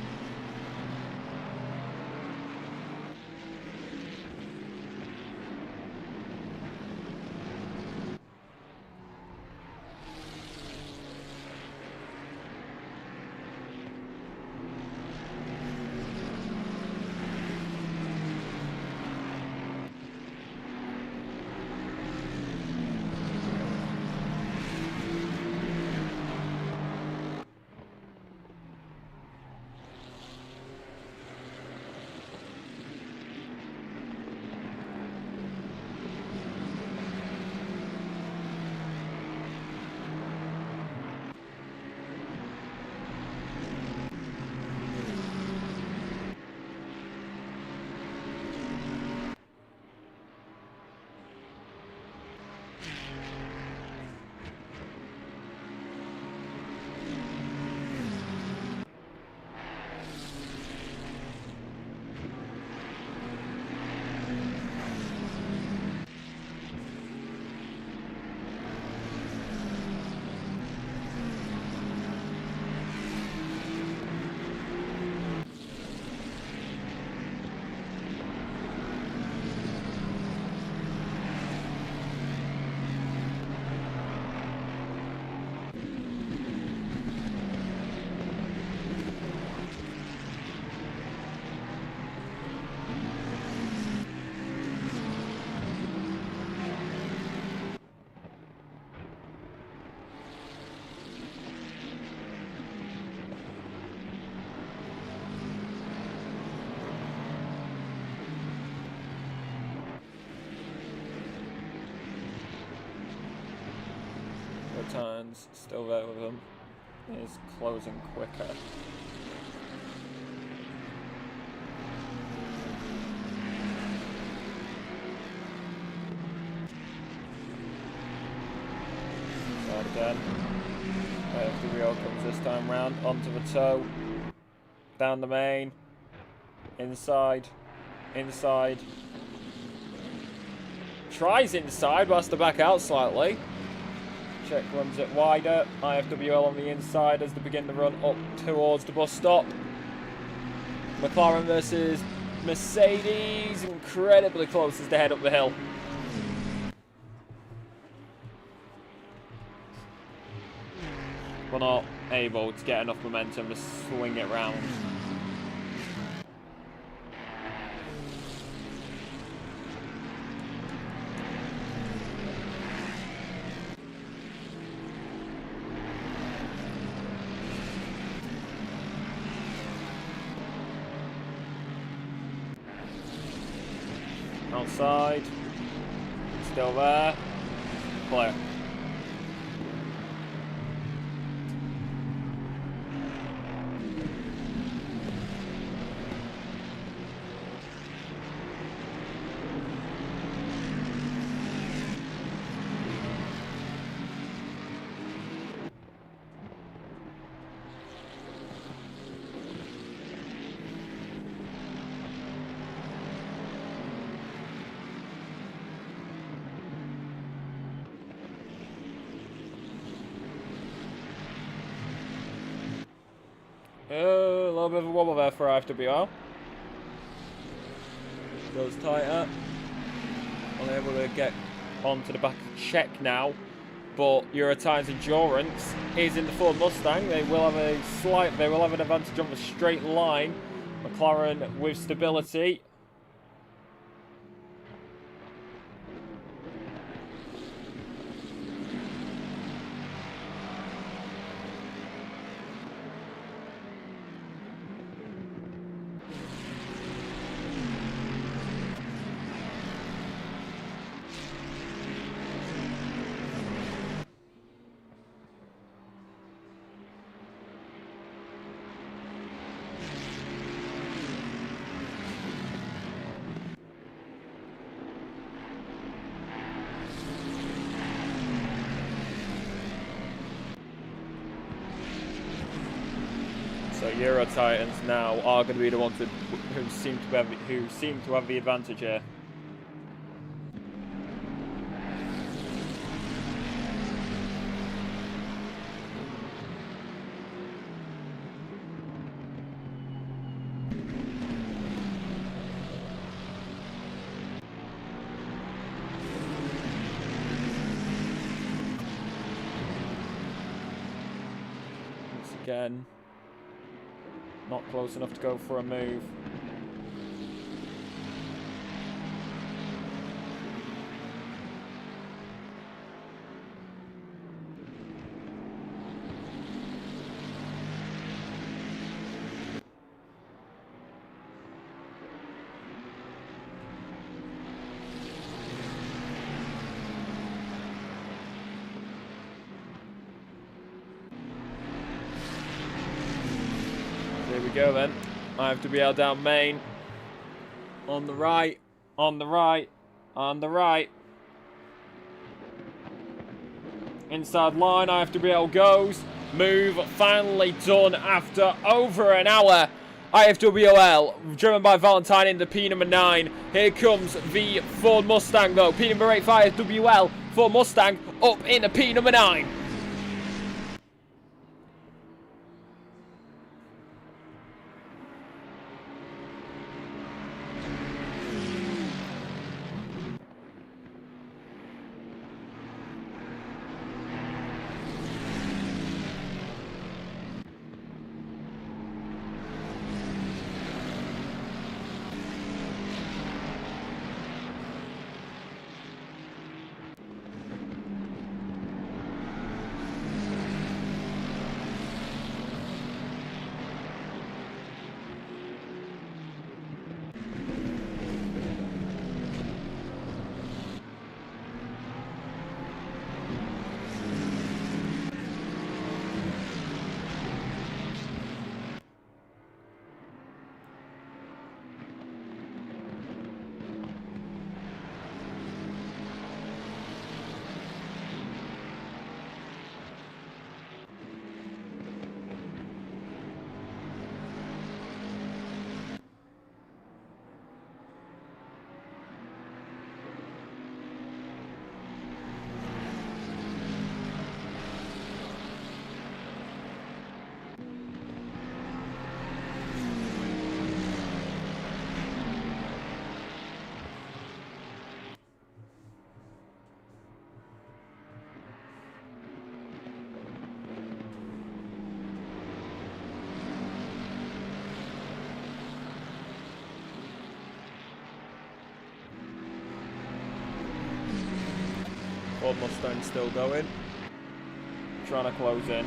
Valentine's still there with them. Is closing quicker. Start again. The wheel comes this time round onto the toe. Down the main. Inside. Inside. Tries inside, but has to back out slightly. Check runs it wider. IFWL on the inside as they begin the run up towards the bus stop. McLaren versus Mercedes. Incredibly close as they head up the hill. But not able to get enough momentum to swing it round. Outside, still there, clear. A little bit of a wobble there for IFWR. Goes tighter. Unable to get onto the back of the check now. But Eurotime's endurance is in the Ford Mustang. They will have an advantage on the straight line. McLaren with stability. So Euro Titans now are going to be the ones who seem to have the advantage here. Once again. Not close enough to go for a move. Here we go then. I have to be out down main. On the right. On the right. On the right. Inside line. I have to be able goes. Move finally done after over an hour. IFWL driven by Valentine in the P number 9. Here comes the Ford Mustang though. P number 8 for IFWL. Ford Mustang up in the P number 9. Ford Mustang still going. Trying to close in.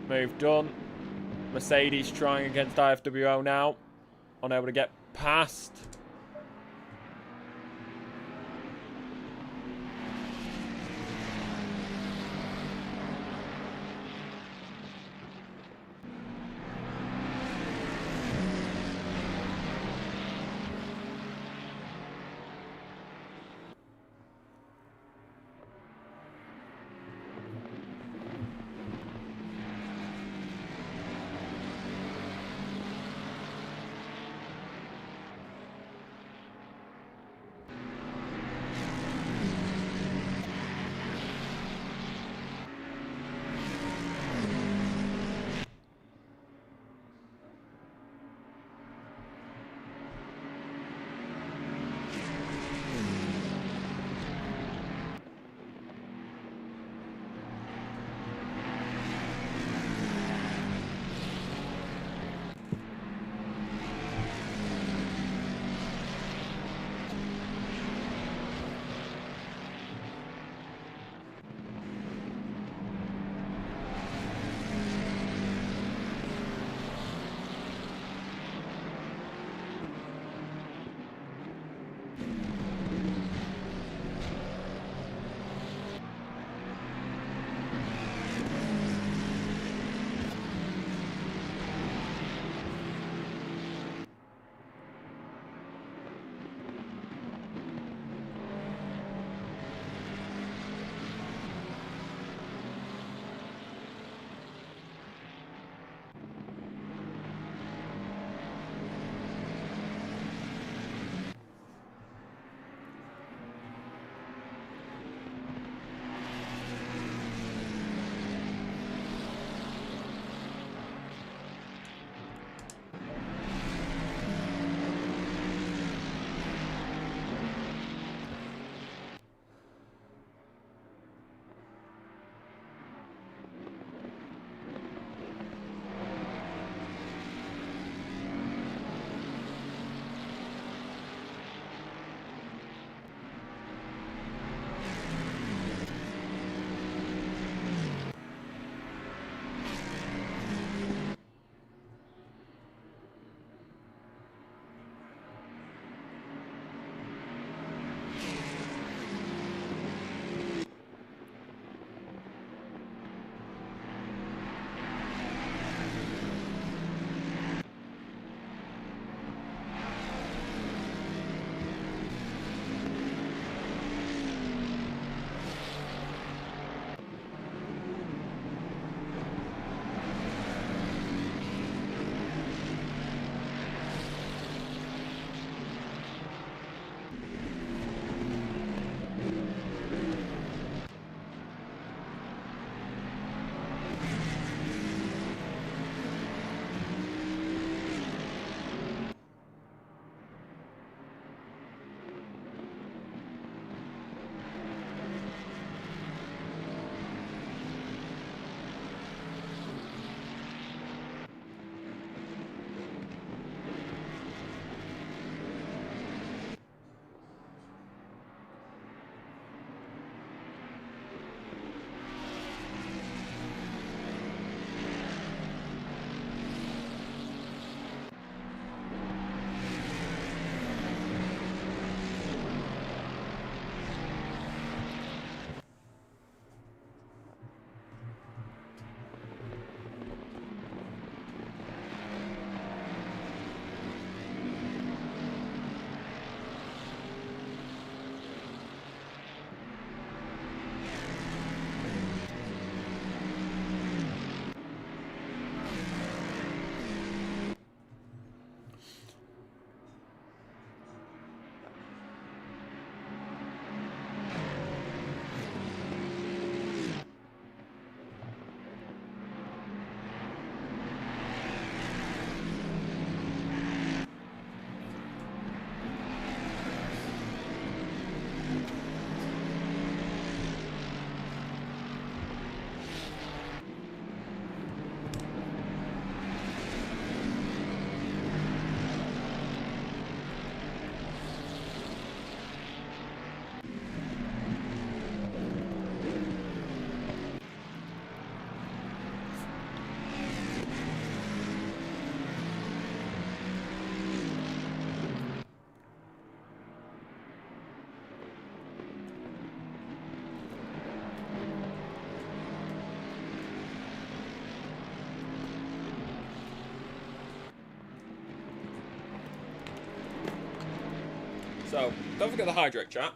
Move done. Mercedes trying against IFWO now. Unable to get past. So, don't forget the hydrate, chat.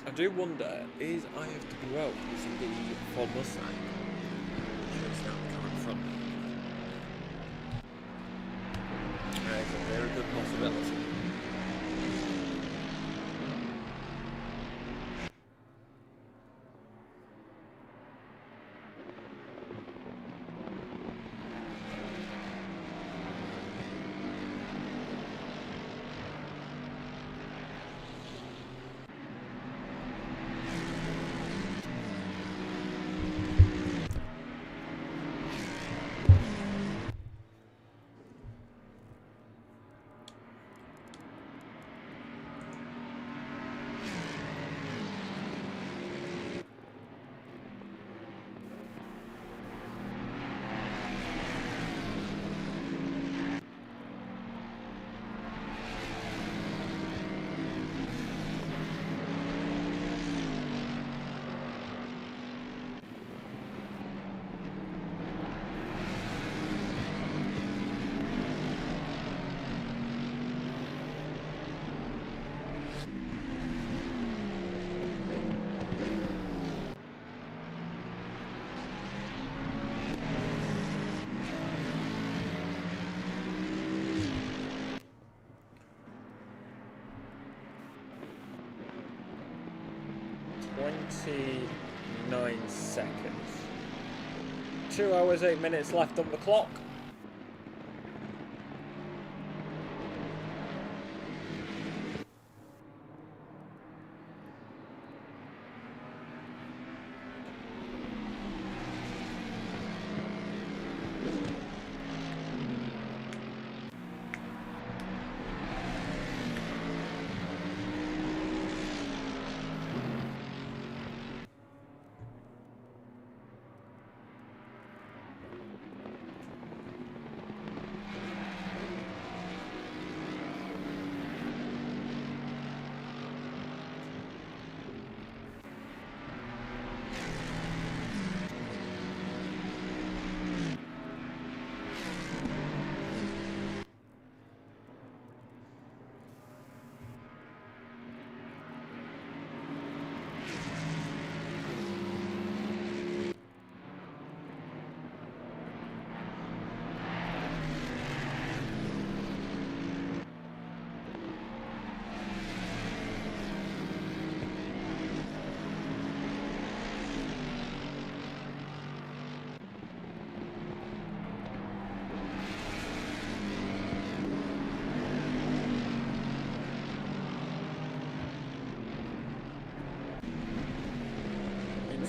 I do wonder, is IF2O using the Ford Mustang? Shows that coming from me. That is a very good possibility. .29 seconds. 2 hours, 8 minutes left on the clock.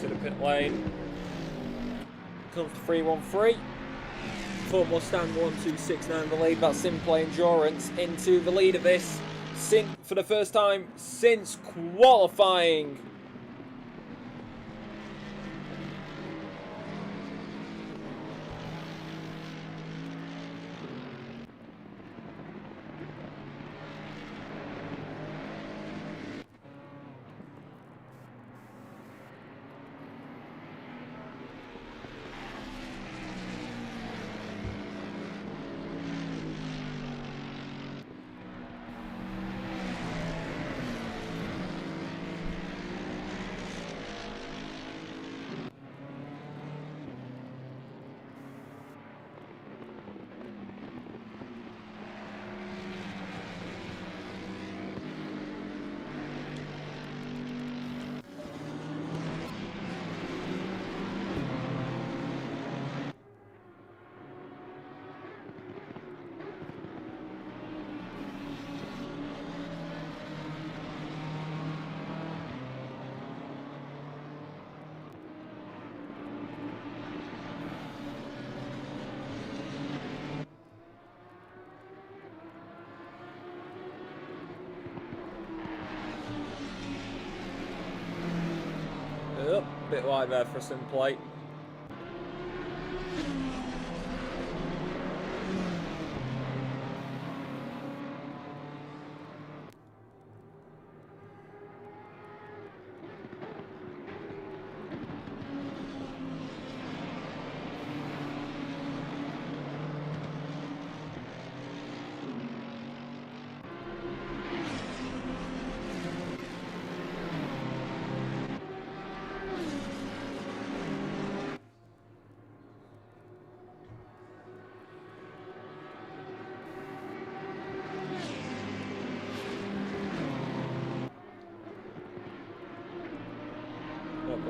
To the pit lane. Comes to 313. Ford Mustang 1269 the lead. That's SimPlay Endurance into the lead of this. For the first time since qualifying. Oh, bit wide there for SimPlay.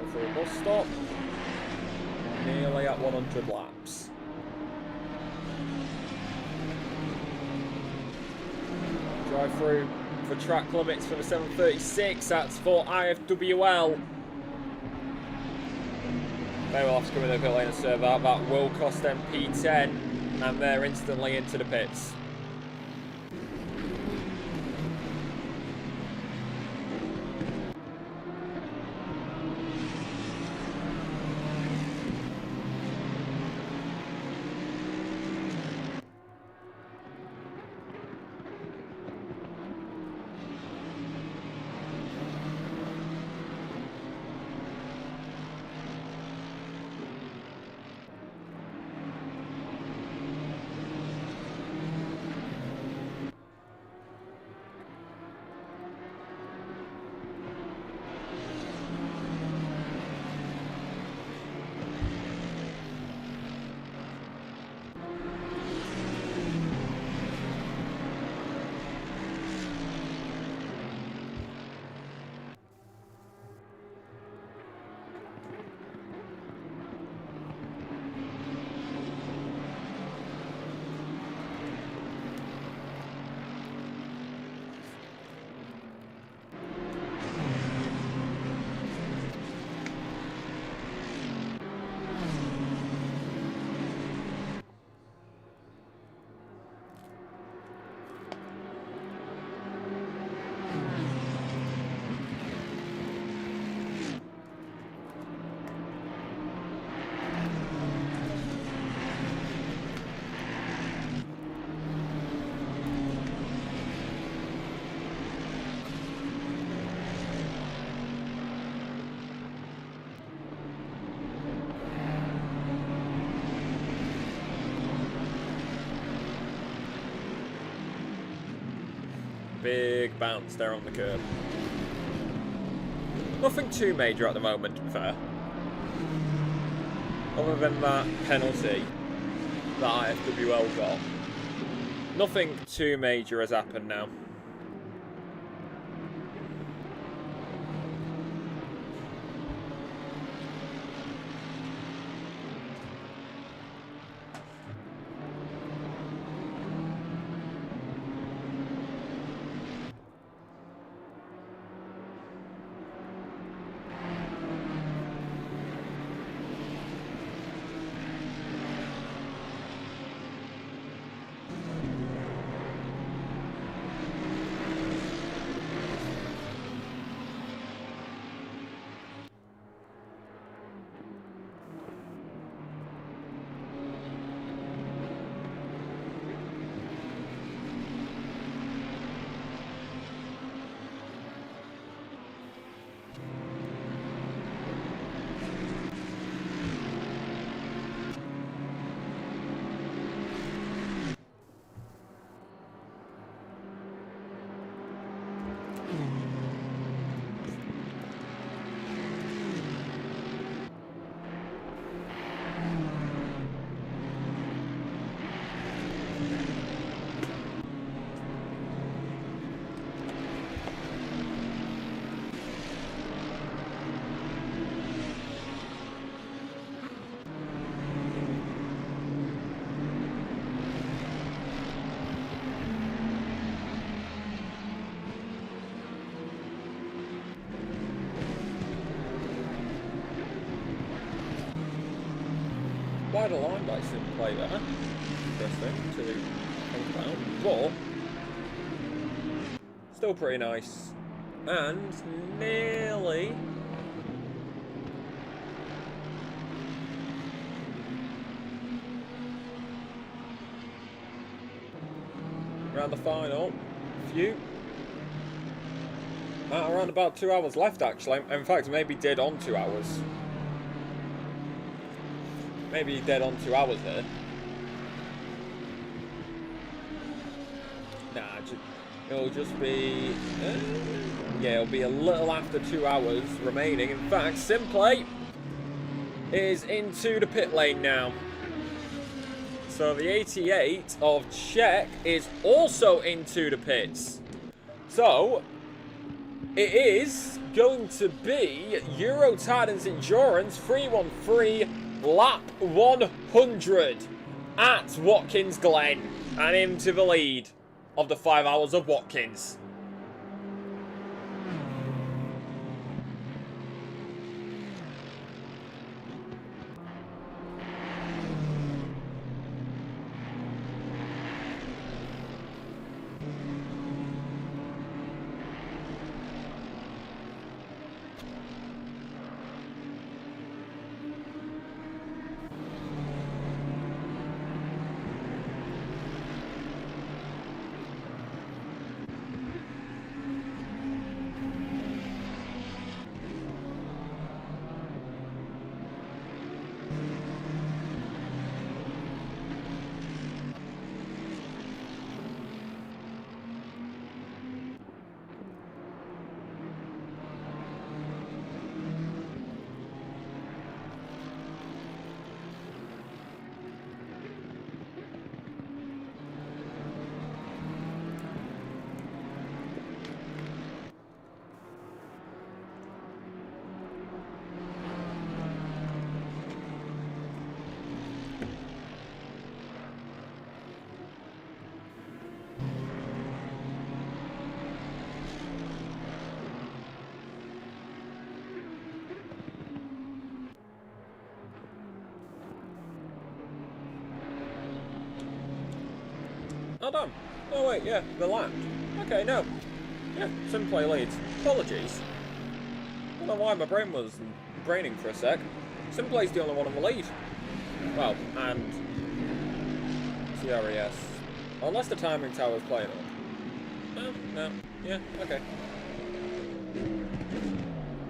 Go through a bus stop. Nearly at 100 laps. Drive through for track limits for the 736. That's for IFWL. They will have to come in the pit lane and serve out. That will cost them P10, and they're instantly into the pits. Big bounce there on the curb. Nothing too major at the moment, to be fair. Other than that penalty that IFWL got. Nothing too major has happened now. Quite a line by SimPlay there. Interesting to think about. But still pretty nice. And nearly around the final few. Around about 2 hours left actually. In fact, maybe dead on 2 hours. Maybe dead on 2 hours here. Nah, it'll just be... yeah, it'll be a little after 2 hours remaining. In fact, SimPlay is into the pit lane now. So the 88 of Czech is also into the pits. So, It is going to be Euro Titans Endurance 313 lap 100 at Watkins Glen, and into the lead of the 5 hours of Watkins. Oh, damn. Oh, wait, yeah, the lapped. Okay, no. Yeah, SimPlay leads. Apologies. I don't know why my brain was braining for a sec. SimPlay's the only one on the lead. Well, and CRES. Unless the timing tower's playing up. No. Yeah, okay.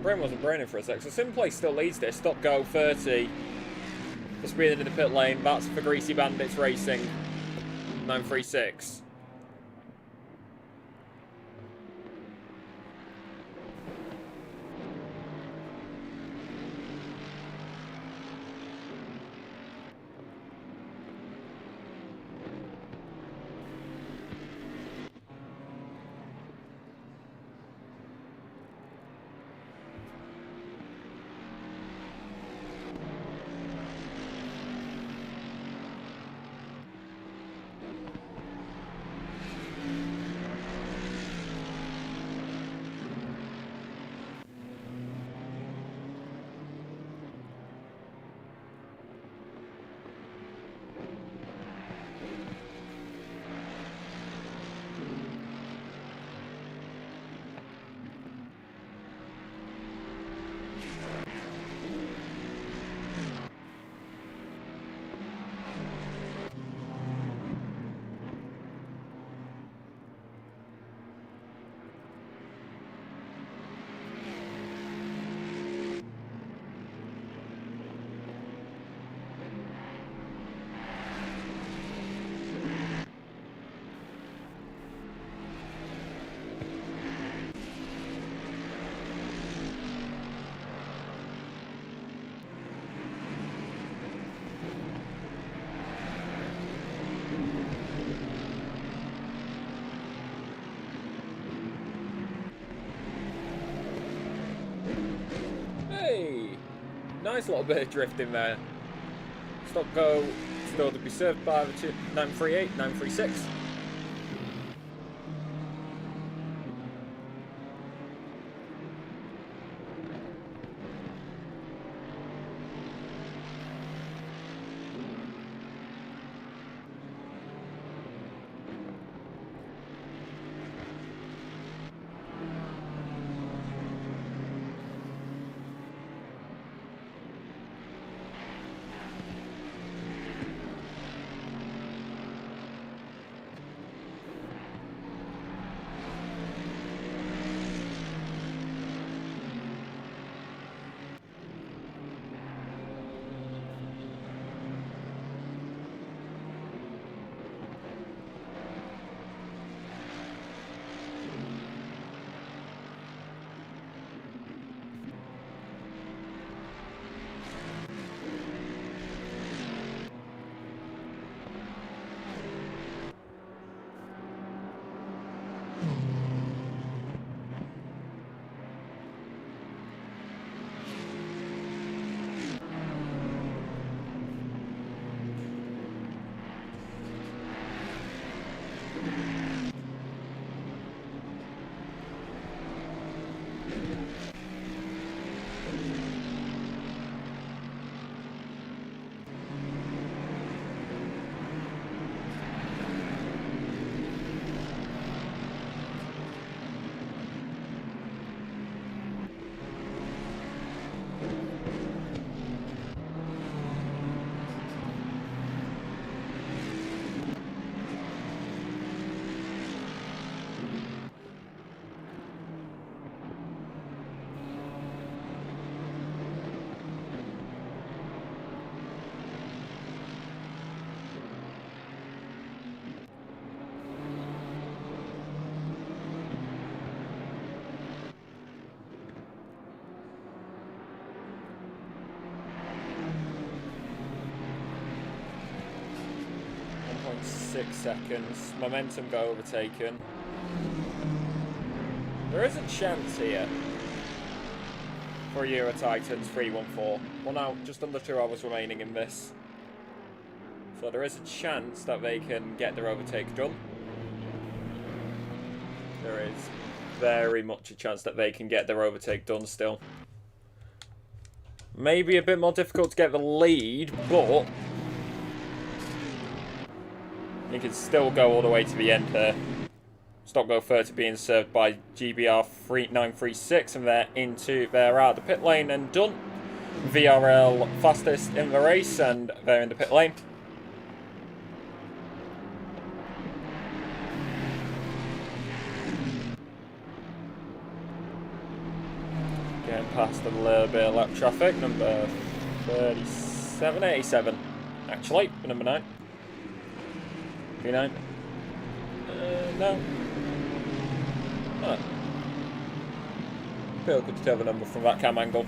Brain wasn't braining for a sec. So SimPlay still leads this. Stop go 30. For speeding in the pit lane. That's for Greasy Bandits Racing. 936. Nice little bit of drifting there. Stop go still to be served by the 938, 936. 6 seconds. Momentum got overtaken. There is a chance here for Euro Titans 314. Well, now just under 2 hours remaining in this. So there is a chance that they can get their overtake done. There is very much a chance that they can get their overtake done still. Maybe a bit more difficult to get the lead, but you can still go all the way to the end here. Stop go 30 being served by GBR 936, and they're out of the pit lane and done. VRL fastest in the race, and they're in the pit lane. Getting past a little bit of lap traffic, number 37, 87, actually, number 9. V9. No. Oh. Feel good to tell the number from that cam angle.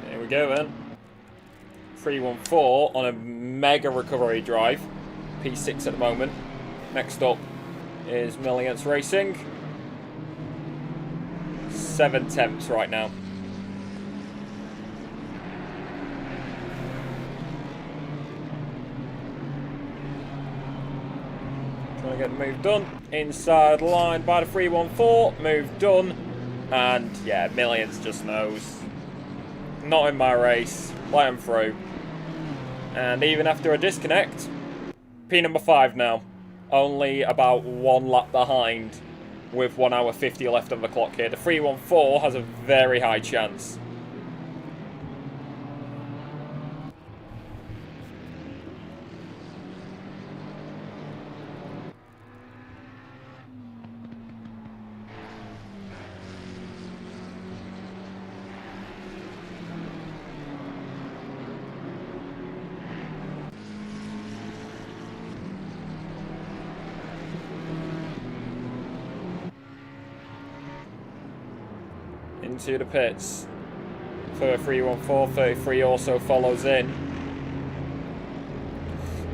Here we go then. 314 on a mega recovery drive. P6 at the moment. Next up is Millions Racing. 7 tenths right now. Trying to get the move done. Inside line by the 314. Move done. And yeah, Millions just knows. Not in my race. Let him through. And even after a disconnect, P number 5 now. Only about 1 lap behind with 1 hour 50 left on the clock here. The 314 has a very high chance. Into the pits for 314. 33 also follows in.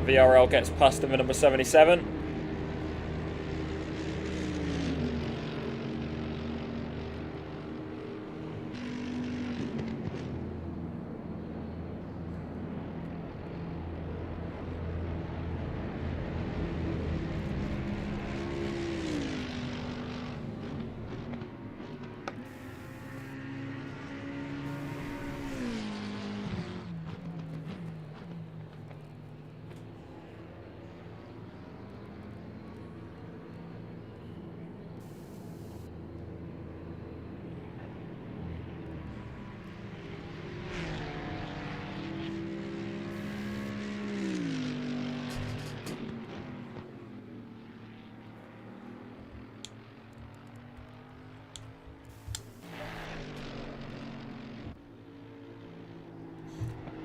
VRL gets past him at number 77.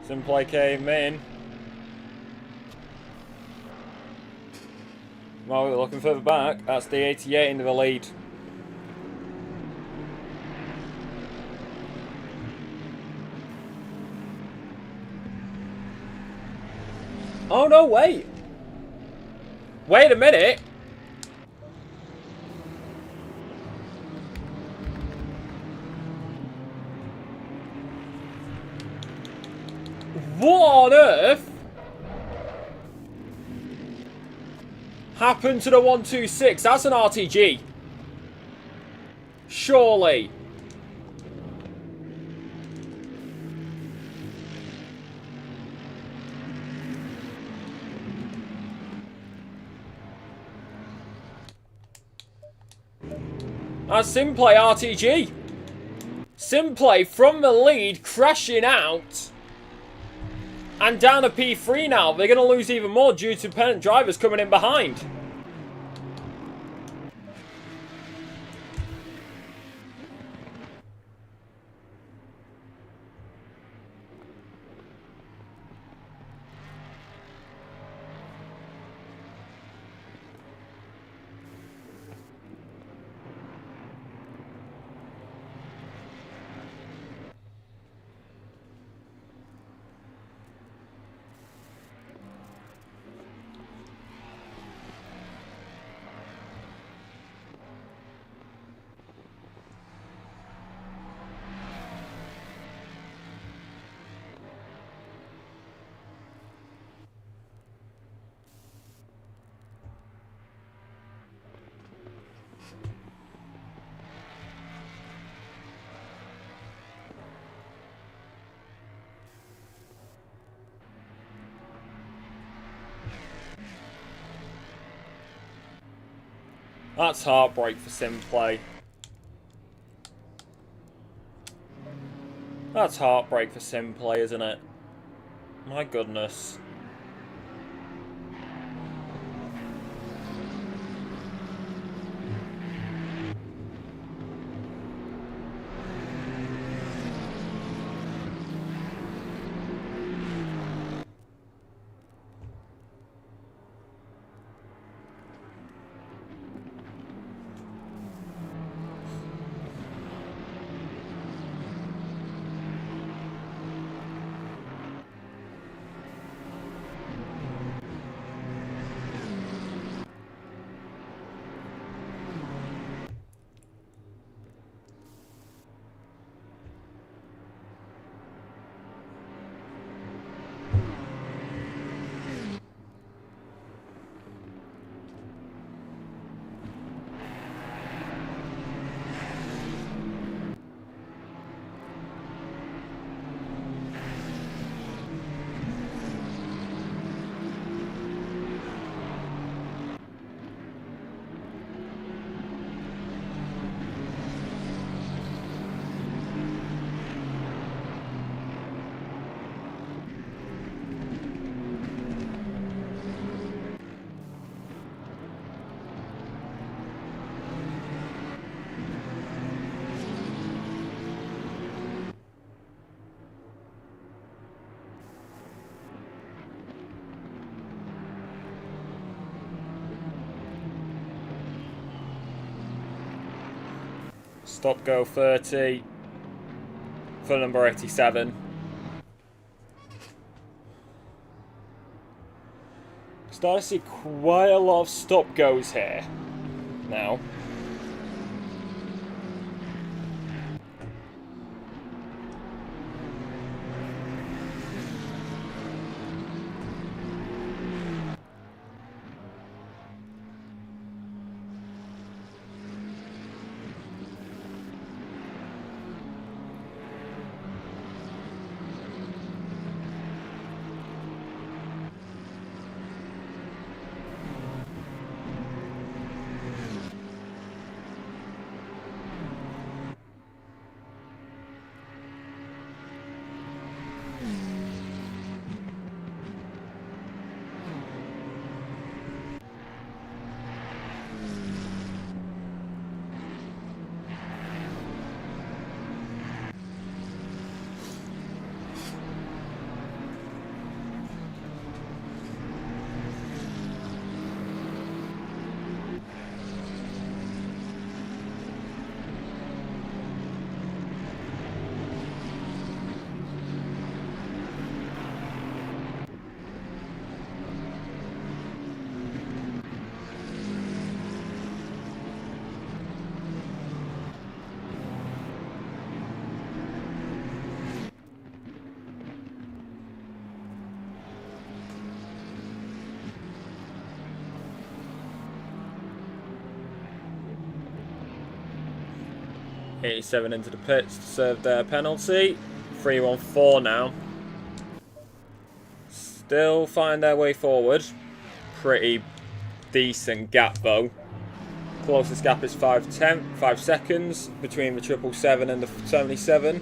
SimPlay came in. While we're looking further back, that's the 88 into the lead. Oh no, wait! Wait a minute! What on earth? happened to the 126? That's an RTG. Surely. That's SimPlay RTG. SimPlay from the lead, crashing out. And down to P3 now. They're going to lose even more due to pennant drivers coming in behind. That's heartbreak for SimPlay. That's heartbreak for SimPlay, isn't it? My goodness. Stop go 30 for number 87. Starting to see quite a lot of stop goes here now. 87 into the pits to serve their penalty. 3-1-4 now. Still find their way forward. Pretty decent gap though. Closest gap is 5 seconds between the 777 and the 77.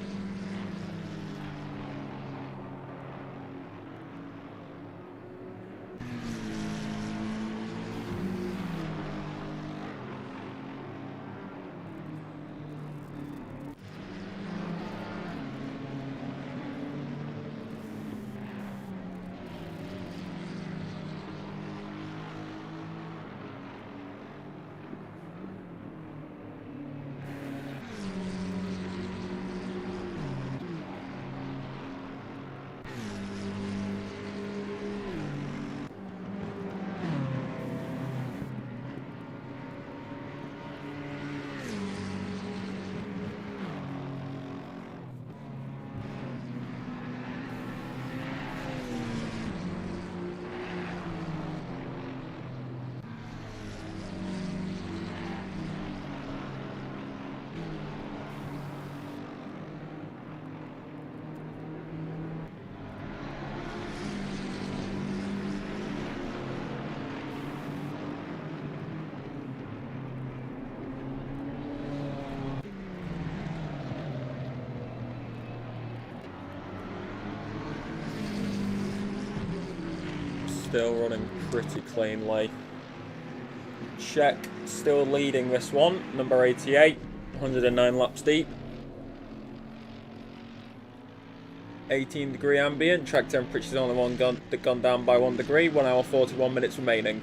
Still running pretty cleanly. Czech still leading this one, number 88, 109 laps deep. 18 degree ambient, track temperature's only gone down by 1 degree, 1 hour 41 minutes remaining.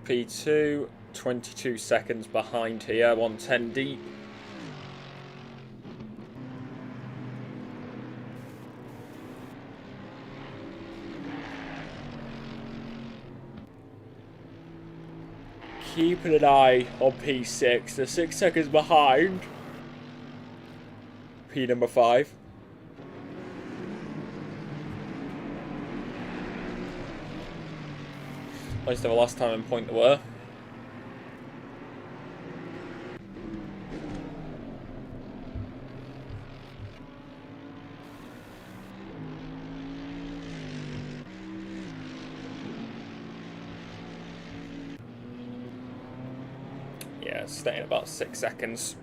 P2, 22 seconds behind here, 110 deep. Keeping an eye on P6, they're 6 seconds behind P number 5. At least the last time and point they were. Yeah, staying about 6 seconds.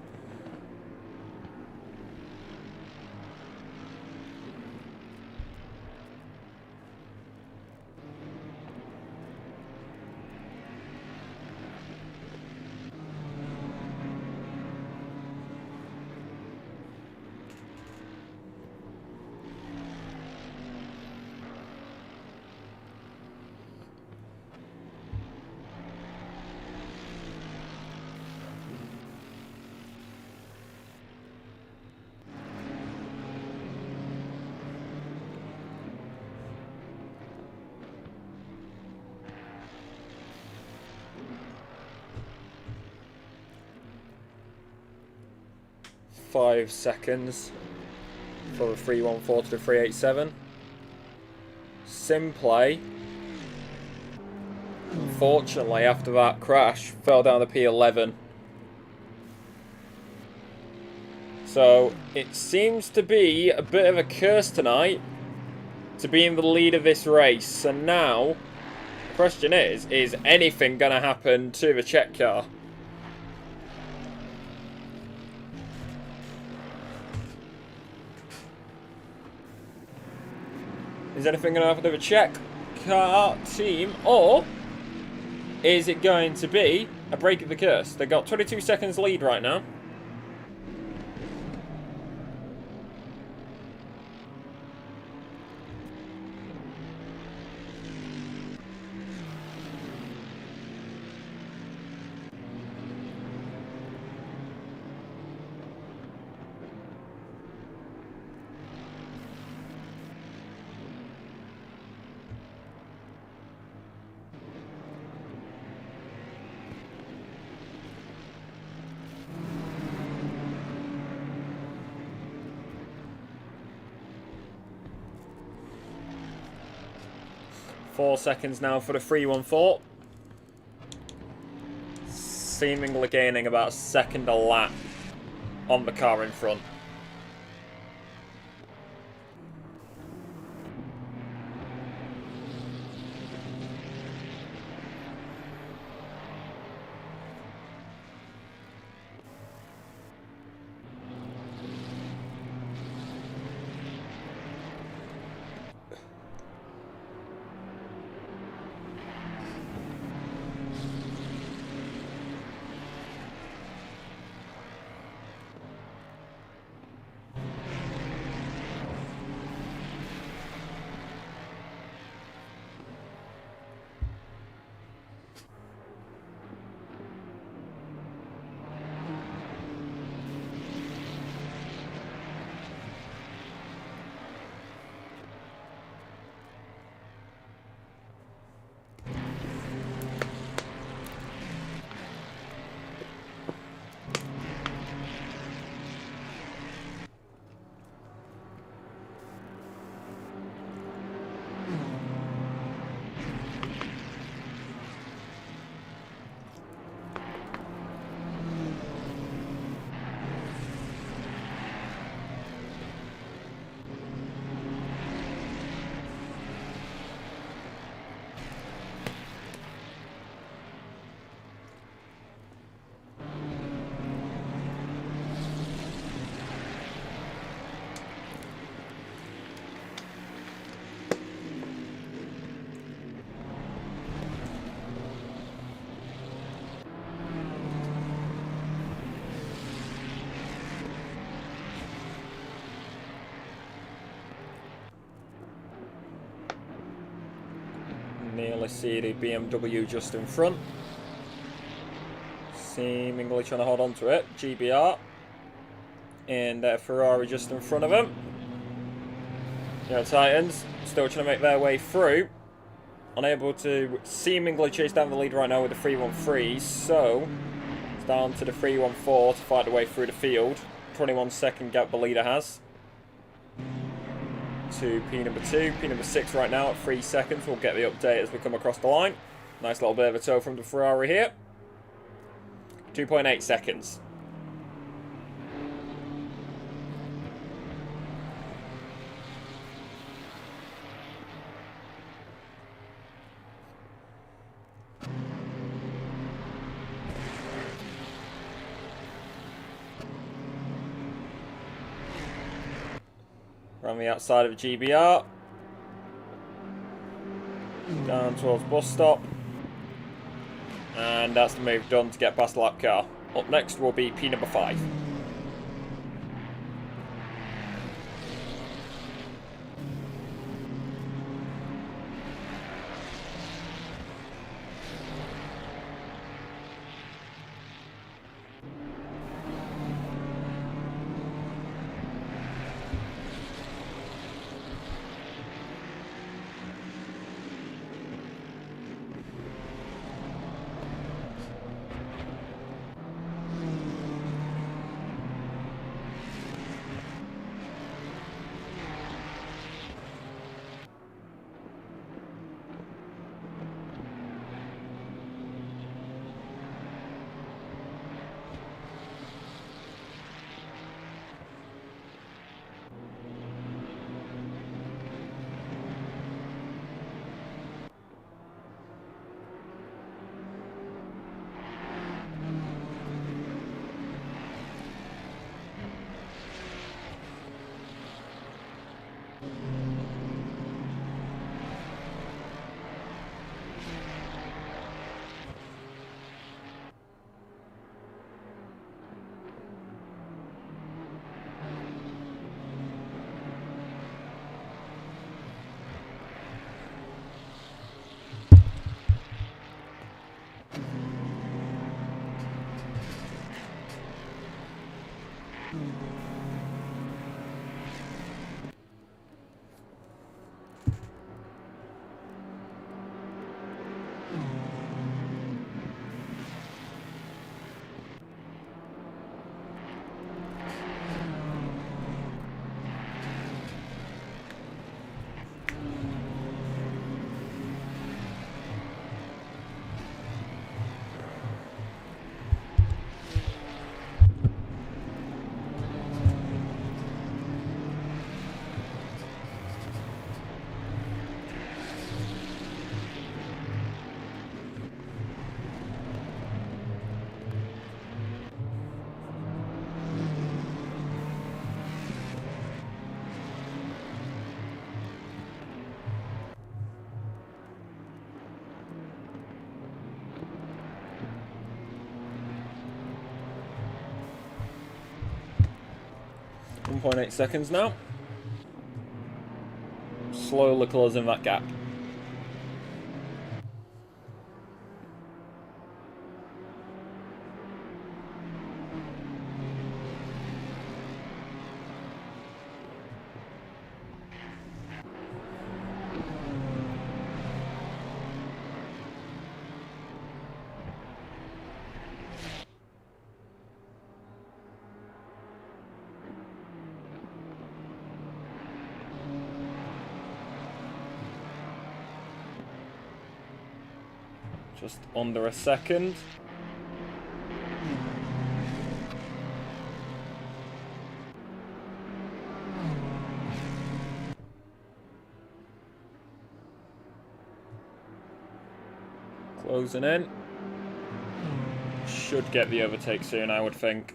Five seconds for the 314 to the 387. SimPlay, unfortunately, after that crash, fell down to P11. So it seems to be a bit of a curse tonight to be in the lead of this race. And now, the question is anything going to happen to the Czech car? Is anything going to happen to the Czech car team, or is it going to be a break of the curse? They've got 22 seconds lead right now. Four seconds now for the 314. Seemingly gaining about a second a lap on the car in front. Nearly see the BMW just in front. Seemingly trying to hold on to it. GBR. And Ferrari just in front of him. Yeah, Titans still trying to make their way through. Unable to seemingly chase down the lead right now with the 313. So, it's down to the 314 to fight the way through the field. 21-second gap the leader has. To P number 2. P number 6 right now at 3 seconds. We'll get the update as we come across the line. Nice little bit of a tow from the Ferrari here. 2.8 seconds. Around the outside of the GBR. Down towards bus stop. And that's the move done to get past the lap car. Up next will be P number 5. .8 seconds now. Slowly closing that gap. Just under a second. Closing in. Should get the overtake soon, I would think.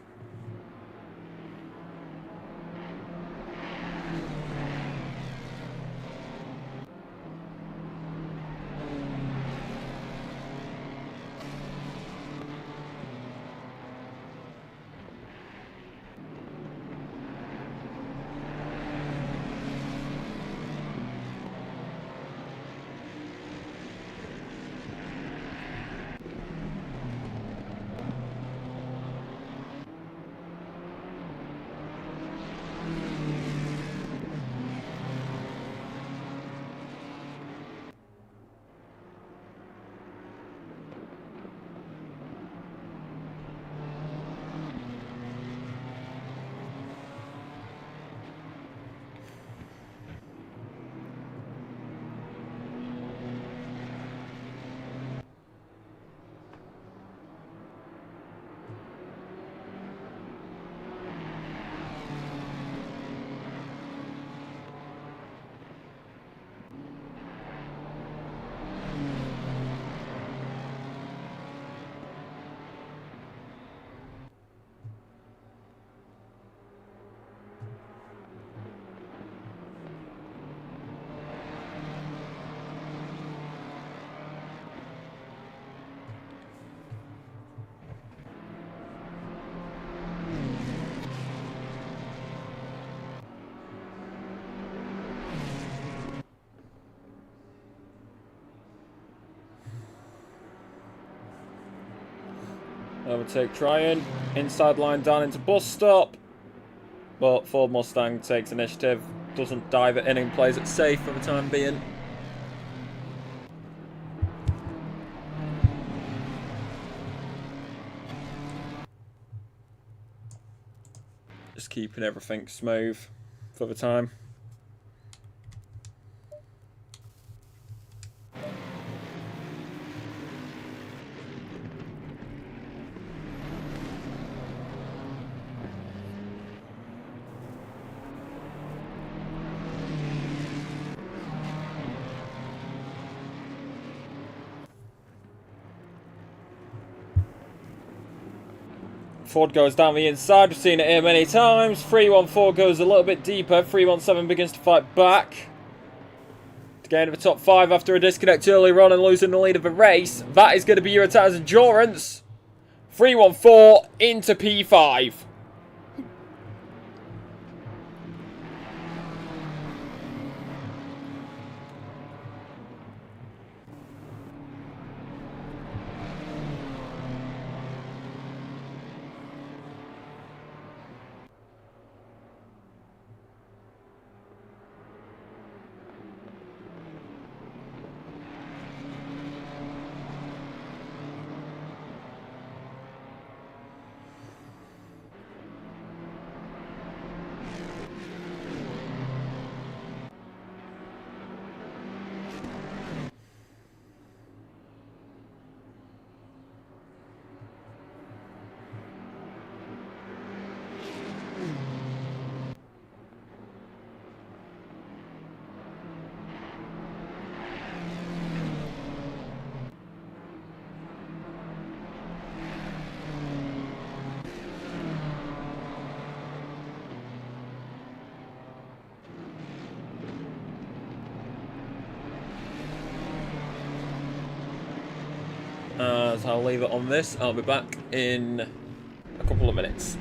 Overtake trying. Inside line down into bus stop. But Ford Mustang takes initiative. Doesn't dive it in, plays it safe for the time being. Just keeping everything smooth for the time. Ford goes down the inside, we've seen it here many times. 314 goes a little bit deeper. 317 begins to fight back. To get into the top 5 after a disconnect earlier on and losing the lead of the race. That is going to be your Eurotire's endurance. 314 into P5. as I'll leave it on this. I'll be back in a couple of minutes.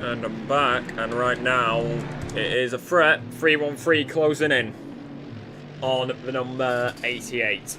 And I'm back, and right now it is a threat, 313 closing in on the number 88.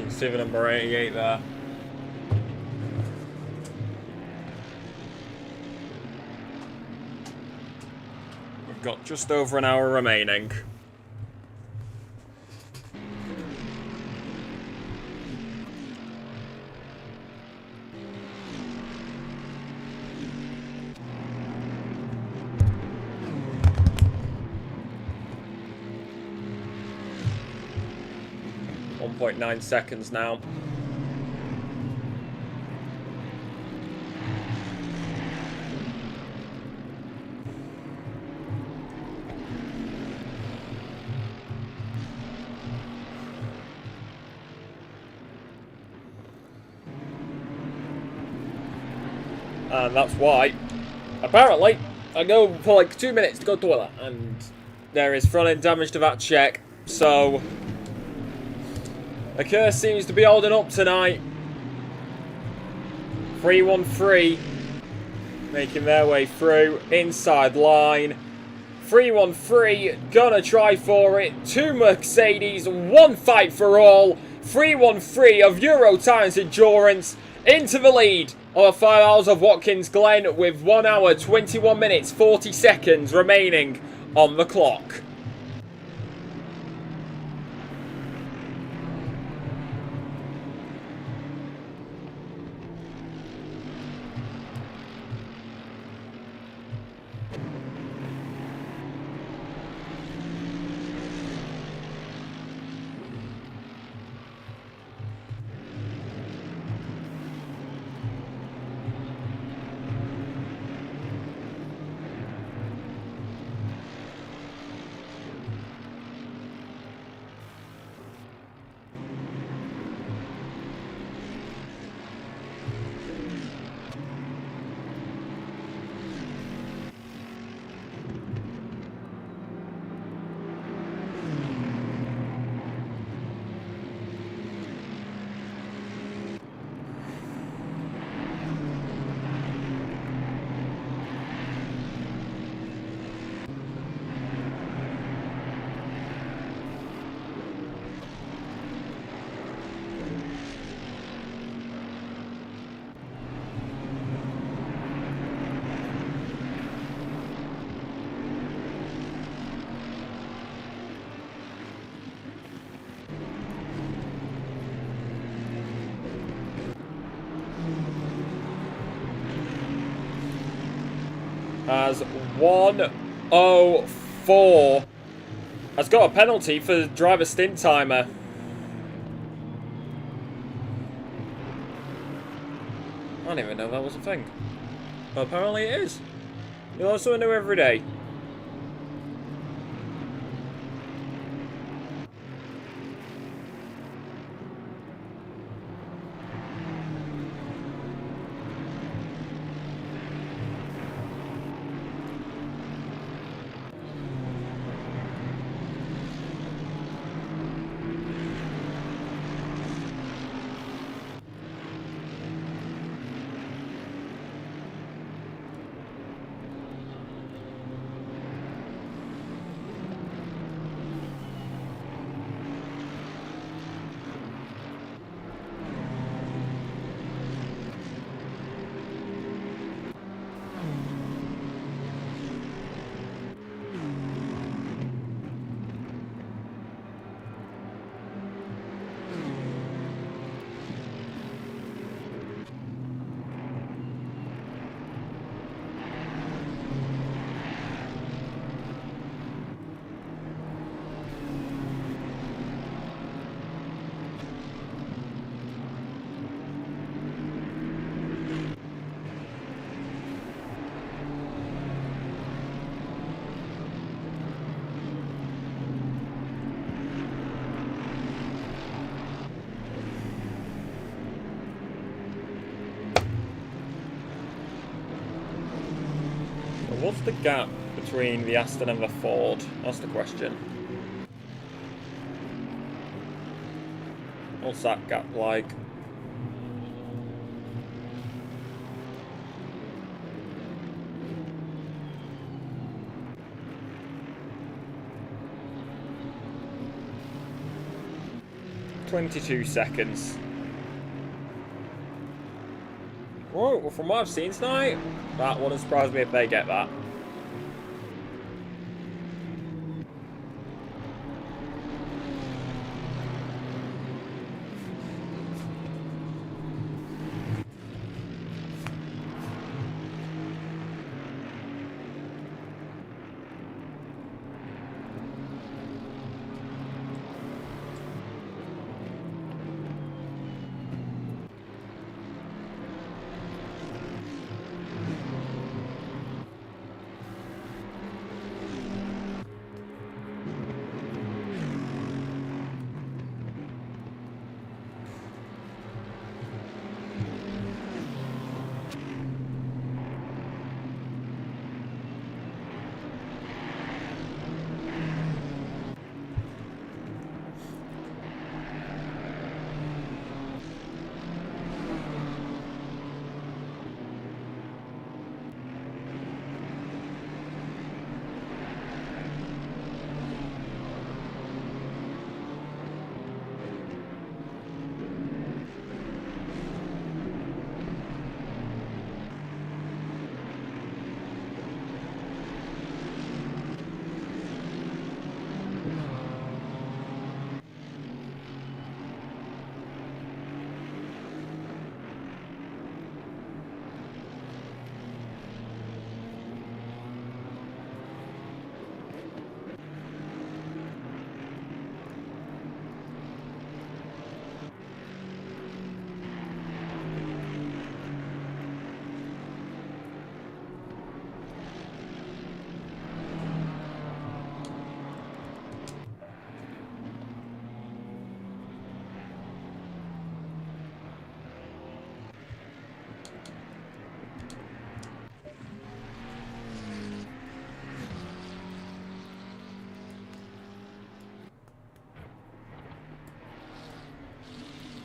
See the number 88 there. We've got just over an hour remaining. .9 seconds now. And that's why, apparently, I go for like 2 minutes to go to the toilet, and there is front end damage to that check. So the curse seems to be holding up tonight. 313 making their way through inside line. 313 gonna try for it. 2 Mercedes, 1 fight for all. 313 of Euro Times Endurance into the lead of 5 hours of Watkins Glen with 1 hour 21 minutes 40 seconds remaining on the clock. As 104 has got a penalty for driver stint timer. I didn't even know that was a thing. But apparently it is. You learn something new every day. What's the gap between the Aston and the Ford? That's the question. What's that gap like? $22. Well, from what I've seen tonight, that wouldn't surprise me if they get that.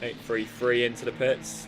833 into the pits.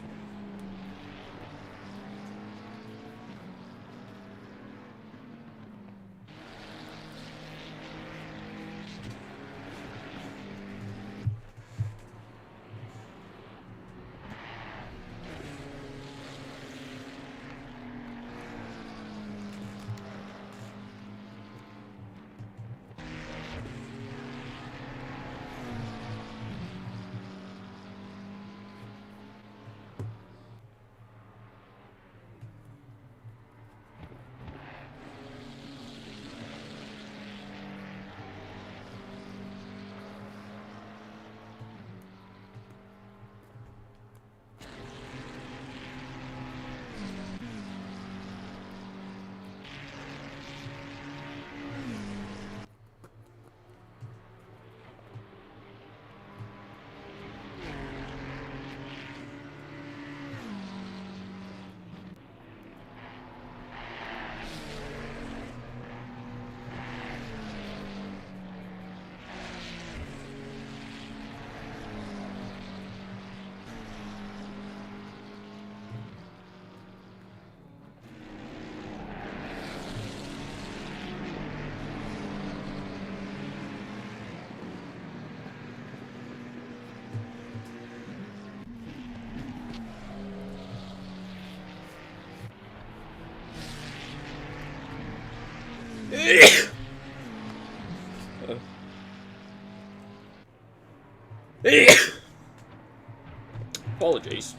Apologies.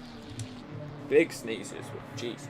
Big sneezes. Jeez.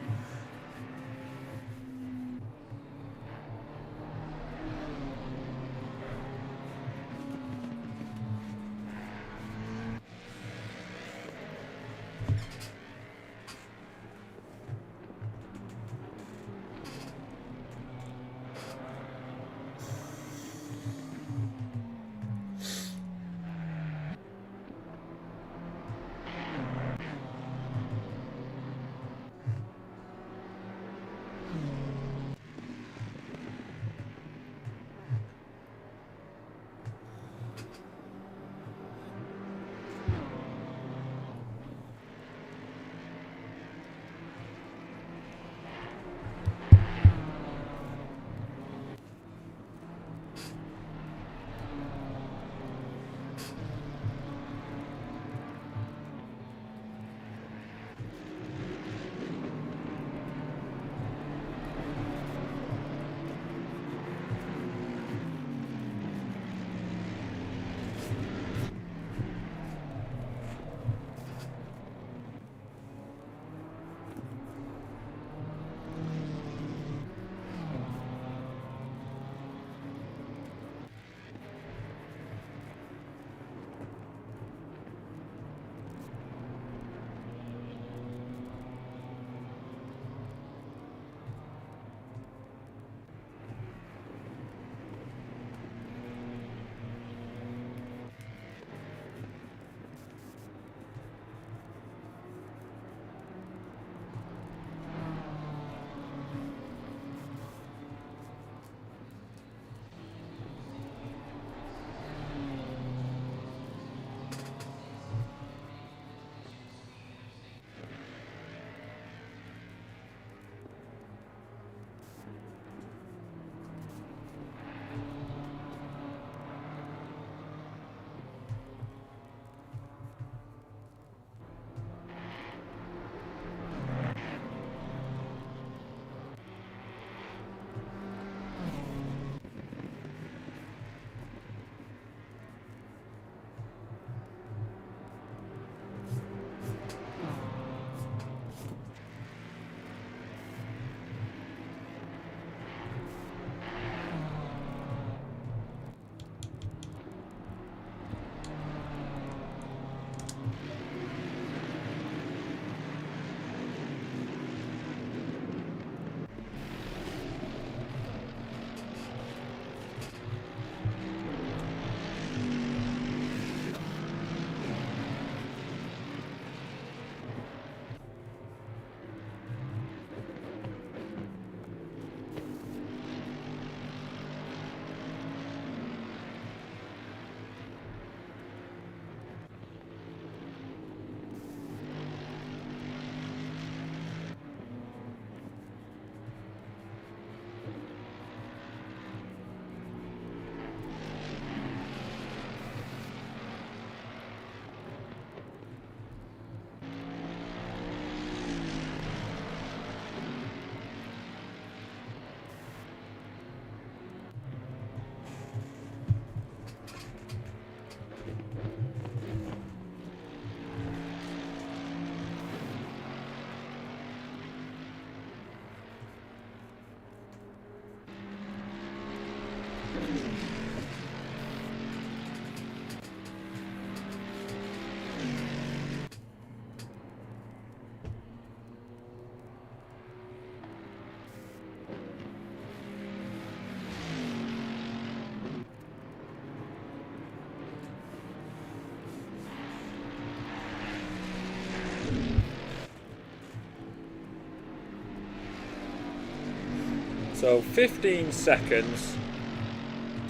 So 15 seconds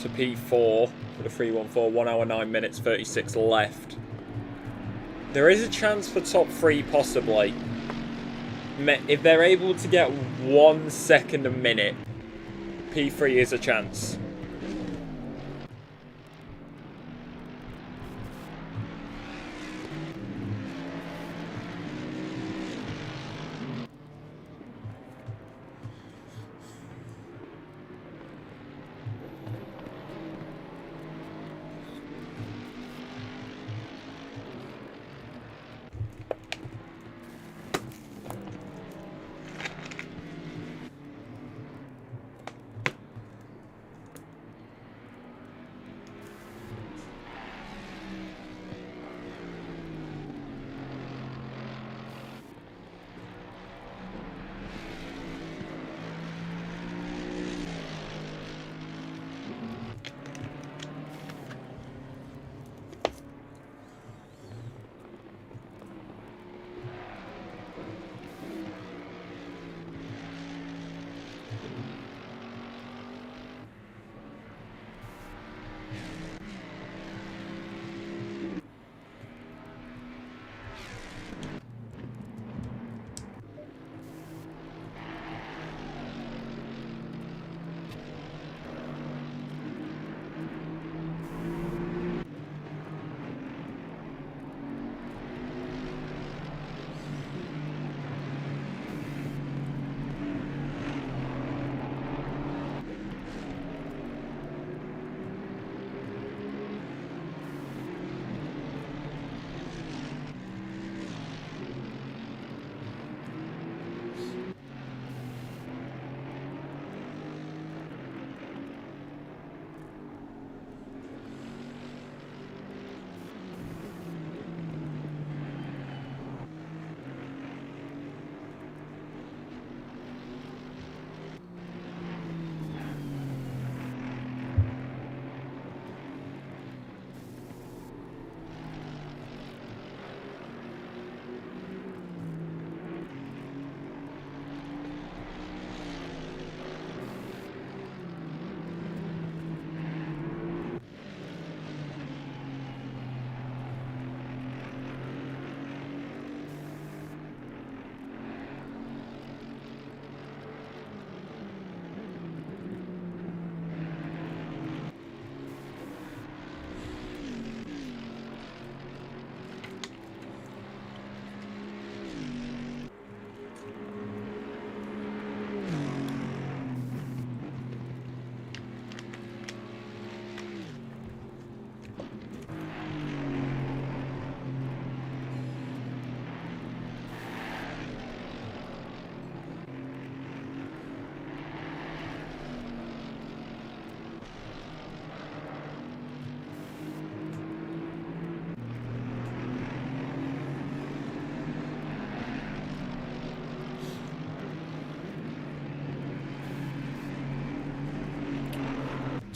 to P4 for the 314, 1 hour 9 minutes 36 left. There is a chance for top 3 possibly. If they're able to get 1 second a minute, P3 is a chance.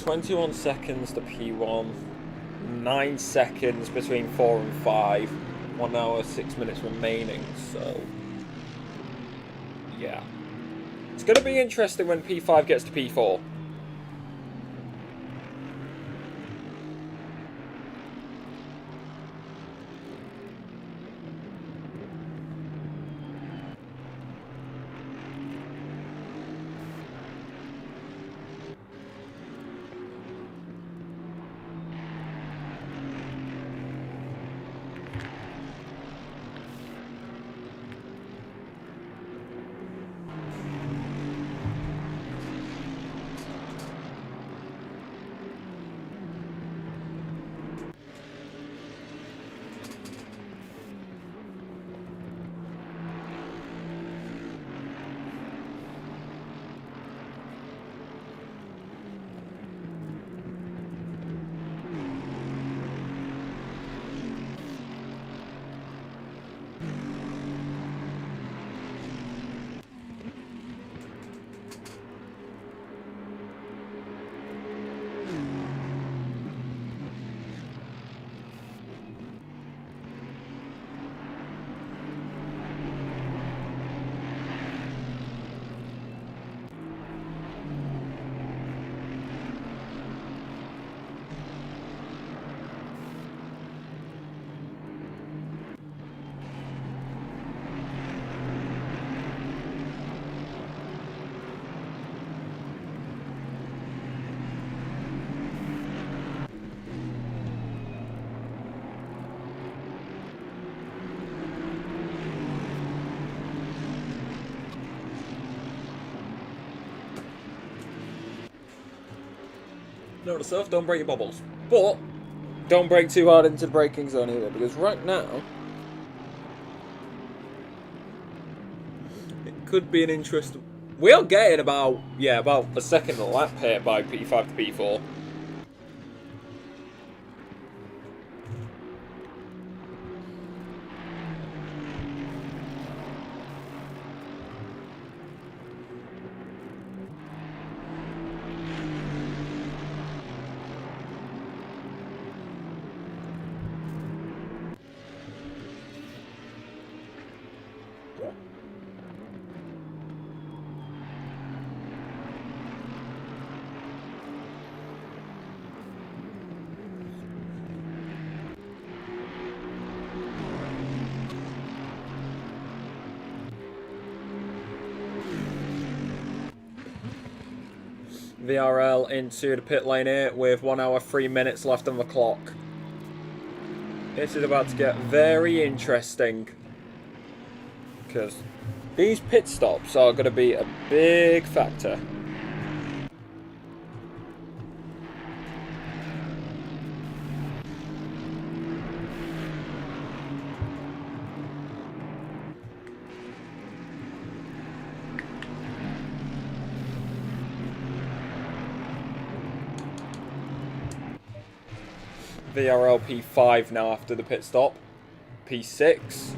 ...21 seconds to P1, 9 seconds between 4 and 5, 1 hour 6 minutes remaining, so yeah. It's going to be interesting when P5 gets to P4. Note to self, don't break your bubbles. But don't break too hard into the braking zone either, because right now it could be an interesting. We are getting about a second a lap here by P5 to P4. VRL into the pit lane here with 1 hour 3 minutes left on the clock. This is about to get very interesting, because these pit stops are going to be a big factor. VRL P5 now after the pit stop. P6.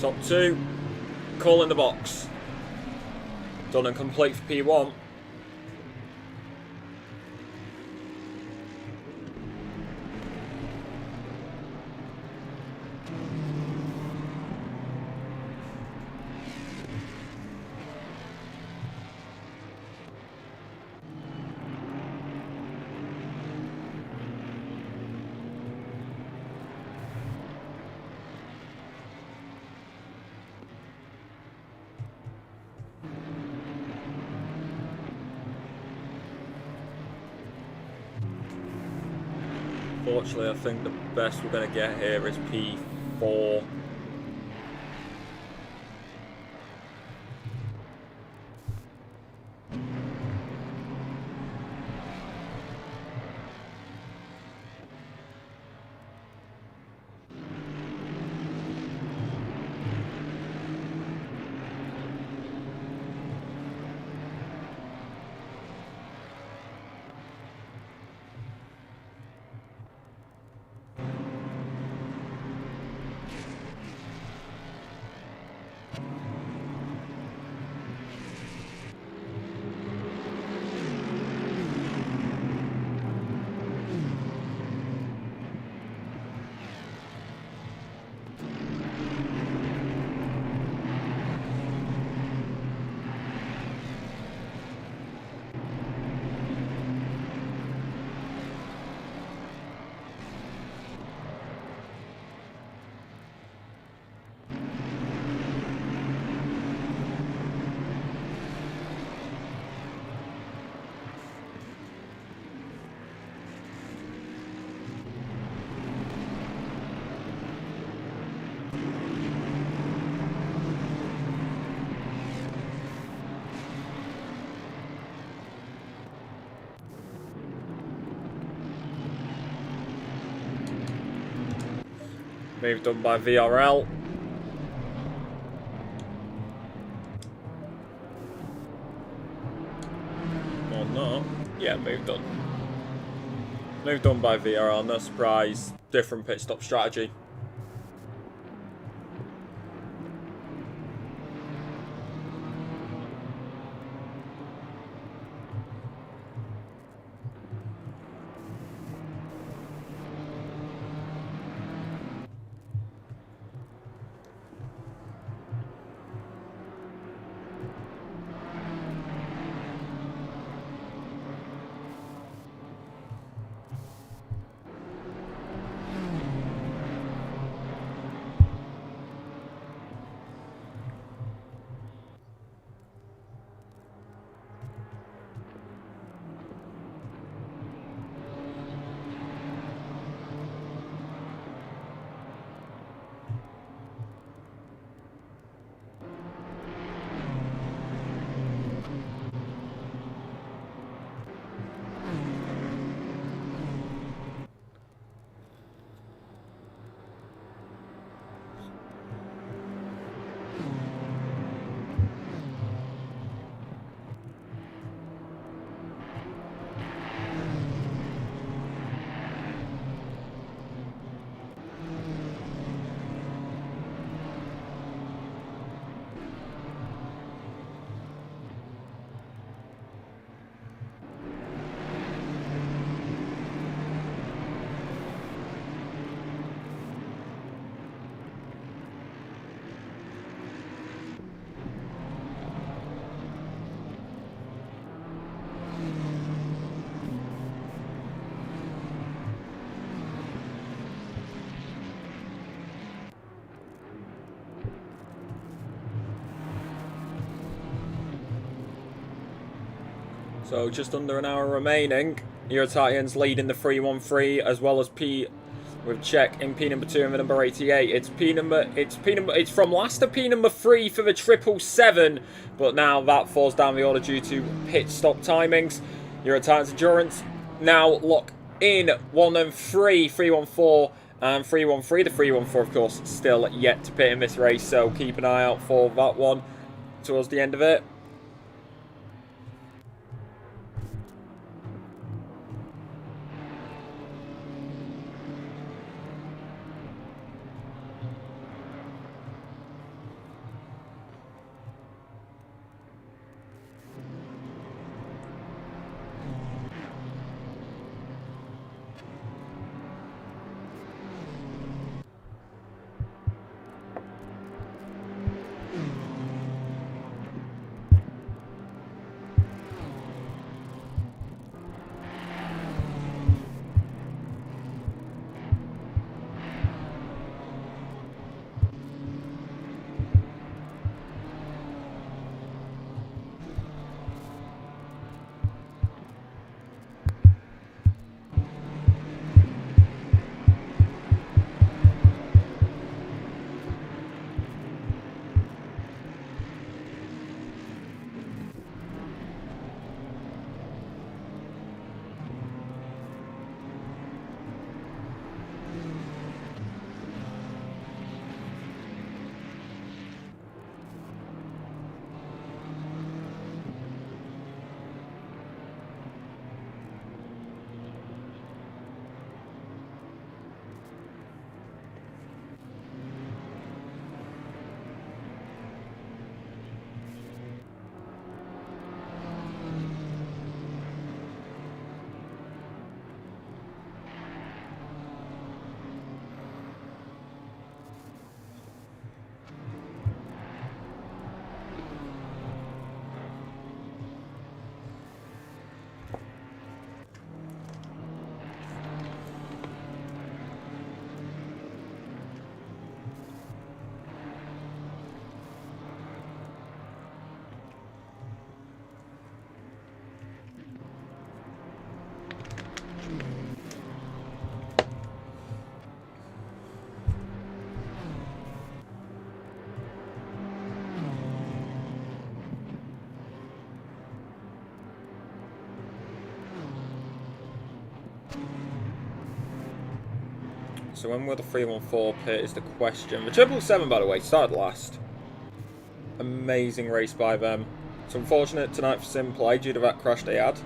Top 2, call in the box. Done and complete for P1. Unfortunately, I think the best we're going to get here is P4. Move done by VRL. Or not. Yeah, move done. Move done by VRL, no surprise. Different pit stop strategy. So just under an hour remaining. Your Italians leading the 3-1-3 as well as P with Czech in P number 2 and the number 88. It's from last to P number 3 for the 777, but now that falls down the order due to pit stop timings. Your Italians endurance now lock in 1 and 3, 3-1-4 and 3-1-3. The 3-1-4 of course still yet to pit in this race, so keep an eye out for that one towards the end of it. So when will the 314 pit is the question. The 777, by the way, started last. Amazing race by them. It's unfortunate tonight for SimPlay due to that crash they had.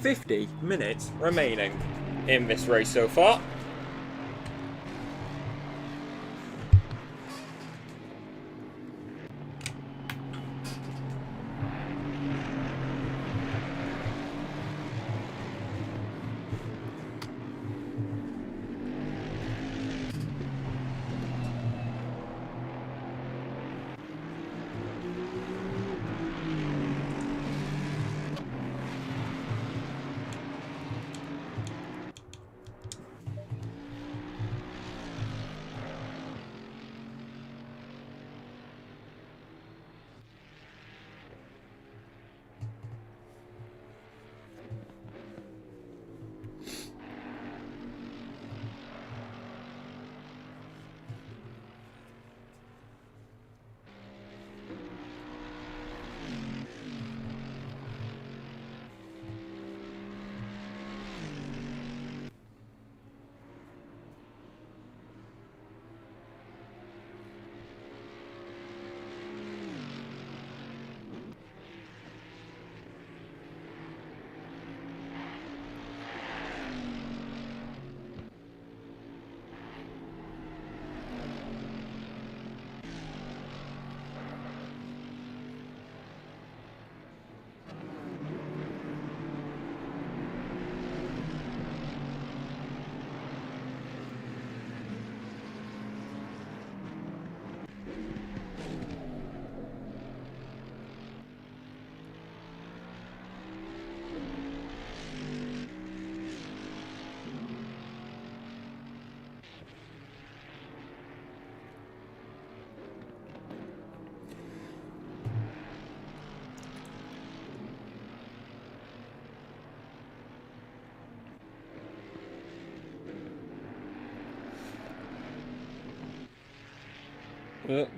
.50 minutes remaining in this race so far.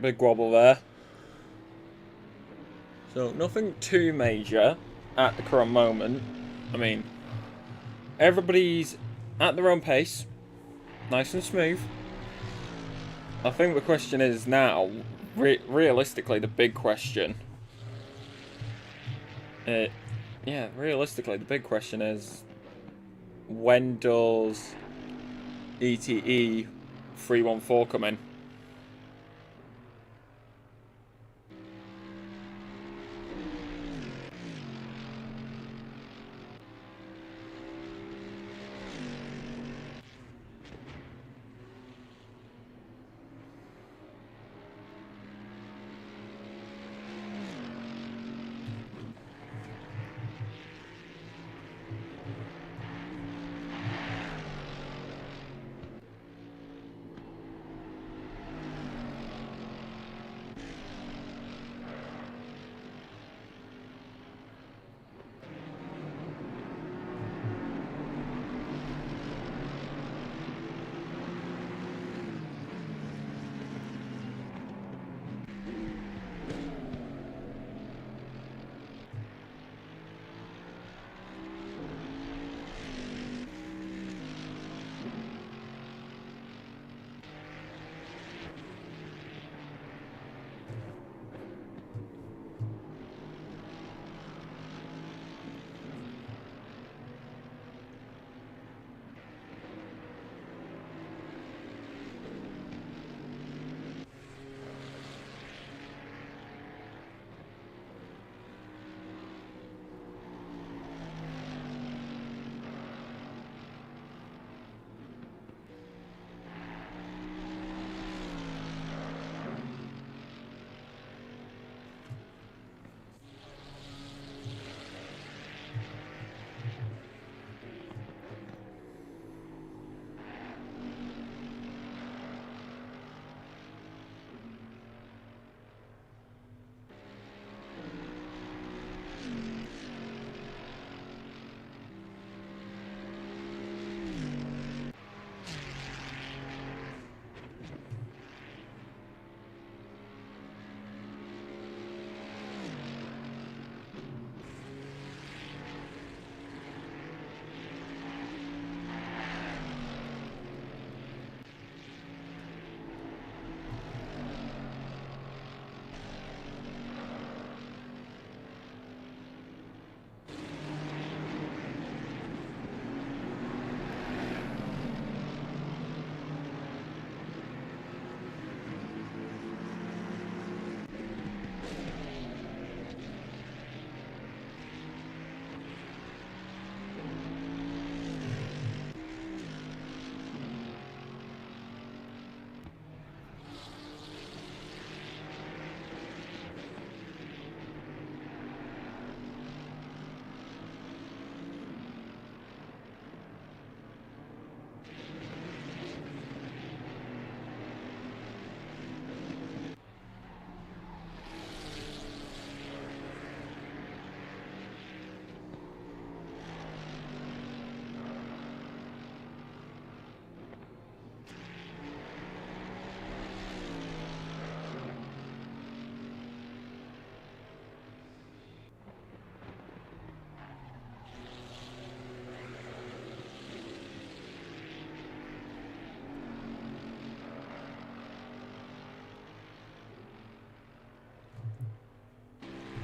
Big wobble there. So nothing too major at the current moment. I mean, everybody's at their own pace, nice and smooth. I think the question is now, realistically, the big question. Realistically, the big question is, when does ETE 314 come in?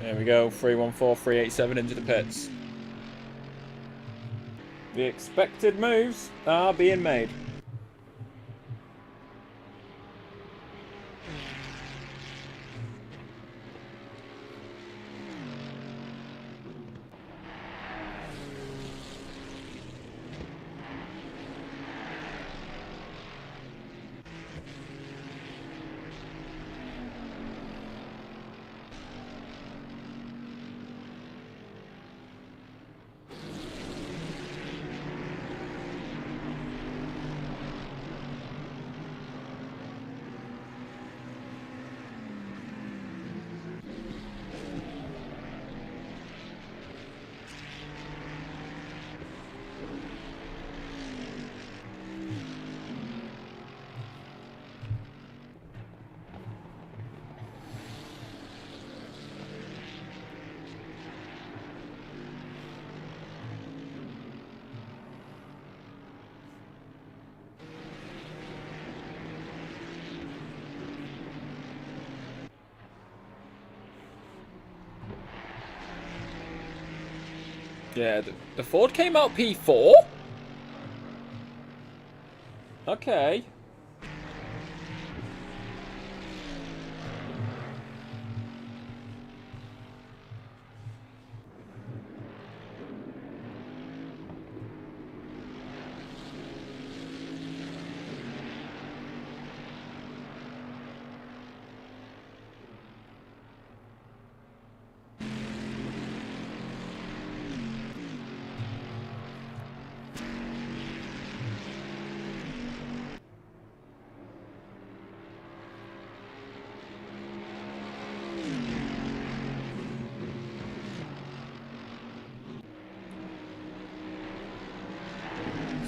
There we go, 314, 387 into the pits. The expected moves are being made. Yeah, the Ford came out P4? Okay.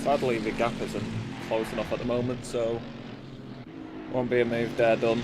Sadly, the gap isn't close enough at the moment, so won't be a move there done.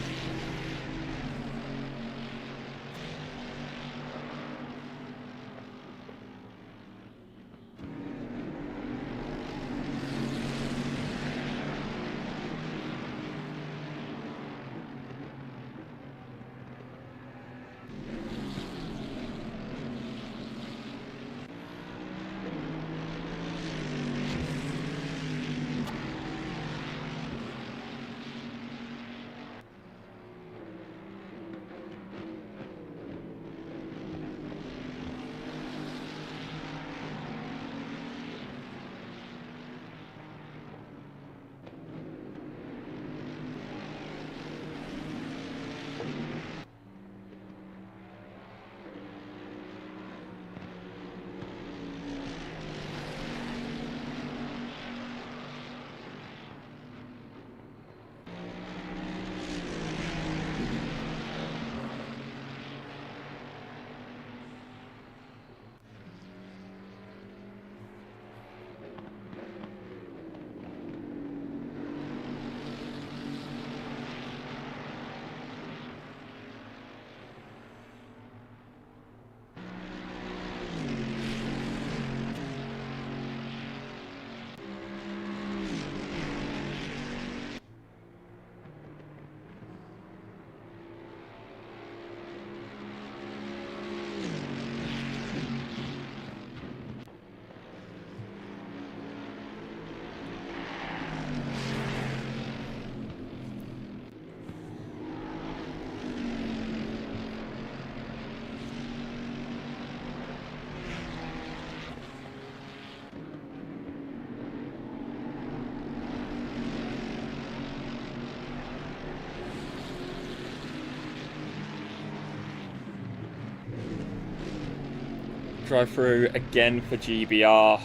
Drive through again for GBR.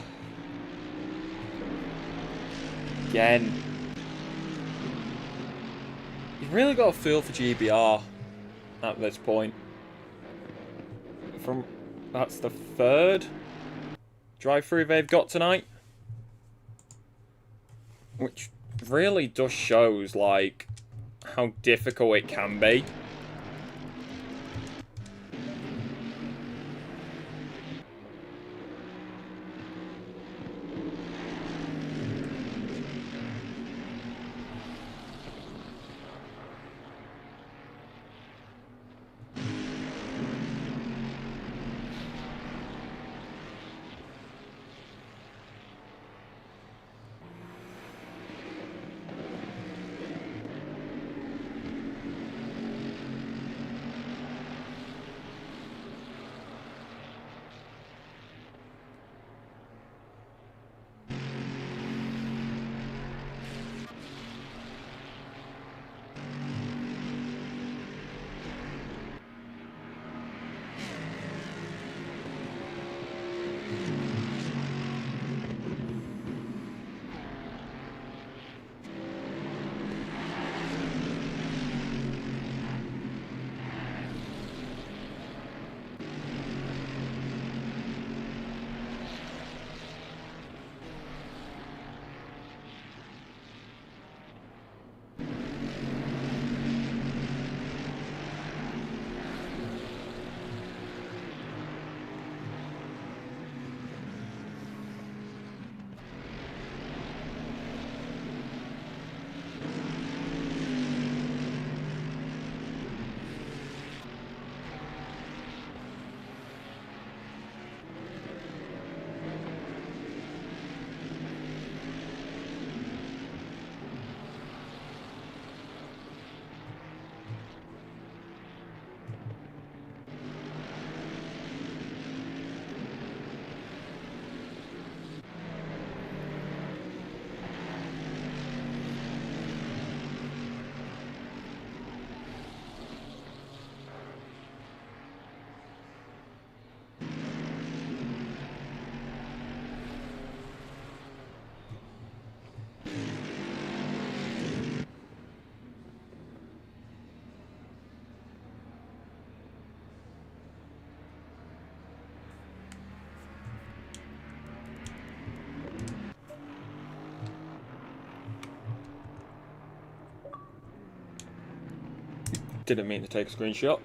Again. You've really got a feel for GBR at this point. That's the third drive-through they've got tonight. Which really just shows, like, how difficult it can be. Didn't mean to take a screenshot.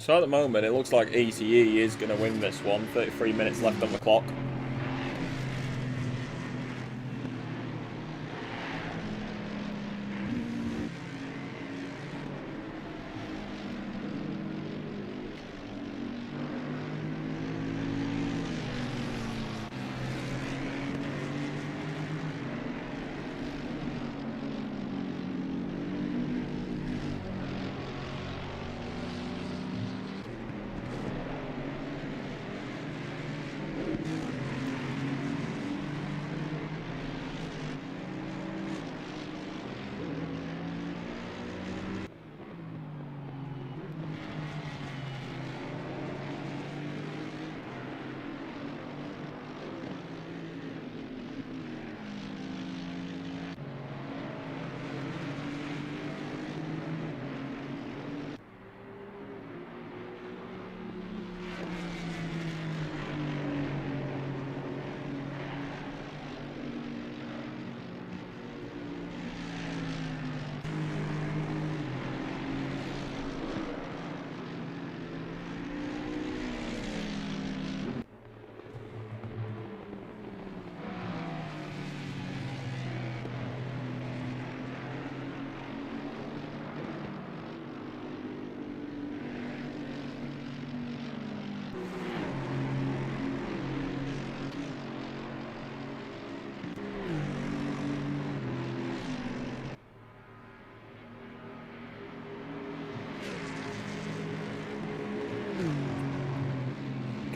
So at the moment, it looks like ECE is going to win this one. 33 minutes left on the clock.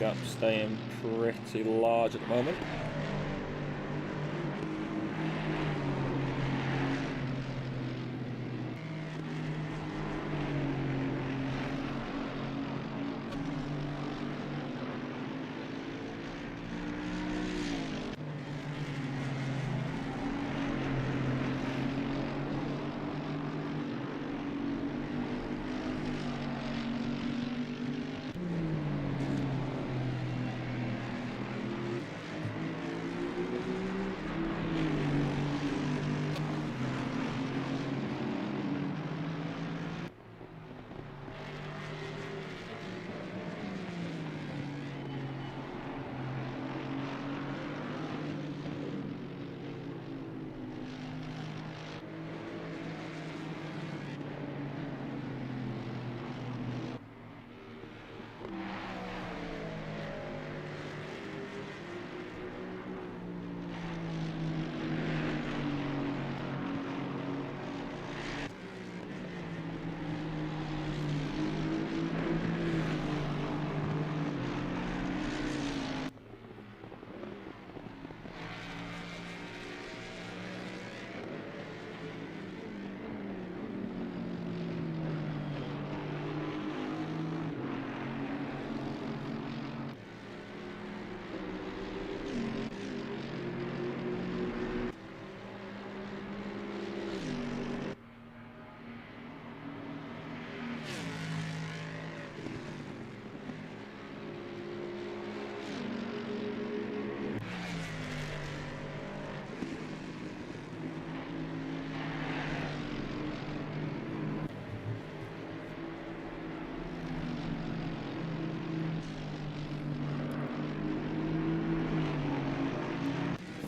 gap staying pretty large at the moment.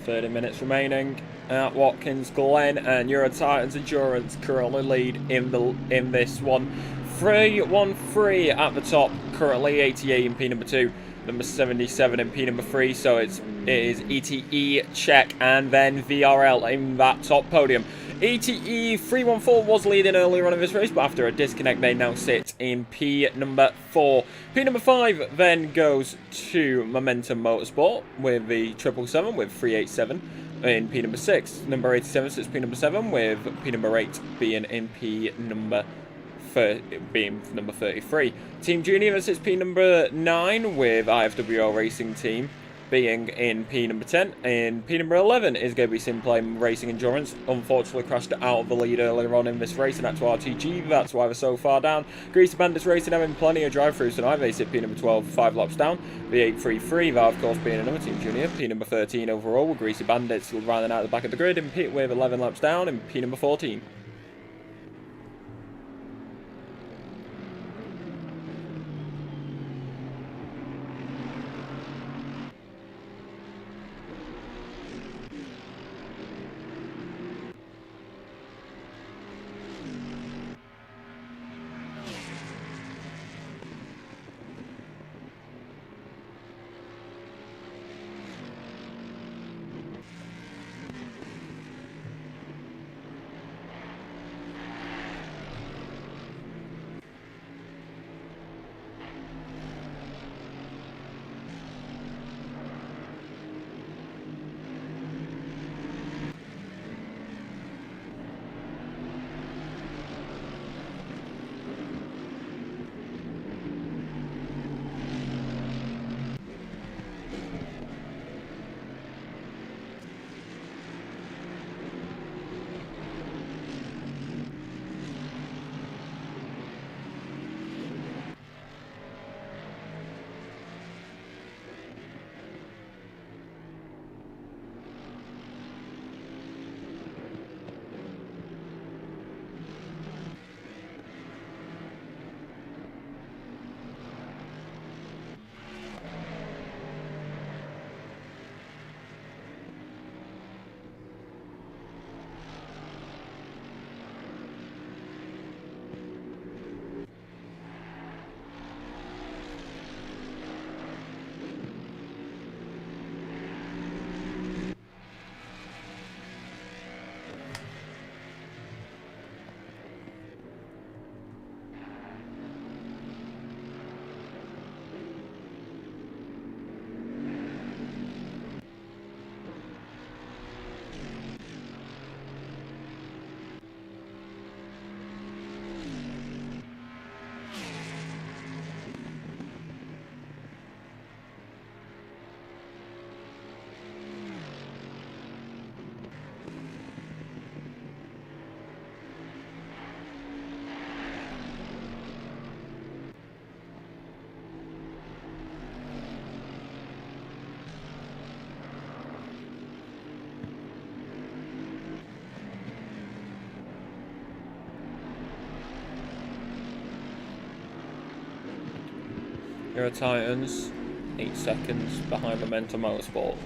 .30 minutes remaining at Watkins, Glen, and Euro Titans Endurance currently lead in this one. 3-1-3 at the top, currently 88 in P number 2, number 77 in P number 3, so it is ETE, Czech, and then VRL in that top podium. ETE 314 was leading earlier on in this race, but after a disconnect they now sit in P number 4. P number 5 then goes to Momentum Motorsport with the 777 with 387 in P number 6. Number 87 sits P number 7 with P number 8 being in P number 33. Team Junior sits P number 9 with IFWO Racing Team being in P number 10. In P number 11 is going to be SimPlay Racing Endurance. Unfortunately crashed out of the lead earlier on in this race, and that's why RTG, that's why they're so far down. Greasy Bandits Racing having plenty of drive-throughs tonight. They sit P number 12, 5 laps down. V833, that of course being another Team Junior. P number 13 overall with Greasy Bandits rounding out the back of the grid in pit with 11 laps down in P number 14. Here are Titans, 8 seconds behind Momentum Motorsport.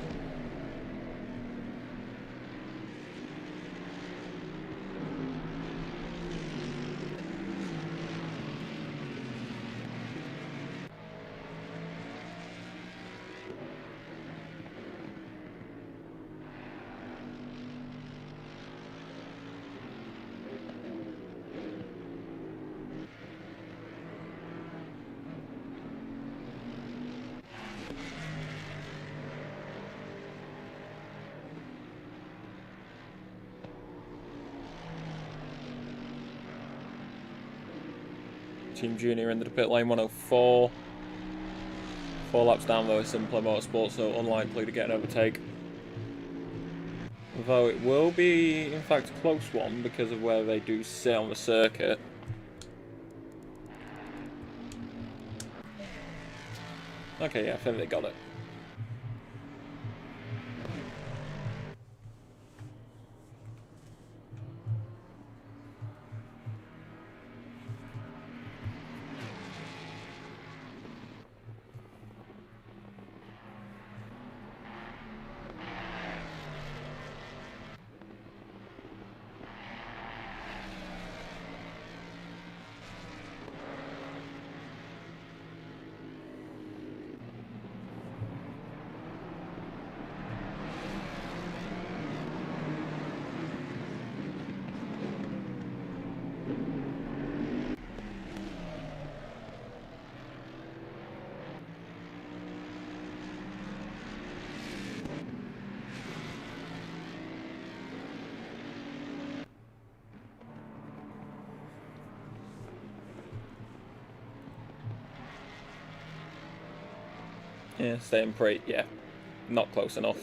Team Junior into the pit lane, 104. 4 laps down though, SimPlay Motorsport, so unlikely to get an overtake. Though it will be, in fact, a close one because of where they do sit on the circuit. Okay, yeah, I think they got it. Yeah, staying pretty, yeah, not close enough.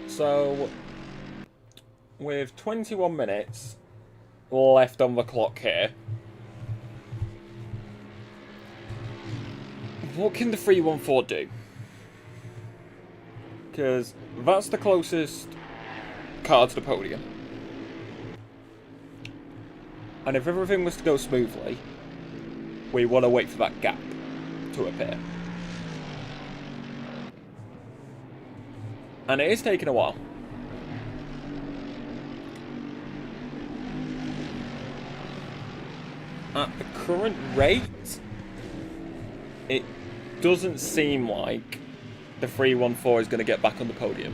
So, with 21 minutes left on the clock here, what can the 314 do? Because that's the closest car to the podium. And if everything was to go smoothly, we want to wait for that gap to appear. And it is taking a while. At the current rate, it doesn't seem like the 314 is going to get back on the podium.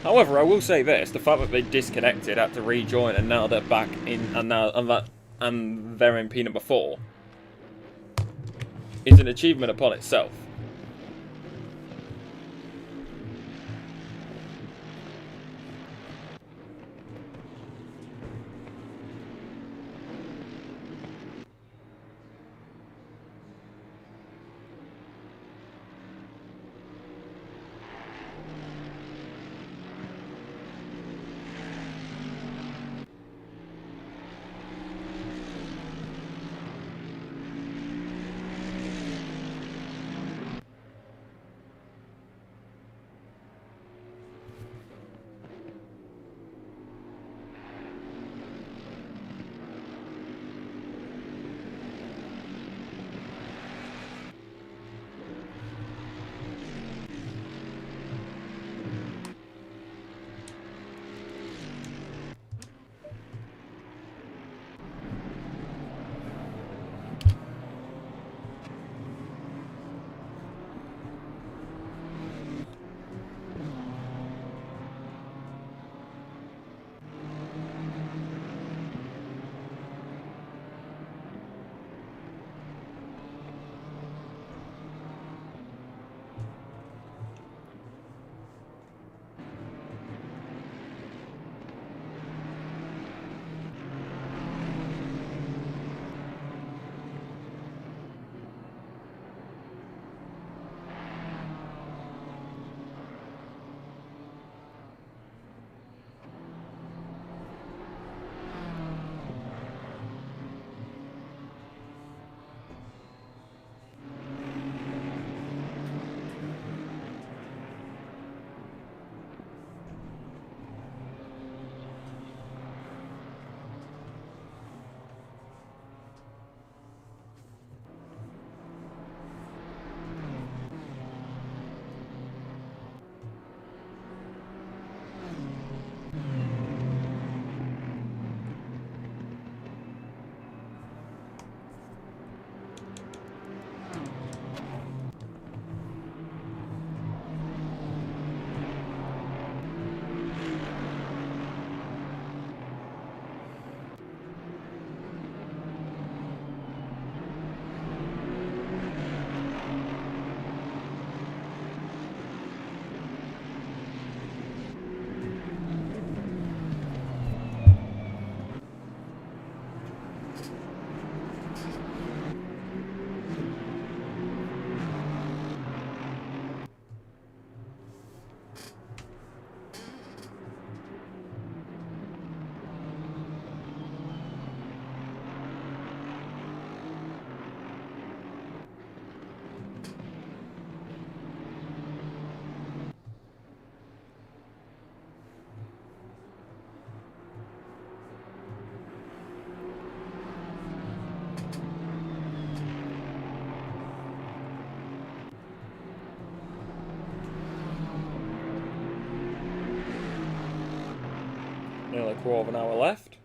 However, I will say this: the fact that they disconnected, had to rejoin, and now they're back in, and they're in P number 4, is an achievement upon itself. Nearly a quarter of an hour left.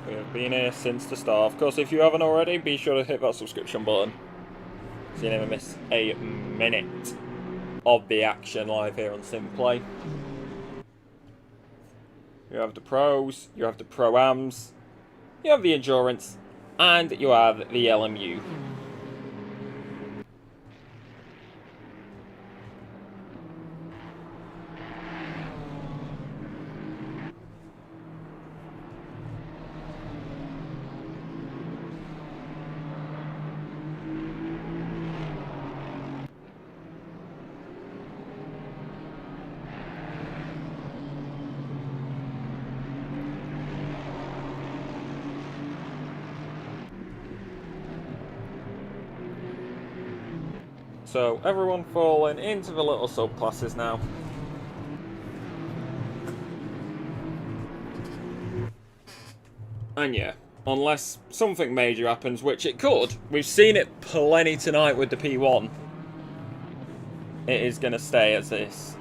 We have been here since the start. Of course, if you haven't already, be sure to hit that subscription button so you never miss a minute of the action live here on SimPlay. You have the pros, you have the pro-ams, you have the endurance, and you have the LMU. So everyone falling into the little subclasses now. And yeah, unless something major happens, which it could. We've seen it plenty tonight with the P1. It is going to stay as this.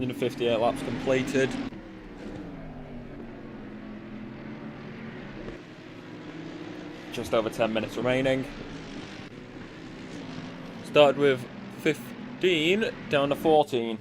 $158 laps completed. Just over 10 minutes remaining. Started with 15 down to 14.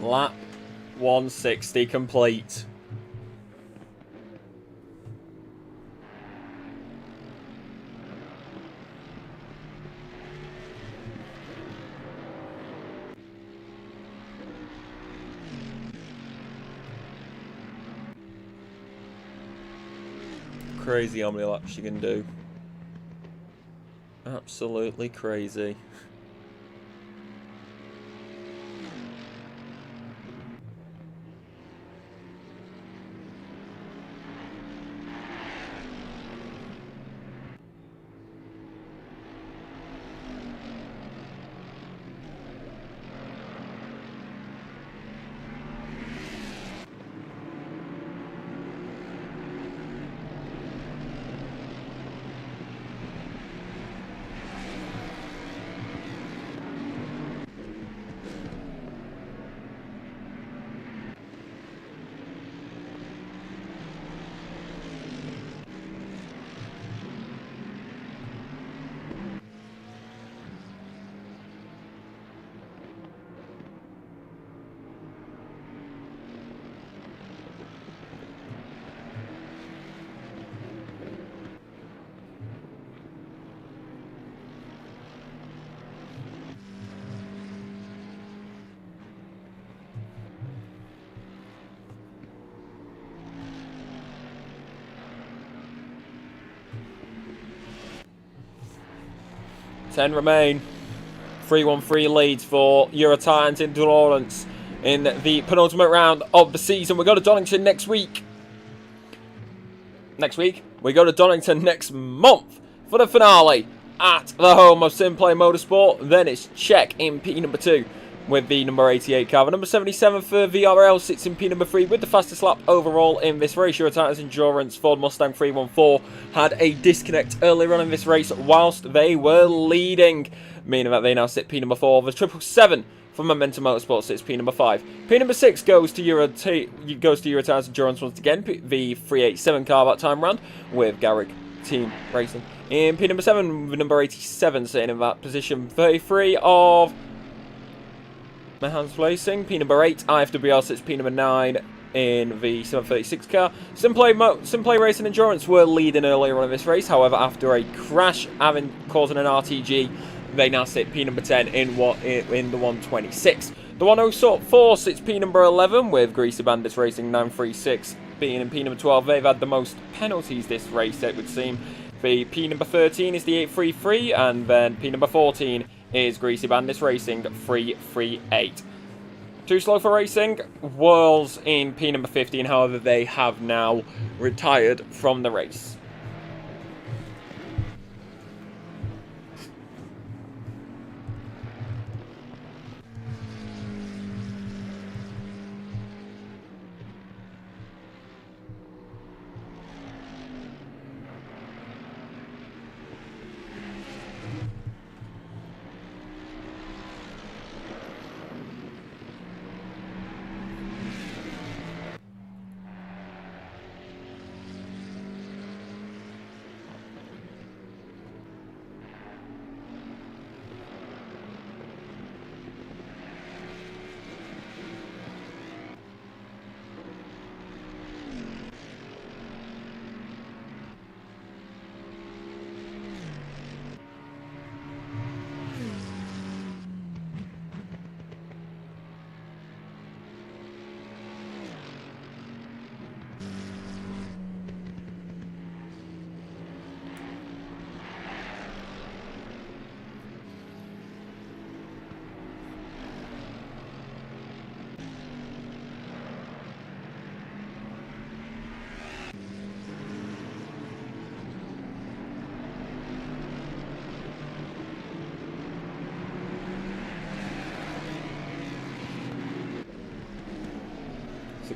Lap 160 complete. Crazy how many laps you can do. Absolutely crazy. Ten remain. 3-1-3 leads for Eurotitans Endurance in the penultimate round of the season. We go to Donington next week. We go to Donington next month for the finale at the home of SimPlay Motorsport. Then it's Czech in P number 2 with the number 88 car. The number 77 for VRL sits in P number 3 with the fastest lap overall in this race. Eurotitans Endurance Ford Mustang 314 had a disconnect earlier on in this race whilst they were leading, meaning that they now sit P number 4. The 777 from Momentum Motorsport sits P number 5. P number 6 goes to Eurotitans Endurance once again. The 387 car that time round with Garrick Team Racing. In P number 7, the number 87 sitting in that position. 33 of Mahans Racing. P number 8, IFWL sits P number 9 in the 736 car. SimPlay Racing Endurance were leading earlier on in this race. However, after a crash causing an RTG, they now sit P number 10 in the 126. The 104 sits P number 11 with Greasy Bandits Racing 936 being in P number 12. They've had the most penalties this race, it would seem. The P number 13 is the 833, and then P number 14 is Greasy Bandits Racing 338. Too Slow for Racing was in P number 15, however they have now retired from the race.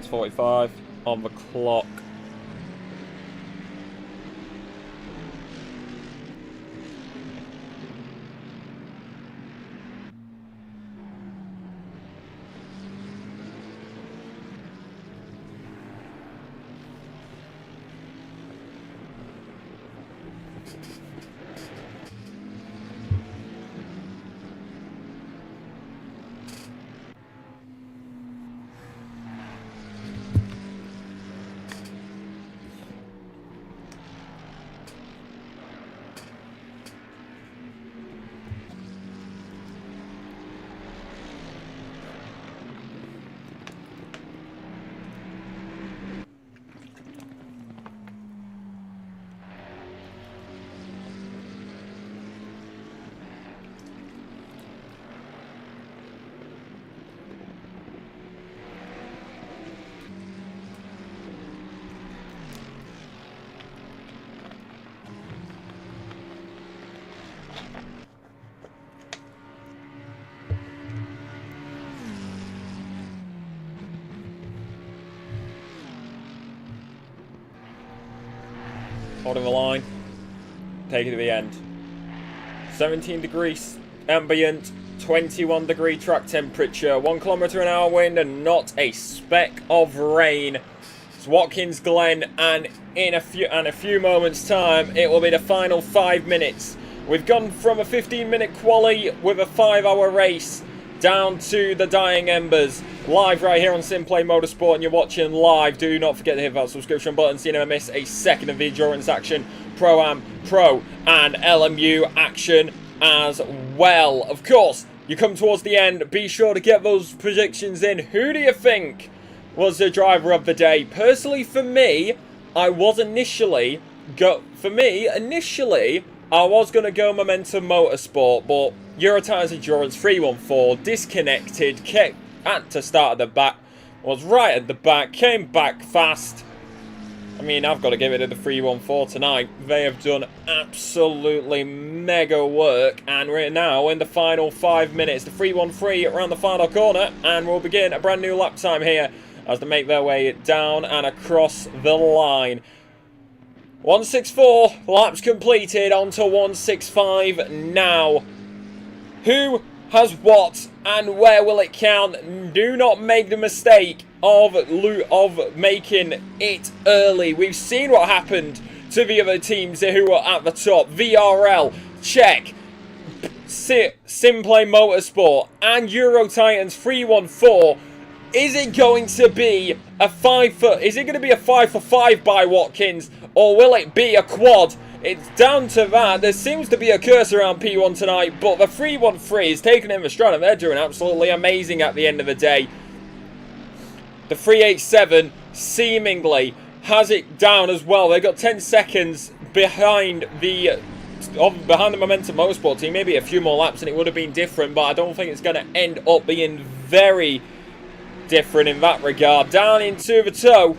.45 on the clock. Holding the line. Take it to the end. 17 degrees ambient, 21 degree track temperature, 1 kilometre an hour wind, and not a speck of rain. It's Watkins Glen, and in a few moments' time, it will be the final 5 minutes. We've gone from a 15-minute quali with a 5-hour race down to the dying embers. Live right here on SimPlay Motorsport, and you're watching live. Do not forget to hit that subscription button so you never miss a second of the endurance action, Pro-Am, Pro, and LMU action as well. Of course, you come towards the end, be sure to get those predictions in. Who do you think was the driver of the day? Personally, for me, I was initially I was going to go Momentum Motorsport, but Eurotires Endurance 314 disconnected, kept at to start at the back, was right at the back, came back fast. I mean, I've got to give it to the 314 tonight. They have done absolutely mega work, and we're now in the final 5 minutes. The 313 around the final corner, and we'll begin a brand new lap time here as they make their way down and across the line. 164 laps completed, onto 165 now. Who has what, and where will it count? Do not make the mistake of making it early. We've seen what happened to the other teams who were at the top. VRL, check. SimPlay Motorsport and Eurotitans 314. Is it going to be a 5 for 5 by Watkins, or will it be a quad? It's down to that. There seems to be a curse around P1 tonight, but the 313 is taking in the stride, and they're doing absolutely amazing at the end of the day. The 387 seemingly has it down as well. They've got 10 seconds behind the Momentum Motorsport team. Maybe a few more laps and it would have been different, but I don't think it's going to end up being very different in that regard. Down into the toe.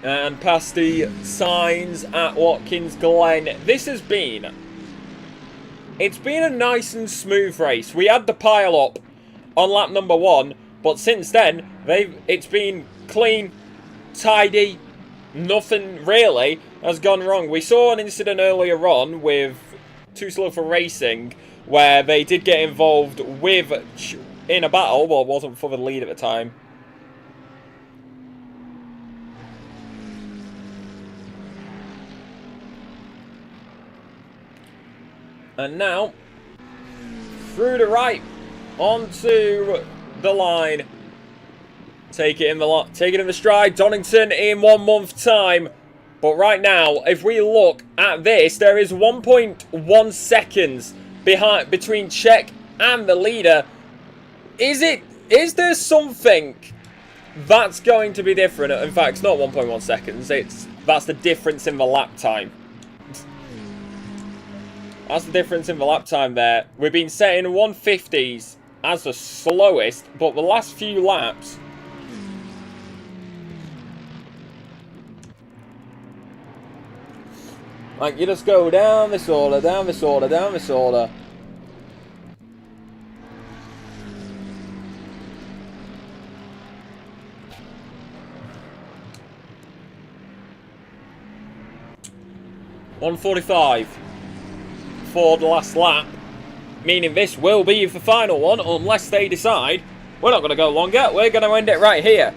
And past the signs at Watkins Glen. It's been a nice and smooth race. We had the pile up on lap number 1, but since then it's been clean, tidy. Nothing really has gone wrong. We saw an incident earlier on with Too Slow for Racing where they did get involved in a battle. Well, it wasn't for the lead at the time. And now, through the right, onto the line. Take it in the stride. Donington in 1 month time. But right now, if we look at this, there is 1.1 seconds between Czech and the leader. Is there something that's going to be different? In fact, it's not 1.1 seconds. That's the difference in the lap time. That's the difference in the lap time there. We've been setting 150s as the slowest, but the last few laps, like, you just go down this order, down this order, down this order. .145 for the last lap, meaning this will be the final one unless they decide we're not going to go longer, we're going to end it right here.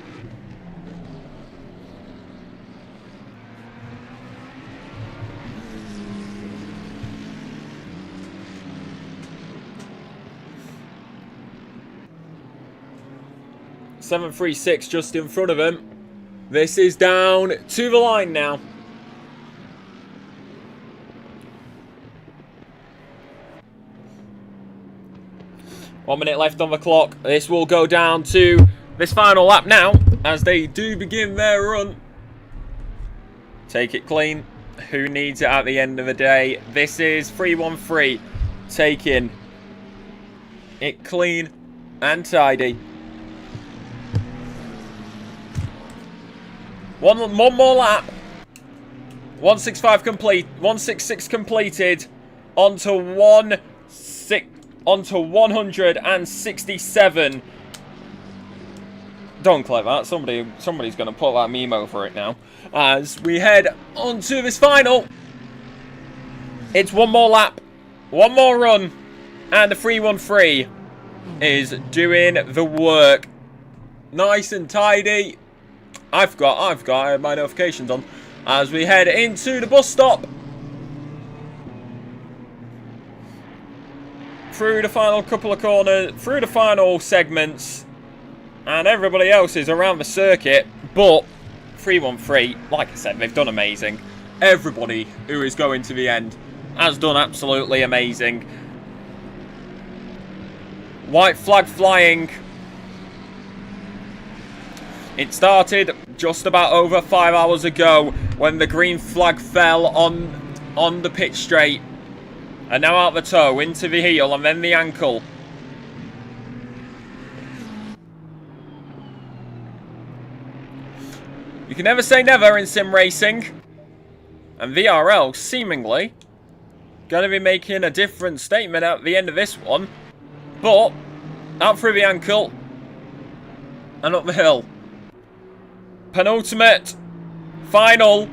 .736 just in front of him. This is down to the line now. One minute left on the clock. This will go down to this final lap now as they do begin their run. Take it clean. Who needs it at the end of the day? This is 313 taking it clean and tidy. One more lap. 165 complete. 166 completed. Onto 167. Don't click that. Somebody's going to put that meme over it now. As we head onto this final. It's one more lap. One more run. And the 313 is doing the work. Nice and tidy. I've got my notifications on. As we head into the bus stop. Through the final couple of corners. Through the final segments. And everybody else is around the circuit. But 313, like I said, they've done amazing. Everybody who is going to the end has done absolutely amazing. White flag flying. It started just about over 5 hours ago when the green flag fell on the pitch straight. And now out the toe, into the heel and then the ankle. You can never say never in sim racing. And VRL seemingly going to be making a different statement at the end of this one. But out through the ankle and up the hill. Penultimate, final,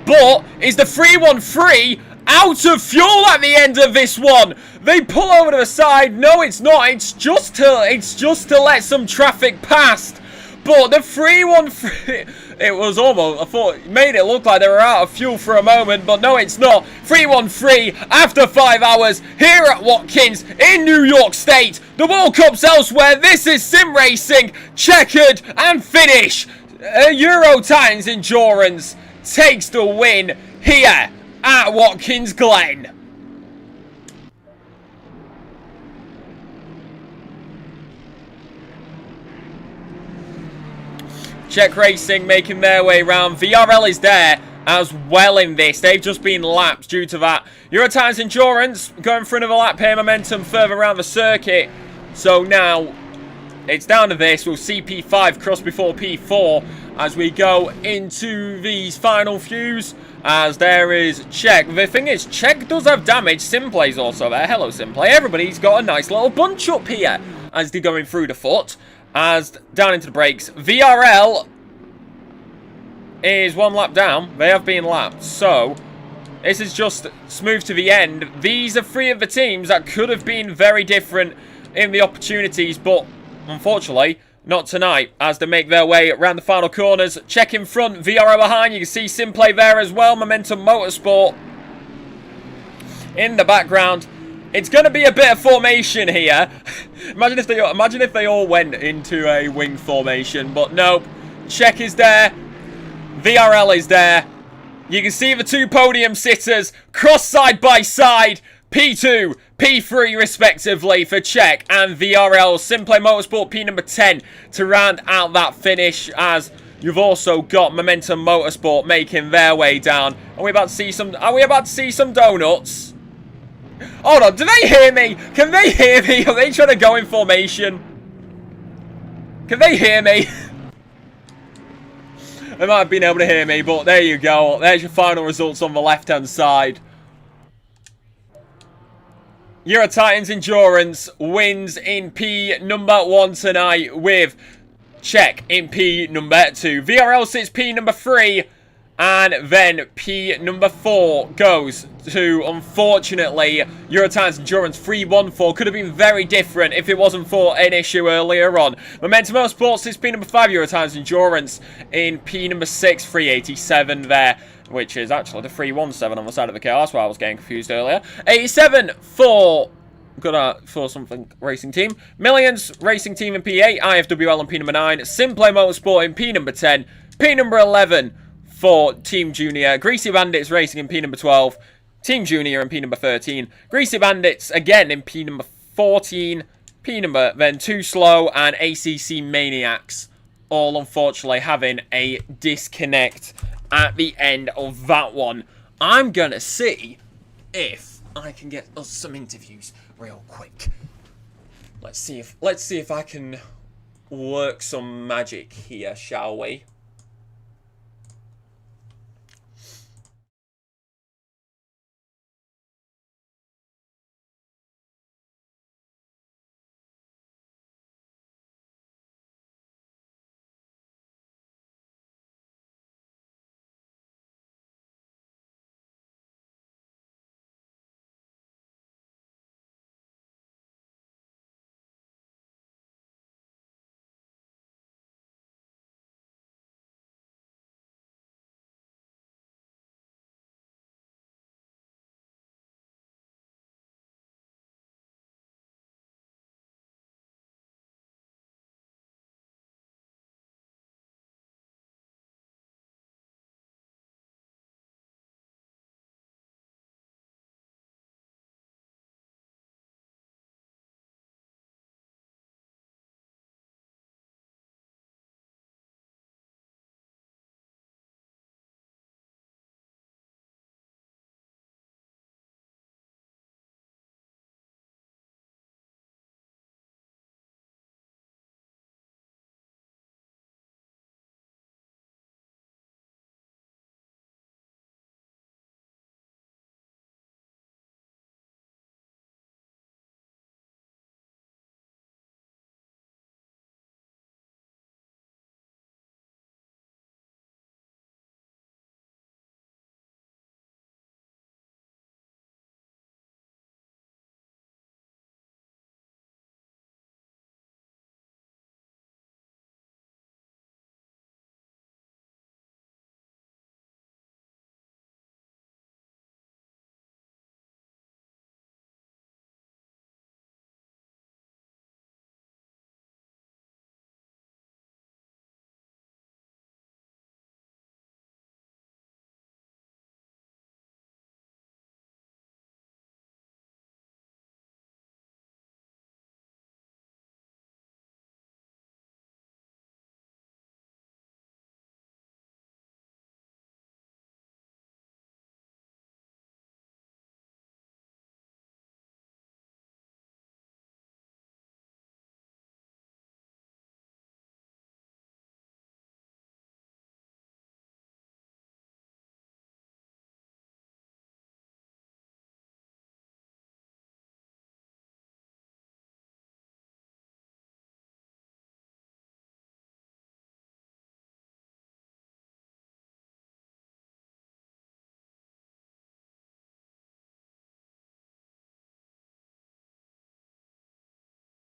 but is the 313 out of fuel at the end of this one? They pull over to the side. No, it's not. It's just to let some traffic past. But the 313, it was almost, I thought, it made it look like they were out of fuel for a moment, but no, it's not. 313 after 5 hours here at Watkins in New York State. The World Cup's elsewhere. This is sim racing, checkered and finish. Euro Titans Endurance takes the win here at Watkins Glen. Czech Racing making their way round. VRL is there as well in this. They've just been lapped due to that. Euro Titans Endurance going for another lap here. Momentum further around the circuit. So now it's down to this. We'll see P5 cross before P4 as we go into these final fews. As there is Czech. The thing is, Czech does have damage. SimPlay's also there. Hello, SimPlay. Everybody's got a nice little bunch up here as they're going through the foot. As down into the brakes. VRL is one lap down. They have been lapped. So this is just smooth to the end. These are three of the teams that could have been very different in the opportunities, but unfortunately not tonight as they make their way around the final corners. Check in front, VRL behind. You can see SimPlay there as well. Momentum Motorsport in the background. It's going to be a bit of formation here. Imagine if they all went into a wing formation, but nope. Czech is there. VRL is there. You can see the two podium sitters cross side by side. P2, P3 respectively for Czech and VRL. SimPlay Motorsport P number 10 to round out that finish, as you've also got Momentum Motorsport making their way down. Are we about to see some donuts? Hold on, do they hear me? Can they hear me? Are they trying to go in formation? Can they hear me? They might have been able to hear me, but there you go. There's your final results on the left-hand side. Euro Titans Endurance wins in P number 1 tonight with Czech in P number 2. VRL sits P number 3. And then P number 4 goes to, unfortunately, Euro Titans Endurance 314. Could have been very different if it wasn't for an issue earlier on. Momentum Motorsports is P number 5. Euro Titans Endurance in P number 6. 387 there, which is actually the 317 on the side of the car. That's why I was getting confused earlier. 87 for something racing team. Millions Racing Team in P8. IFWL in P number 9. SimPlay Motorsport in P number 10. P number 11. For Team Junior. Greasy Bandits Racing in P number 12. Team Junior in P number 13. Greasy Bandits again in P number 14. P number then Too Slow and ACC Maniacs. All unfortunately having a disconnect at the end of that one. I'm going to see if I can get us some interviews real quick. Let's see if I can work some magic here, shall we?